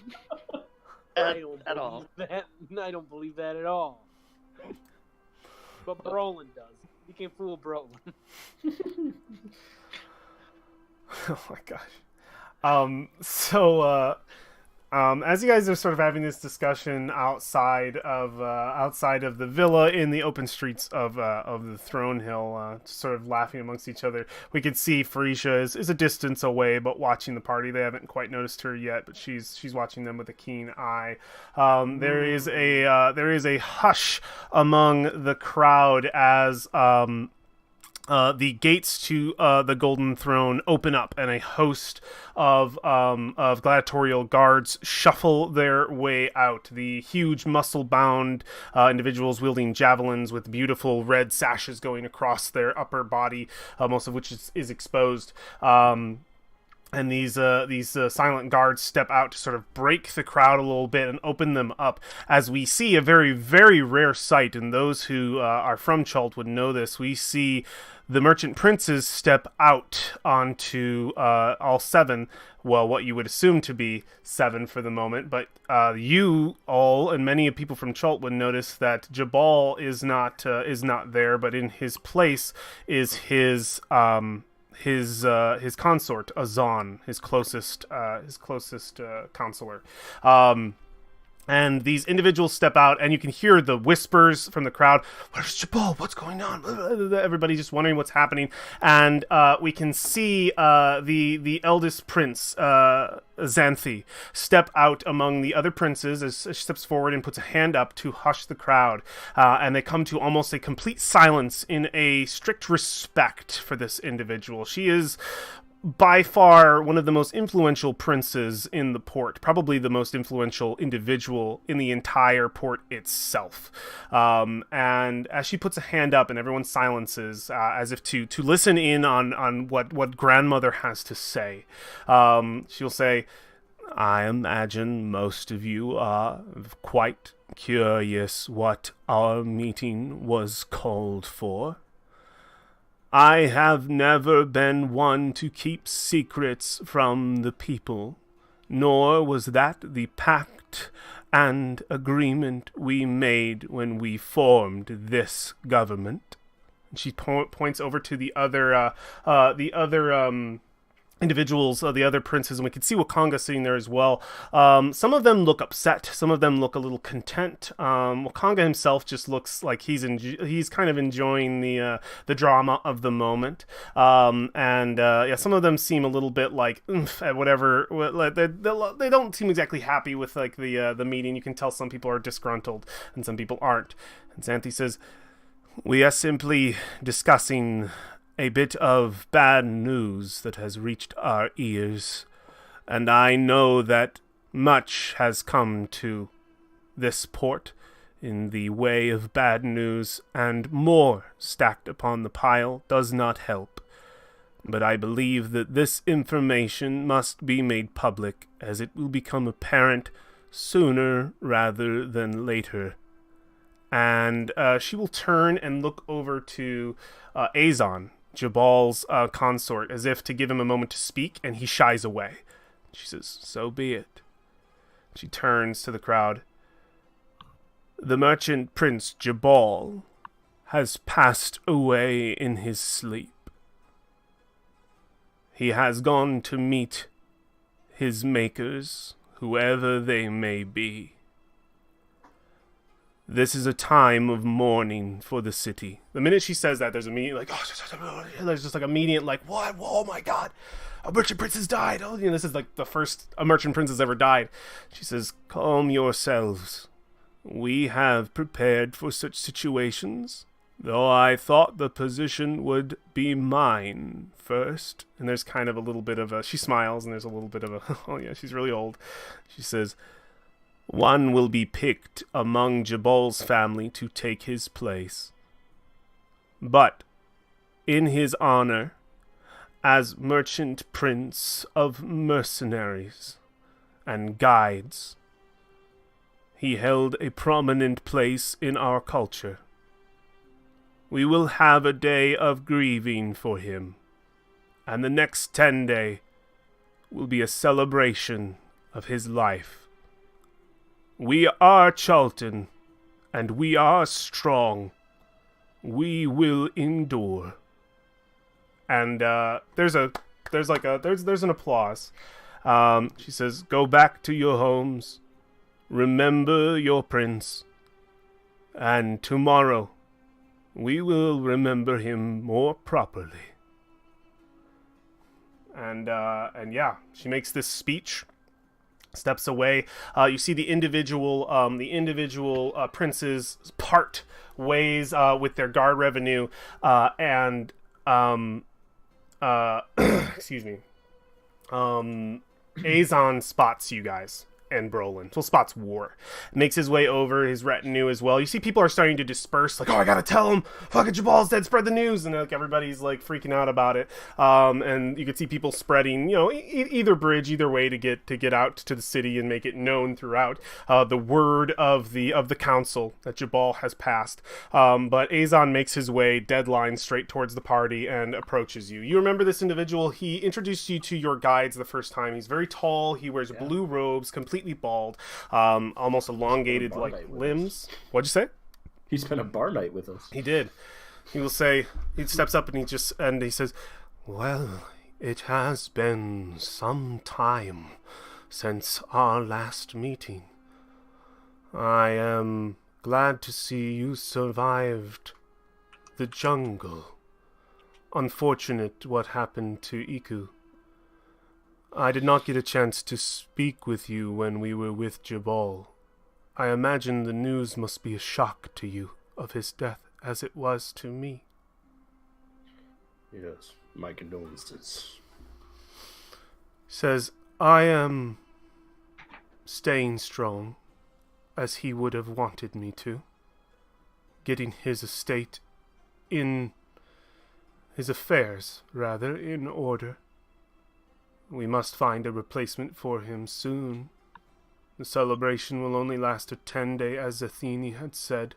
I don't at believe all. that. I don't believe that at all. But Brolin does. You can fool Brolin. Oh my gosh. As you guys are sort of having this discussion outside of the villa in the open streets of the Throne Hill, sort of laughing amongst each other, we could see Freesia is a distance away, but watching the party. They haven't quite noticed her yet, but she's watching them with a keen eye. There is a hush among the crowd as the gates to the Golden Throne open up, and a host of gladiatorial guards shuffle their way out. The huge, muscle-bound individuals wielding javelins with beautiful red sashes going across their upper body, most of which is exposed. And these silent guards step out to sort of break the crowd a little bit and open them up, as we see a very, very rare sight, and those who are from Chult would know this. We see the merchant princes step out onto all 7, well, what you would assume to be 7 for the moment, but you all and many people from Chult would notice that Jabal is not there, but in his place is his consort, Azan, his closest counselor. And these individuals step out, and you can hear the whispers from the crowd. Where's Jabal? What's going on? Everybody just wondering what's happening. And we can see the eldest prince, Xanthi, step out among the other princes as she steps forward and puts a hand up to hush the crowd. And they come to almost a complete silence in a strict respect for this individual. She is by far one of the most influential princes in the port, probably the most influential individual in the entire port itself. And as she puts a hand up and everyone silences, as if to listen in on what grandmother has to say, she'll say, I imagine most of you are quite curious what our meeting was called for. I have never been one to keep secrets from the people, nor was that the pact and agreement we made when we formed this government. She points over to the other individuals, the other princes, and we can see Wakanga sitting there as well. Some of them look upset. Some of them look a little content. Wakanga himself just looks like he's kind of enjoying the drama of the moment. Yeah, some of them seem a little bit like at whatever. They don't seem exactly happy with like the meeting. You can tell some people are disgruntled and some people aren't. And Xanthi says, "We are simply discussing a bit of bad news that has reached our ears, and I know that much has come to this port in the way of bad news, and more stacked upon the pile does not help. But I believe that this information must be made public, as it will become apparent sooner rather than later." And she will turn and look over to Azon, Jabal's consort, as if to give him a moment to speak, and he shies away. She says, "So be it." She turns to the crowd. "The merchant prince Jabal has passed away in his sleep. He has gone to meet his makers, whoever they may be. This is a time of mourning for the city." The minute she says that, there's immediate like, there's just like immediate like, what? Oh my God, a merchant prince has died. Oh, this is like the first a merchant prince has ever died. She says, "Calm yourselves. We have prepared for such situations, though I thought the position would be mine first." And there's kind of a little bit of she smiles, and there's a little bit of oh yeah, she's really old. She says, "One will be picked among Jabal's family to take his place. But, in his honor, as merchant prince of mercenaries and guides, he held a prominent place in our culture. We will have a day of grieving for him, and the next 10 days will be a celebration of his life. We are Chultan, and we are strong. We will endure." And there's an applause. She says, "Go back to your homes. Remember your prince. And tomorrow, we will remember him more properly." And yeah, she makes this speech, steps away. You see the individual princes part ways with their guard revenue, and excuse me. Azon spots you guys and Brolin. Well, spots War. Makes his way over, his retinue as well. You see people are starting to disperse, like, "Oh, I gotta tell him, fucking Jabal's dead, spread the news," and like everybody's like freaking out about it. And you could see people spreading, either bridge, either way to get out to the city and make it known throughout the word of the council that Jabal has passed. But Azon makes his way deadline straight towards the party and approaches you. You remember this individual? He introduced you to your guides the first time. He's very tall. He wears blue robes, completely bald, almost elongated like limbs. What'd you say? He spent a bar night with us. He did. He will say, he steps up and he says, "Well, it has been some time since our last meeting. I am glad to see you survived the jungle. Unfortunate what happened to Iku. I did not get a chance to speak with you when we were with Jabal. I imagine the news must be a shock to you of his death, as it was to me." Yes, my condolences. Says, "I am staying strong, as he would have wanted me to. Getting his estate in... his affairs, rather, in order. We must find a replacement for him soon. The celebration will only last a 10-day, as Athene had said.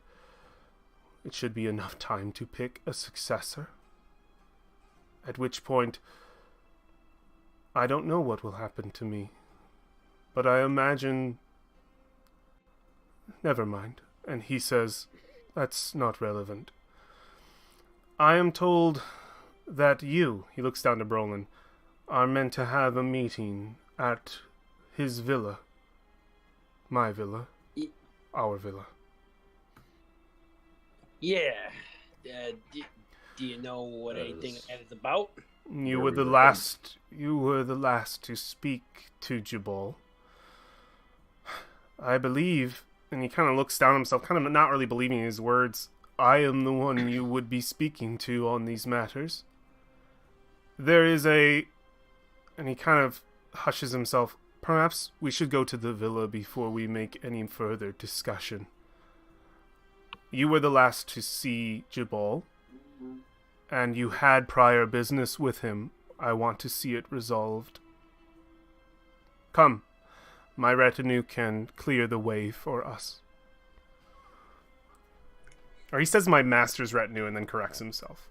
It should be enough time to pick a successor. At which point, I don't know what will happen to me, but I imagine... Never mind." And he says, "That's not relevant. I am told that you," he looks down to Brolin, are meant to have a meeting at his villa. My villa. Y- Our villa. Yeah. Do you know what anything that is about? You Where were we the were last. You were the last to speak to Jabal. I believe, and he kind of looks down at himself, kind of not really believing his words. I am the one you would be speaking to on these matters. There is a, and he kind of hushes himself. Perhaps we should go to the villa before we make any further discussion. You were the last to see Jabal, and you had prior business with him. I want to see it resolved. Come, my retinue can clear the way for us. Or he says my master's retinue and then corrects himself.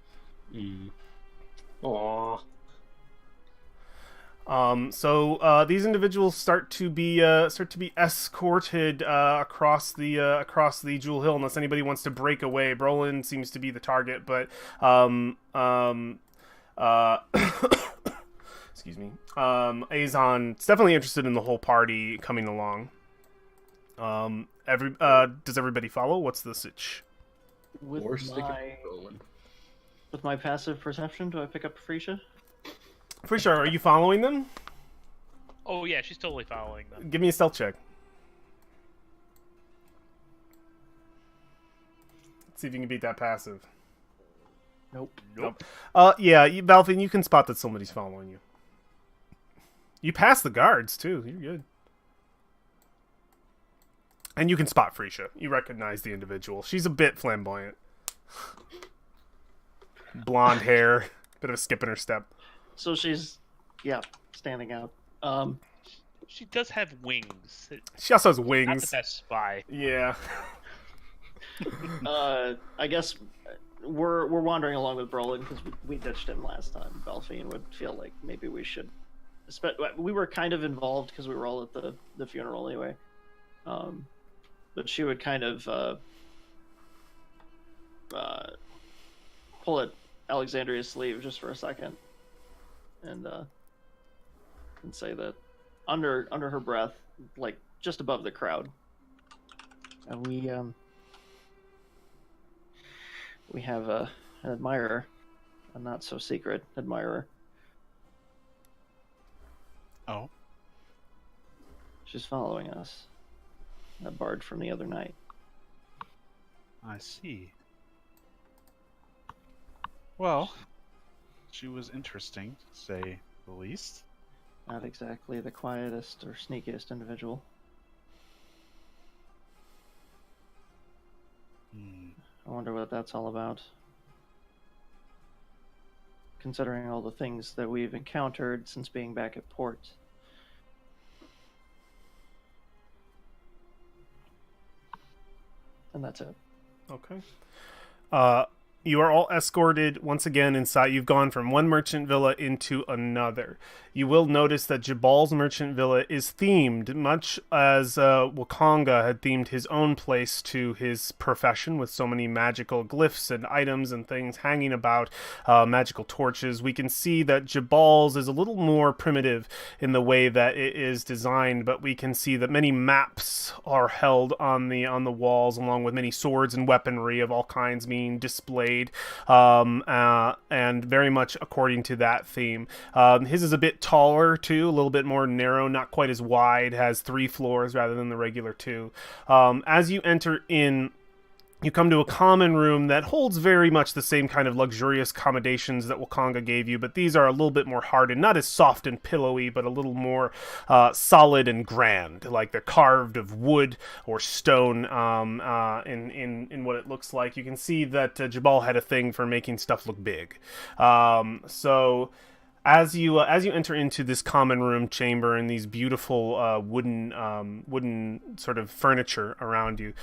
Aww. So these individuals start to be escorted across the Jewel Hill, unless anybody wants to break away. Brolin seems to be the target, but excuse me. Azon's definitely interested in the whole party coming along. Does everybody follow? What's the sitch? Or stick my it rolling. with my passive perception, do I pick up Freesia? For sure. Are you following them? Oh yeah, she's totally following them. Give me a stealth check. Let's see if you can beat that passive. Nope. Yeah, Balvin, you can spot that somebody's following you. You pass the guards, too. You're good. And you can spot Freesia. You recognize the individual. She's a bit flamboyant. Blonde hair. Bit of a skip in her step. So she's, standing out. She does have wings. She also has Not wings. the best spy. Yeah. I guess we're wandering along with Brolin because we ditched him last time. Belfian would feel like maybe we should. We were kind of involved because we were all at the funeral anyway. But she would kind of pull at Alexandria's sleeve just for a second, and say that under her breath, like just above the crowd, we have an admirer, a not so secret admirer. Oh, She's following us. That bard from the other night. I see. Well, she was interesting, to say the least. Not exactly the quietest or sneakiest individual. I wonder what that's all about. Considering all the things that we've encountered since being back at port. And that's it. Okay. You are all escorted once again inside. You've gone from one merchant villa into another. You will notice that Jabal's merchant villa is themed, much as Wakanga had themed his own place to his profession, with so many magical glyphs and items and things hanging about, magical torches. We can see that Jabal's is a little more primitive in the way that it is designed, but we can see that many maps are held on the walls, along with many swords and weaponry of all kinds being displayed. And very much according to that theme. His is a bit taller too, a little bit more narrow, not quite as wide, has 3 floors rather than the regular 2. As you enter in, you come to a common room that holds very much the same kind of luxurious accommodations that Wakanga gave you, but these are a little bit more hardened, not as soft and pillowy, but a little more solid and grand, like they're carved of wood or stone in what it looks like. You can see that Jabal had a thing for making stuff look big. So as you enter into this common room chamber and these beautiful wooden sort of furniture around you,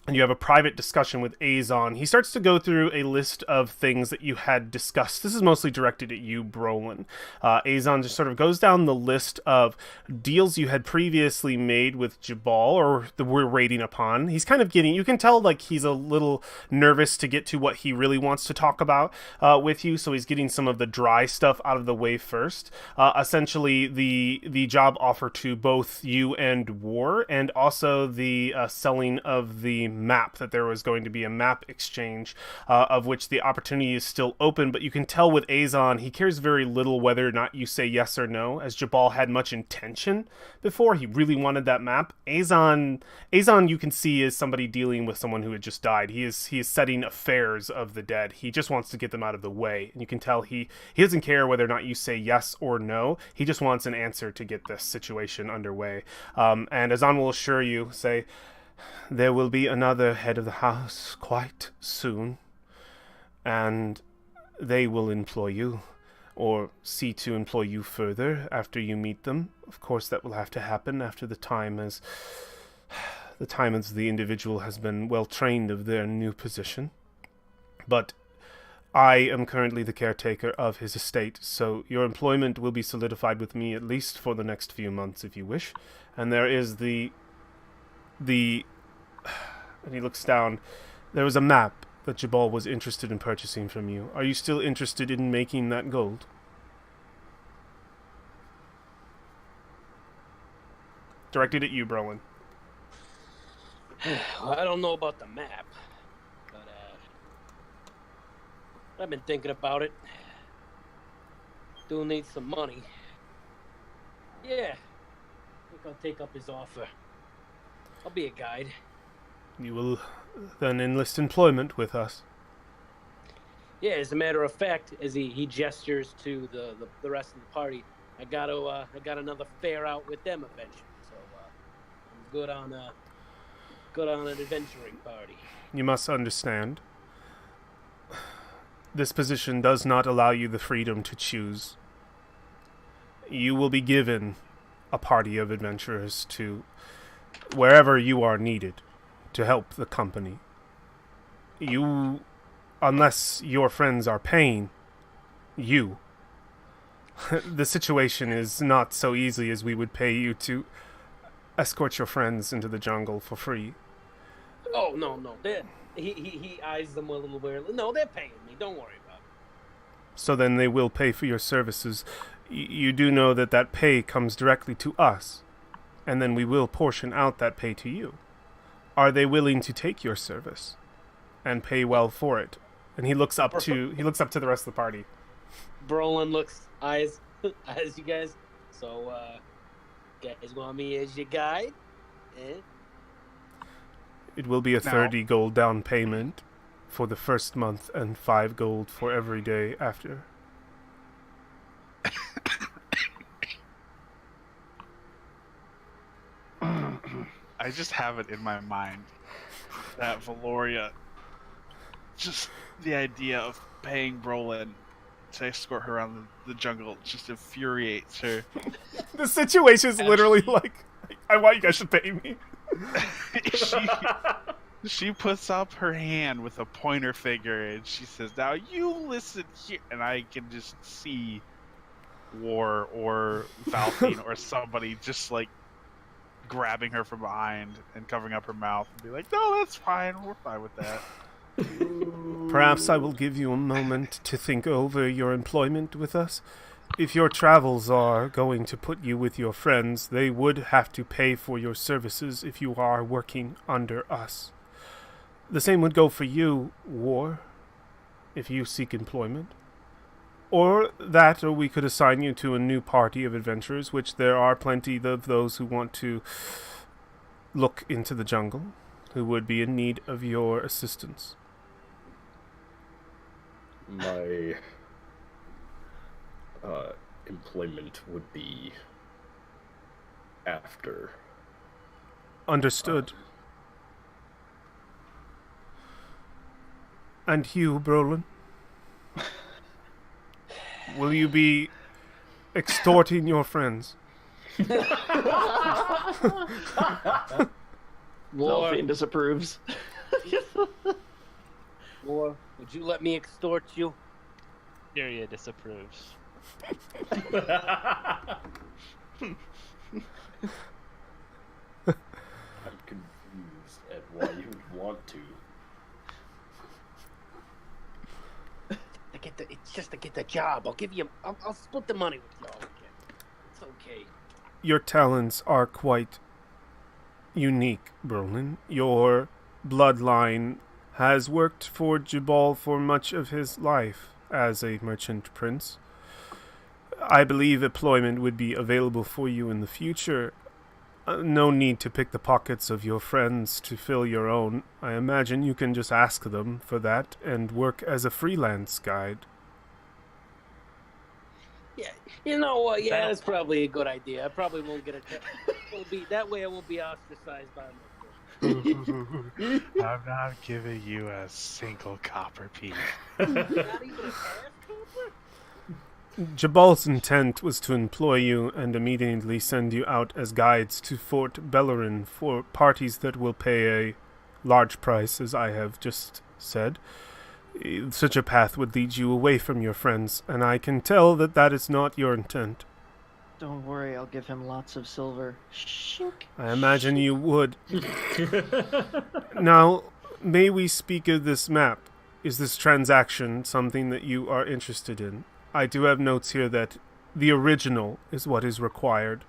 and you have a private discussion with Azon. He starts to go through a list of things that you had discussed. This is mostly directed at you, Brolin. Azon just sort of goes down the list of deals you had previously made with Jabal, or that we're rating upon. He's kind of getting, you can tell like he's a little nervous to get to what he really wants to talk about with you, so he's getting some of the dry stuff out of the way first. Essentially, the job offer to both you and War, and also the selling of the map, that there was going to be a map exchange of which the opportunity is still open, but you can tell with Azon, he cares very little whether or not you say yes or no, as Jabal had much intention before. He really wanted that map. Azon you can see is somebody dealing with someone who had just died. He is setting affairs of the dead. He just wants to get them out of the way, and you can tell he doesn't care whether or not you say yes or no. He just wants an answer to get this situation underway. And Azon will assure you, say, there will be another head of the house quite soon, and they will employ you, or see to employ you further after you meet them. Of course, that will have to happen after the time as the individual has been well trained of their new position. But I am currently the caretaker of his estate, so your employment will be solidified with me at least for the next few months, if you wish. And there is the and he looks down. There was a map that Jabal was interested in purchasing from you. Are you still interested in making that gold? Directed at you, Brolin. I don't know about the map, but I've been thinking about it. Do need some money. Yeah, I think I'll take up his offer. I'll be a guide. You will then enlist employment with us. Yeah, as a matter of fact, as he gestures to the rest of the party, I got another fare out with them eventually. So I'm good on an adventuring party. You must understand, this position does not allow you the freedom to choose. You will be given a party of adventurers to wherever you are needed to help the company. You, unless your friends are paying you, the situation is not so easy as we would pay you to escort your friends into the jungle for free. Oh, no. He eyes them a little weirdly. No, they're paying me. Don't worry about it. So then they will pay for your services. You do know that pay comes directly to us, and then we will portion out that pay to you. Are they willing to take your service and pay well for it? And he looks up to the rest of the party. Brolin eyes you guys. So, guys want me as your guide? Eh? It will be a 30 gold down payment for the first month and 5 gold for every day after. I just have it in my mind that Valoria, just the idea of paying Brolin to escort her around the jungle just infuriates her. The situation is literally like, I want you guys to pay me. She puts up her hand with a pointer finger and she says, now you listen here. And I can just see War or Valfine or somebody just like grabbing her from behind and covering up her mouth and be like, no, that's fine. We're fine with that. Perhaps I will give you a moment to think over your employment with us. If your travels are going to put you with your friends, they would have to pay for your services if you are working under us. The same would go for you, War, if you seek employment. Or we could assign you to a new party of adventurers, which there are plenty of those who want to look into the jungle, who would be in need of your assistance. My employment would be after. Understood. And you, Brolin? Will you be extorting your friends? Delphine disapproves. Or would you let me extort you? Syria disapproves. I'm confused at why you would want to. It's just to get the job. I'll split the money with y'all again. It's okay. Your talents are quite unique, Brolin. Your bloodline has worked for Jabal for much of his life as a merchant prince. I believe employment would be available for you in the future. No need to pick the pockets of your friends to fill your own. I imagine you can just ask them for that and work as a freelance guide. Yeah, you know what? Yeah, that's probably a good idea. I probably won't get that way I won't be ostracized by my friends. I'm not giving you a single copper piece. Not even a half copper? Jabal's intent was to employ you and immediately send you out as guides to Fort Bellerin for parties that will pay a large price, as I have just said. Such a path would lead you away from your friends, and I can tell that that is not your intent. Don't worry, I'll give him lots of silver. Shink. I imagine you would. Now, may we speak of this map? Is this transaction something that you are interested in? I do have notes here that the original is what is required.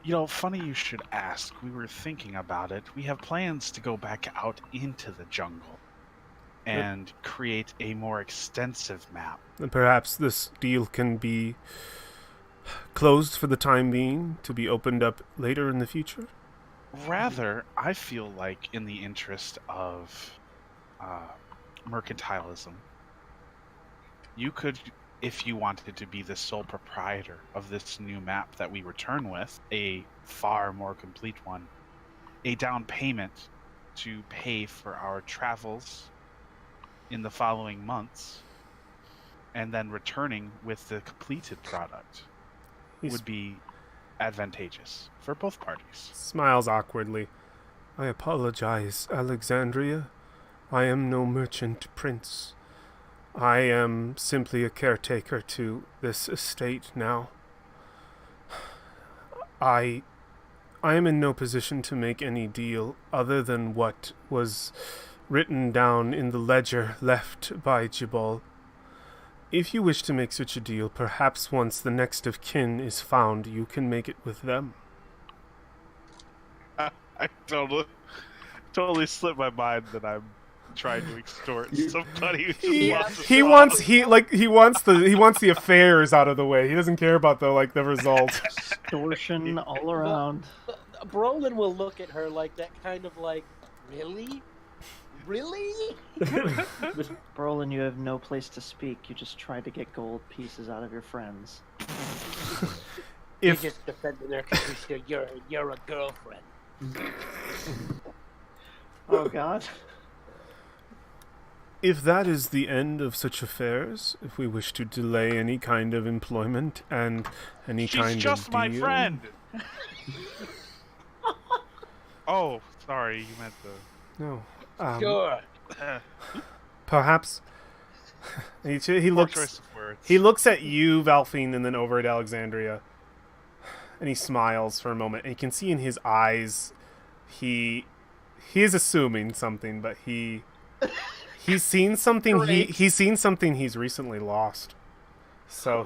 You know, funny you should ask. We were thinking about it. We have plans to go back out into the jungle and create a more extensive map. And perhaps this deal can be closed for the time being, to be opened up later in the future? Rather, I feel like in the interest of mercantilism, you could, if you wanted to be the sole proprietor of this new map that we return with, a far more complete one, a down payment to pay for our travels in the following months, and then returning with the completed product would be advantageous for both parties. Smiles awkwardly. I apologize, Alexandria. I am no merchant prince. I am simply a caretaker to this estate now. I am in no position to make any deal other than what was written down in the ledger left by Jabal. If you wish to make such a deal, perhaps once the next of kin is found, you can make it with them. I totally slipped my mind that I'm trying to extort somebody who just He wants the affairs out of the way. He doesn't care about the result. Extortion all around. Brolin will look at her like that, kind of like, really? Really? Brolin, you have no place to speak. You just tried to get gold pieces out of your friends. You're just defending her because you're a girlfriend. Oh, God. If that is the end of such affairs, if we wish to delay any kind of employment and any kind of deal... She's just my friend! Oh, sorry, you meant the... No. Sure. Perhaps... he looks at you, Valfine, and then over at Alexandria. And he smiles for a moment. And you can see in his eyes, he is assuming something, but he's seen something. He's seen something he's recently lost. So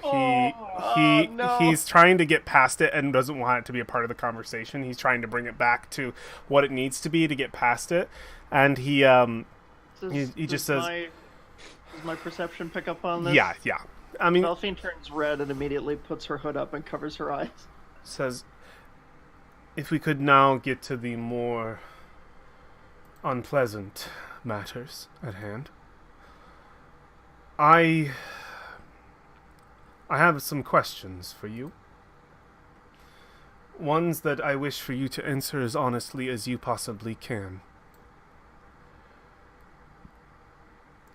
he's trying to get past it and doesn't want it to be a part of the conversation. He's trying to bring it back to what it needs to be to get past it. And he just says, Does my perception pick up on this? Yeah. I mean, Delphine turns red and immediately puts her hood up and covers her eyes. Says, if we could now get to the more unpleasant matters at hand. I have some questions for you. Ones that I wish for you to answer as honestly as you possibly can.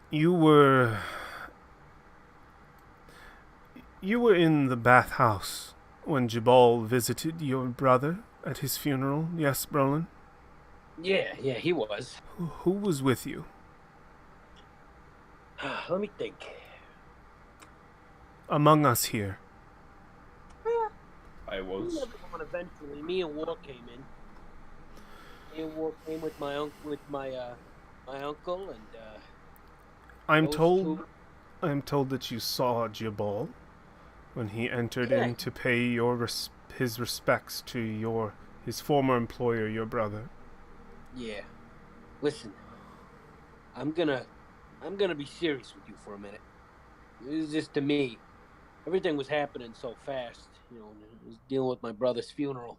You were in the bathhouse when Jabal visited your brother at his funeral, yes, Brolin? Yeah, he was. Who was with you? Let me think. Among us here. I was. Everyone eventually. Me and War came in. Me and War came with my my uncle and I'm those told two. that you saw Jabal when he entered Yeah. in to pay his respects to his former employer, your brother. Yeah. Listen, I'm gonna be serious with you for a minute. This is just to me. Everything was happening so fast. I was dealing with my brother's funeral.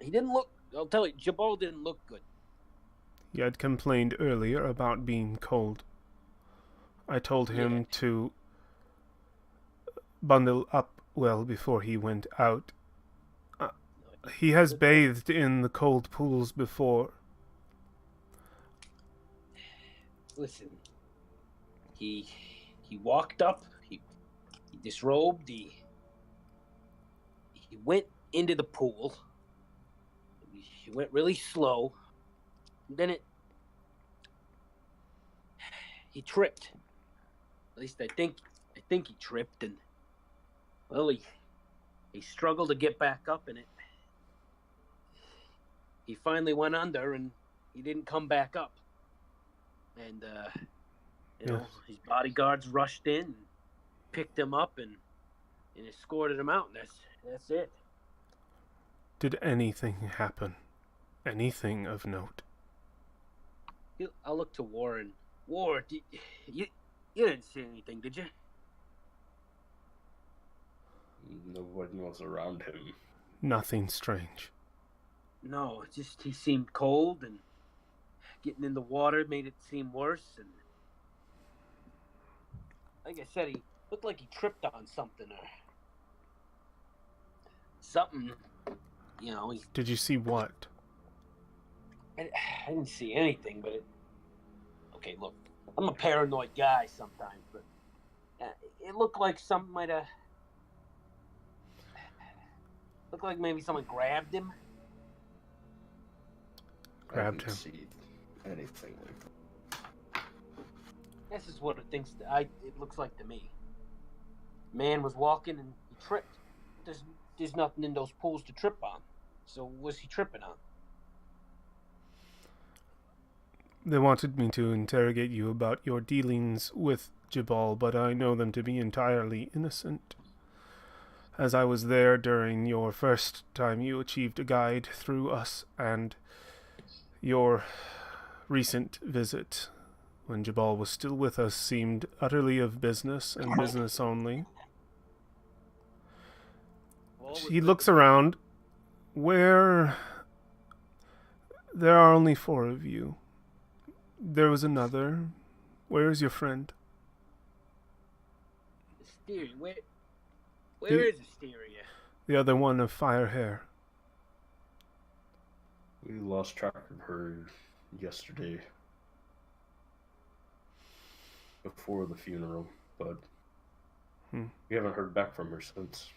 He didn't look. I'll tell you, Jabal didn't look good. He had complained earlier about being cold. I told him Yeah. to bundle up well before he went out. He has bathed in the cold pools before. Listen, he walked up. He disrobed. He went into the pool. He went really slow. Then he tripped. At least I think he tripped, and well, he struggled to get back up, and he finally went under, and he didn't come back up. And his bodyguards rushed in, and picked him up, and escorted him out, and that's it. Did anything happen? Anything of note? I'll look to Warren. War, you didn't see anything, did you? No one was around him. Nothing strange. No, just he seemed cold, and getting in the water made it seem worse. And like I said, he looked like he tripped on something or something. Did you see what? I didn't see anything, but okay, look, I'm a paranoid guy sometimes, but it looked like something might have looked like maybe someone grabbed him. Grabbed him. I didn't see anything like that. This is what it looks like to me. Man was walking and he tripped. There's nothing in those pools to trip on. So what was he tripping on? They wanted me to interrogate you about your dealings with Jabal, but I know them to be entirely innocent. As I was there during your first time you achieved a guide through us, and your recent visit, when Jabal was still with us, seemed utterly of business and business only. He looks around. There are only 4 of you. There was another. Where is your friend? Asteria, where is Asteria? The other one of fire hair. We lost track of her yesterday before the funeral, but we haven't heard back from her since.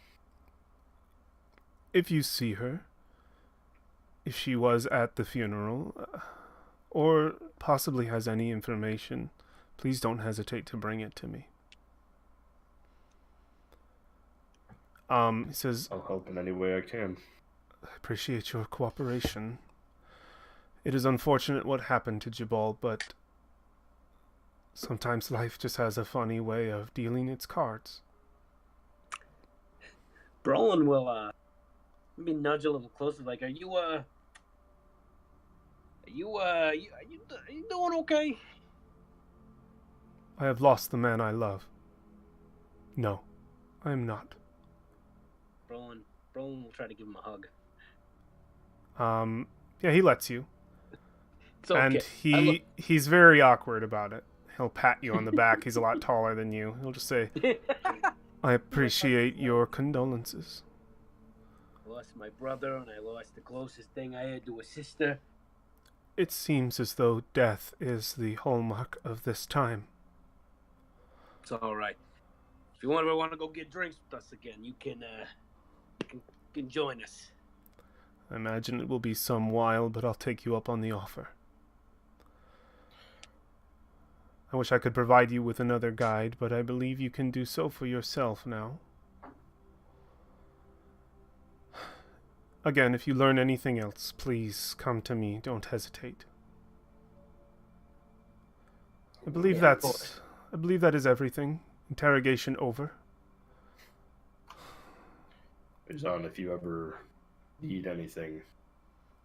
If you see her, if she was at the funeral, or possibly has any information, please don't hesitate to bring it to me. He says, I'll help in any way I can. I appreciate your cooperation. It is unfortunate what happened to Jabal, but sometimes life just has a funny way of dealing its cards. Brolin will maybe nudge a little closer. Like, are you doing okay? I have lost the man I love. No, I am not. Brolin will try to give him a hug. Yeah, he lets you. It's okay. And he's very awkward about it. He'll pat you on the back. He's a lot taller than you. He'll just say, I appreciate your condolences. I lost my brother, and I lost the closest thing I had to a sister. It seems as though death is the hallmark of this time. It's all right. If you ever want to go get drinks with us again, you can join us. I imagine it will be some while, but I'll take you up on the offer. I wish I could provide you with another guide, but I believe you can do so for yourself now. Again, if you learn anything else, please come to me. Don't hesitate. I believe Yeah, of course. I believe that is everything. Interrogation over. John, if you ever need anything,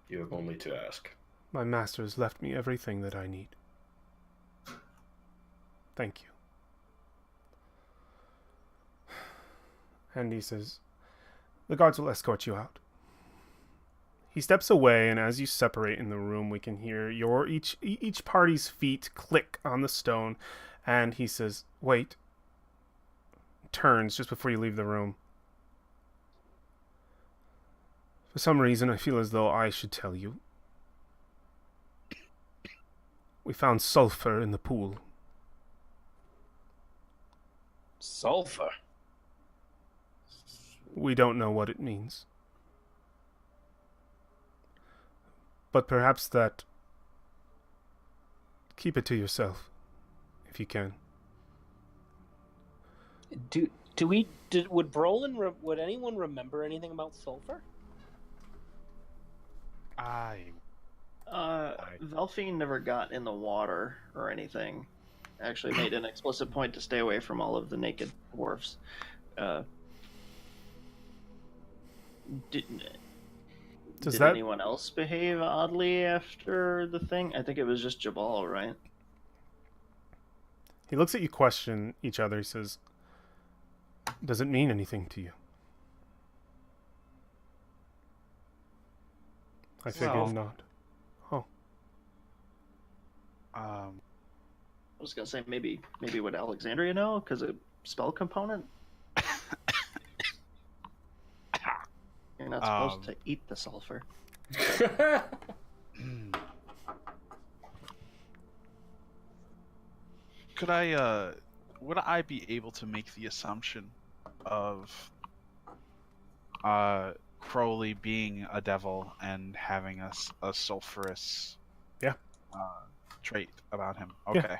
you have only to ask. My master has left me everything that I need. Thank you. And he says, the guards will escort you out. He steps away, and as you separate in the room, we can hear each party's feet click on the stone, and he says, wait. Turns just before you leave the room. For some reason, I feel as though I should tell you. We found sulfur in the pool. Sulfur. We don't know what it means. But perhaps that... Keep it to yourself, if you can. Would anyone remember anything about sulfur? Velphine never got in the water or anything. Actually made an explicit point to stay away from all of the naked dwarfs. Did anyone else behave oddly after the thing? I think it was just Jabal, right? He looks at you, question each other. He says, does it mean anything to you? I figured not. Oh. I was gonna say maybe would Alexandria know because a spell component. You're not supposed to eat the sulfur. Would I be able to make the assumption of Crowley being a devil and having a sulfurous trait about him? Okay. Yeah.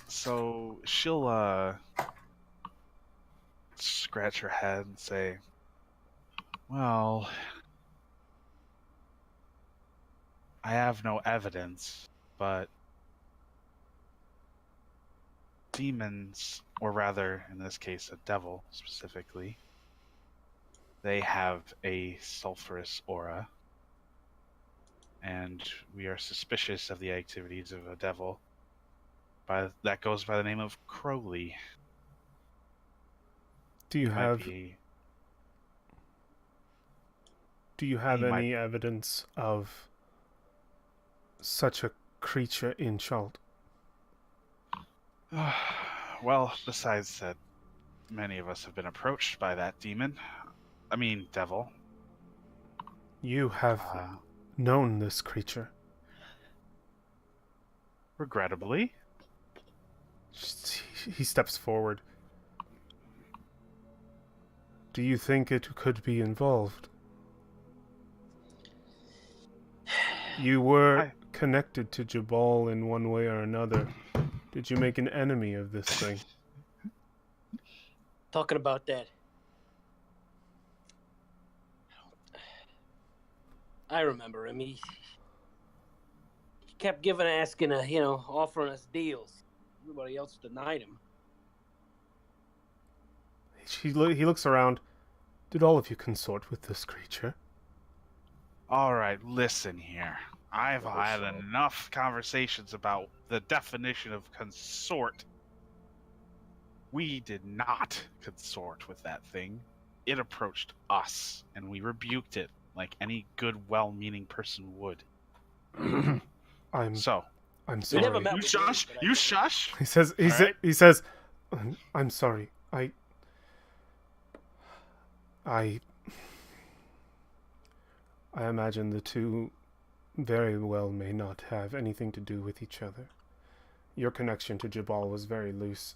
So she'll scratch her head and say, well, I have no evidence, but demons, or rather, in this case, a devil specifically, they have a sulfurous aura, and we are suspicious of the activities of a devil that goes by the name of Crowley. Do you have any evidence of such a creature in Chult? Well, besides that, many of us have been approached by that devil. You have known this creature? Regrettably. He steps forward. Do you think it could be involved? You were connected to Jabal in one way or another. Did you make an enemy of this thing? Talking about that. I remember him. He kept offering us deals. Everybody else denied him. He looks around. Did all of you consort with this creature? All right, listen here. I've had enough conversations about the definition of consort. We did not consort with that thing. It approached us, and we rebuked it like any good, well-meaning person would. I'm sorry. You shush. You shush. He says, I'm sorry. I imagine the two very well may not have anything to do with each other. Your connection to Jabal was very loose.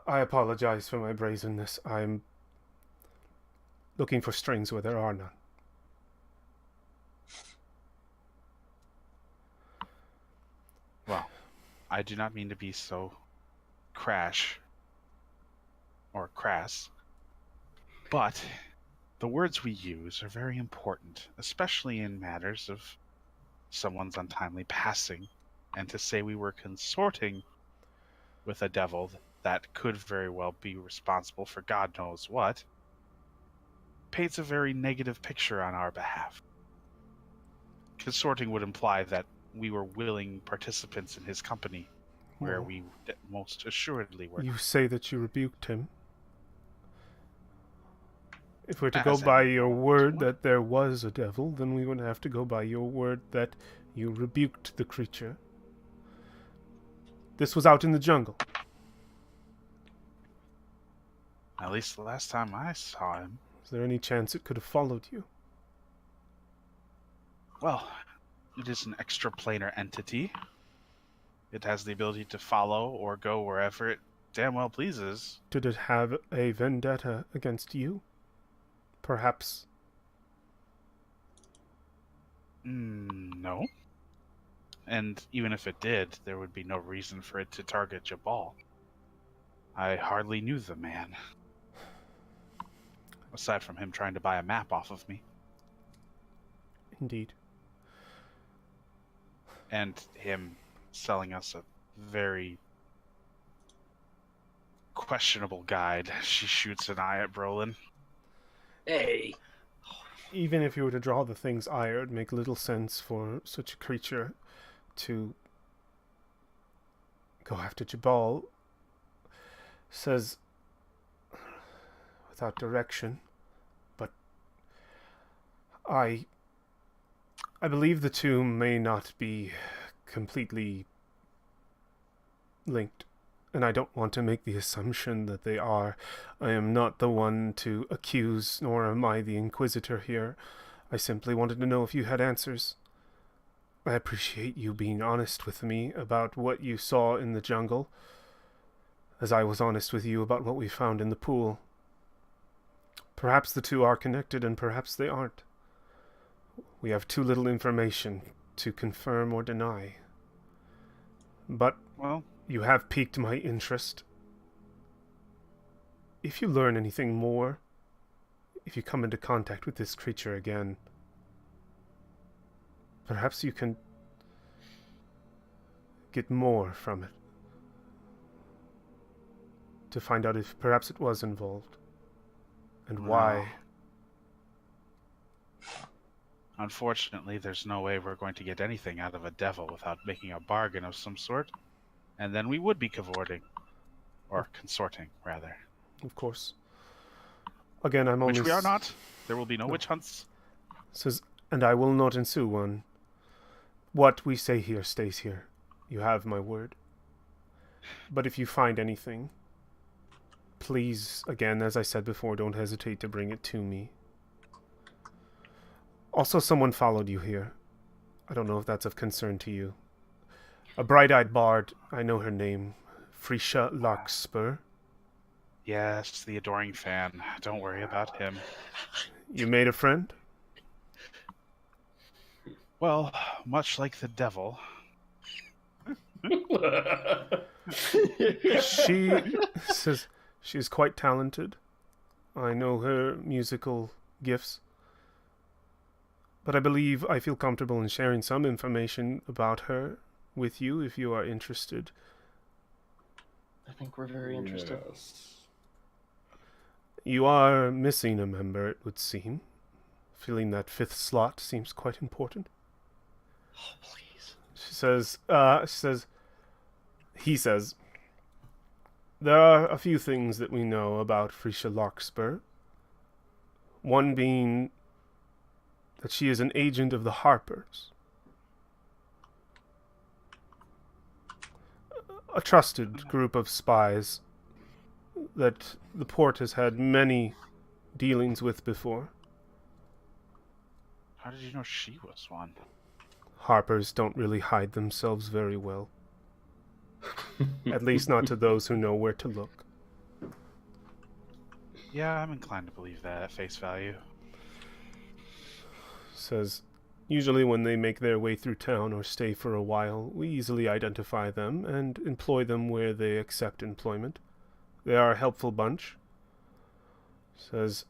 I apologize for my brazenness. looking for strings where there are none. Well, I do not mean to be so crass, but the words we use are very important, especially in matters of someone's untimely passing, and to say we were consorting with a devil that could very well be responsible for God knows what paints a very negative picture on our behalf. Consorting would imply that we were willing participants in his company, where Well, we most assuredly were. You say that you rebuked him. If we're to As go by anyone your would. word that there was a devil, then we would have to go by your word that you rebuked the creature. This was out in the jungle. At least the last time I saw him. Is there any chance it could have followed you? Well, it is an extraplanar entity. It has the ability to follow or go wherever it damn well pleases. Did it have a vendetta against you? Perhaps. No. And even if it did, there would be no reason for it to target Jabal. I hardly knew the man. Aside from him trying to buy a map off of me. Indeed. And him selling us a very questionable guide. She shoots an eye at Brolin. Hey, Even if you were to draw the things eye, it would make little sense for such a creature to go after Jabal. Says without direction, but I believe the two may not be completely linked, and I don't want to make the assumption that they are. I am not the one to accuse, nor am I the inquisitor here. I simply wanted to know if you had answers. I appreciate you being honest with me about what you saw in the jungle, as I was honest with you about what we found in the pool. Perhaps the two are connected, and perhaps they aren't. We have too little information to confirm or deny. But Well, you have piqued my interest. If you learn anything more, if you come into contact with this creature again, perhaps you can get more from it. To find out if perhaps it was involved. And why. unfortunately, there's no way we're going to get anything out of a devil without making a bargain of some sort. And then we would be cavorting. Or consorting, rather. Of course. Again, I'm only... Which we are not. There will be no witch hunts. Says, and I will not ensue one. What we say here stays here. You have my word. But if you find anything, please, again, as I said before, don't hesitate to bring it to me. Also, someone followed you here. I don't know if that's of concern to you. A bright-eyed bard, I know her name, Frisha Larkspur. Yes, the adoring fan. Don't worry about him. You made a friend? Well, much like the devil. She says she's quite talented. I know her musical gifts. But I believe I feel comfortable in sharing some information about her with you if you are interested. I think we're very interested. Yes. You are missing a member, it would seem. Feeling that fifth slot seems quite important. Oh, please. He says, there are a few things that we know about Frisha Larkspur. One being that she is an agent of the Harpers. A trusted group of spies that the port has had many dealings with before. How did you know she was one? Harpers don't really hide themselves very well. At least not to those who know where to look. Yeah, I'm inclined to believe that at face value. Says, usually when they make their way through town or stay for a while, we easily identify them and employ them where they accept employment. They are a helpful bunch. Says,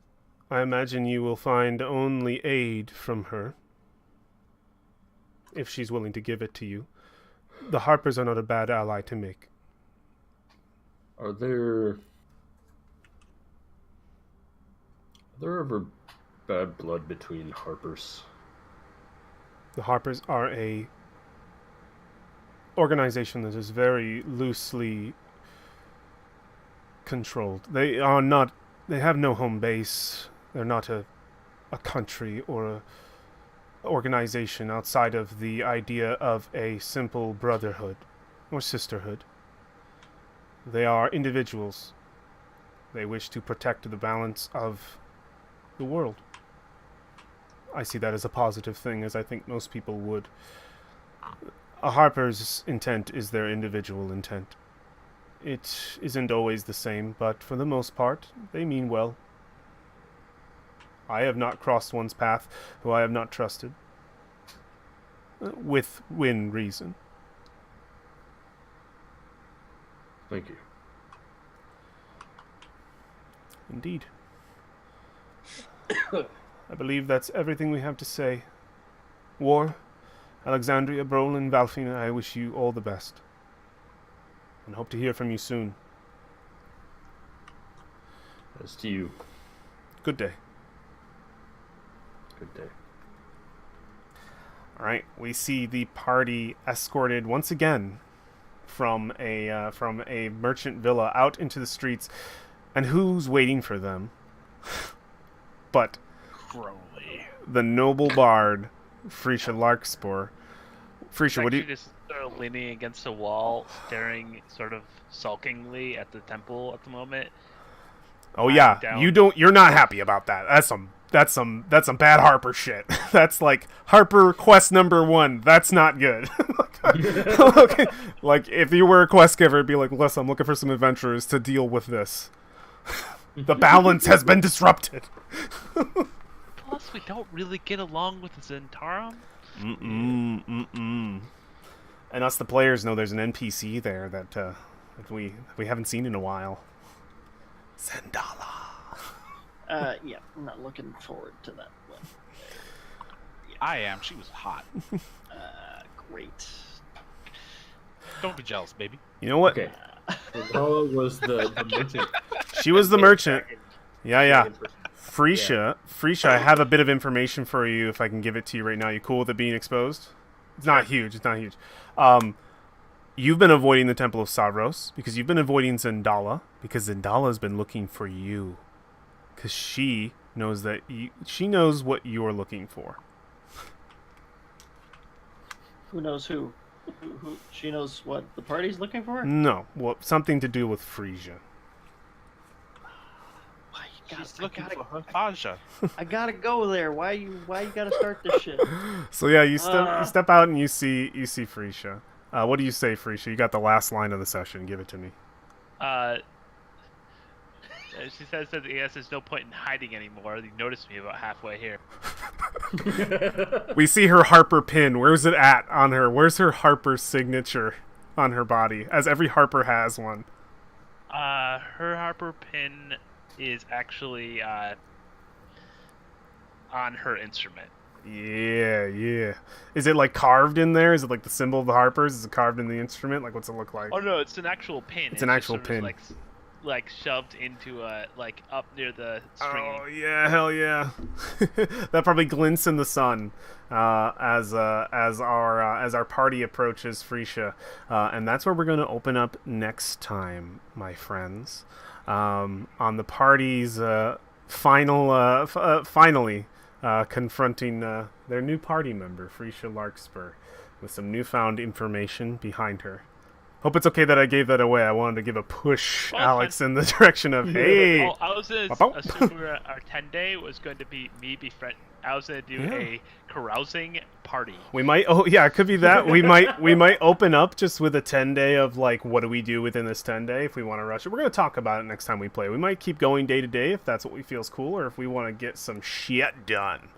I imagine you will find only aid from her, if she's willing to give it to you. The Harpers are not a bad ally to make. Are there ever bad blood between Harpers? The Harpers are a organization that is very loosely controlled. They have no home base. They're not a country or a organization outside of the idea of a simple brotherhood or sisterhood. They are individuals. They wish to protect the balance of the world. I see that as a positive thing, as I think most people would. A Harper's intent is their individual intent. It isn't always the same, but for the most part, they mean well. I have not crossed one's path who I have not trusted. Within reason. Thank you. Indeed. I believe that's everything we have to say. War, Alexandria, Brolin, Valfina, I wish you all the best. And hope to hear from you soon. As to you. Good day. Good day. All right, we see the party escorted once again from a merchant villa out into the streets, and who's waiting for them? But Crowley. the noble bard, Frisha Larkspur. Frisha, what do you? Just sort of leaning against the wall, staring sort of sulkingly at the temple at the moment. Oh yeah, down. You're not happy about that. That's some bad Harper shit. That's like Harper quest number 1. That's not good. Okay. Like if you were a quest giver, it'd be like, listen, I'm looking for some adventurers to deal with this. The balance has been disrupted. Plus, we don't really get along with Zentarum. And us, the players, know there's an NPC there that we haven't seen in a while. Zendala. Yeah, I'm not looking forward to that one. I am. She was hot. Great. Don't be jealous, baby. You know what? Okay. Zendala was the merchant. She was the merchant. Yeah. Dragon person. Frisha, I have a bit of information for you if I can give it to you right now. You cool with it being exposed? It's not huge. You've been avoiding the Temple of Savros because you've been avoiding Zendala because Zendala's been looking for you. Because she knows that she knows what you're looking for. Who knows who? Who? She knows what the party's looking for? No, well, something to do with Frisia. Why you gotta, She's looking for her Faja. I gotta go there. Why you gotta start this shit? So yeah, you step out and you see Frisia. What do you say, Frisia? You got the last line of the session. Give it to me. She says that yes, there's no point in hiding anymore. You noticed me about halfway here. We see her Harper pin. Where's it at on her? Where's her Harper signature on her body? As every Harper has one. Her Harper pin is actually on her instrument. Yeah. Is it like carved in there? Is it like the symbol of the Harpers? Is it carved in the instrument? Like, what's it look like? Oh no, it's an actual pin. It's an actual just sort of pin. like shoved into like up near the string. Oh yeah, hell yeah! That probably glints in the sun as our party approaches Frisia, and that's where we're going to open up next time, my friends. On the party's finally confronting their new party member, Frisia Larkspur, with some newfound information behind her. Hope it's okay that I gave that away. I wanted to give a push, Alex, in the direction of, hey! Oh, I was going to assume our 10-day was going to be me befriend. I was going to do a carousing party. We might. Oh, yeah, it could be that. We might open up just with a 10-day of like, what do we do within this 10-day if we want to rush it. We're gonna talk about it next time we play. We might keep going day to day if that's what we feels cool, or if we want to get some shit done.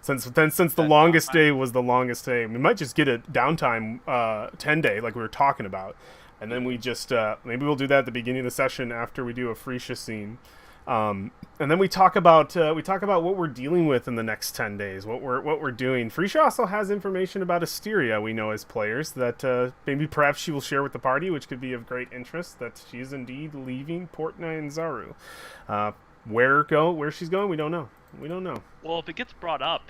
Since the longest day was the longest day, we might just get a downtime 10-day like we were talking about, and then we just maybe we'll do that at the beginning of the session after we do a Freesia scene. And then we talk about what we're dealing with in the next 10 days, what we're doing. Freesia also has information about Asteria we know as players that maybe perhaps she will share with the party, which could be of great interest. That she is indeed leaving Port Nyanzaru. Where she's going, we don't know. Well, if it gets brought up,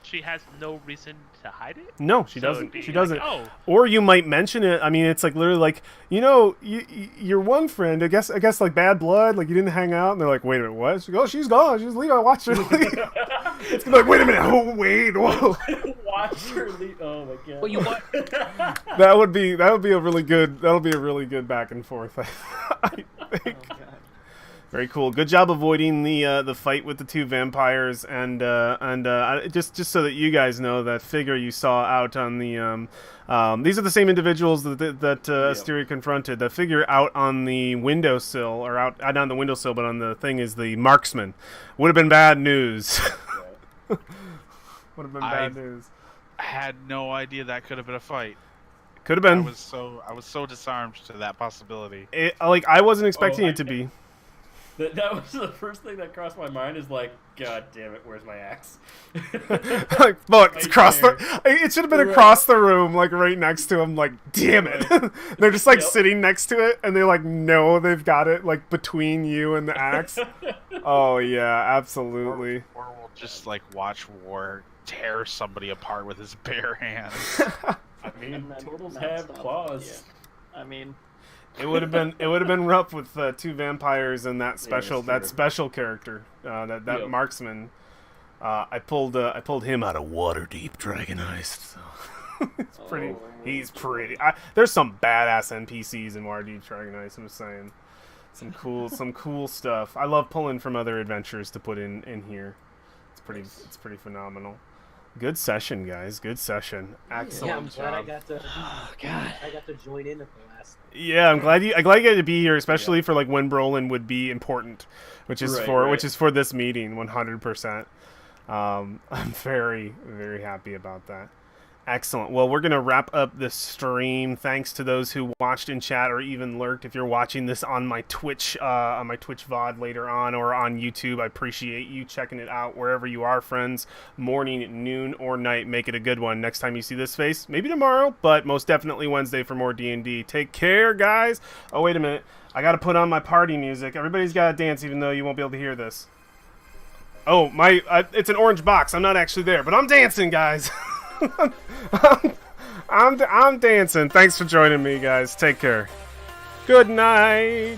she has no reason to hide it. No, she So doesn't. it'd be She doesn't. like, oh. Or you might mention it. I mean, it's like literally like, your one friend. I guess like bad blood. Like you didn't hang out, and they're like, wait a minute, what? She goes, oh, she's gone. She's leaving. I watched her leave. It's gonna be like, wait a minute. Oh, wait. Whoa. Watch her leave. Oh my god. Well, you what? That would be a really good. That'll be a really good back and forth. I think. Very cool. Good job avoiding the fight with the two vampires, and just so that you guys know, that figure you saw out on the these are the same individuals that Asteria confronted. The figure out on the windowsill, or out not on the windowsill, but on the thing, is the marksman. Would have been bad news. Would have been bad news. I had no idea that could have been a fight. Could have been. I was so disarmed to that possibility. I wasn't expecting it to be. That was the first thing that crossed my mind, is like, god damn it, where's my axe? Like, fuck, it's across there. it should have been across the room, like right next to him. Like, damn it. They're just like sitting next to it, and they like know they've got it like between you and the axe. Oh yeah, absolutely. Or we'll just like watch War tear somebody apart with his bare hands. I mean, And then turtles not have stop. claws. Yeah. I mean, It would have been rough with two vampires and that special character, that Yep. marksman. I pulled him out of Waterdeep Dragon Heist. So he's pretty. There's some badass NPCs in Waterdeep Dragon Heist. I'm just saying, some cool stuff. I love pulling from other adventures to put in here. It's pretty phenomenal. Good session, guys. Good session. Excellent. Yeah, I'm glad I got to. oh god. I got to join in at the last. Yeah, I'm glad you got to be here, especially for like when Brolin would be important, which is for this meeting, 100%. I'm very, very happy about that. Excellent. Well, we're going to wrap up this stream. Thanks to those who watched in chat or even lurked. If you're watching this on my Twitch VOD later on, or on YouTube, I appreciate you checking it out wherever you are, friends. Morning, noon, or night. Make it a good one. Next time you see this face, maybe tomorrow, but most definitely Wednesday for more D&D. Take care, guys. Oh, wait a minute. I got to put on my party music. Everybody's got to dance, even though you won't be able to hear this. Oh, it's an orange box. I'm not actually there, but I'm dancing, guys. I'm dancing. Thanks for joining me, guys. Take care. Good night.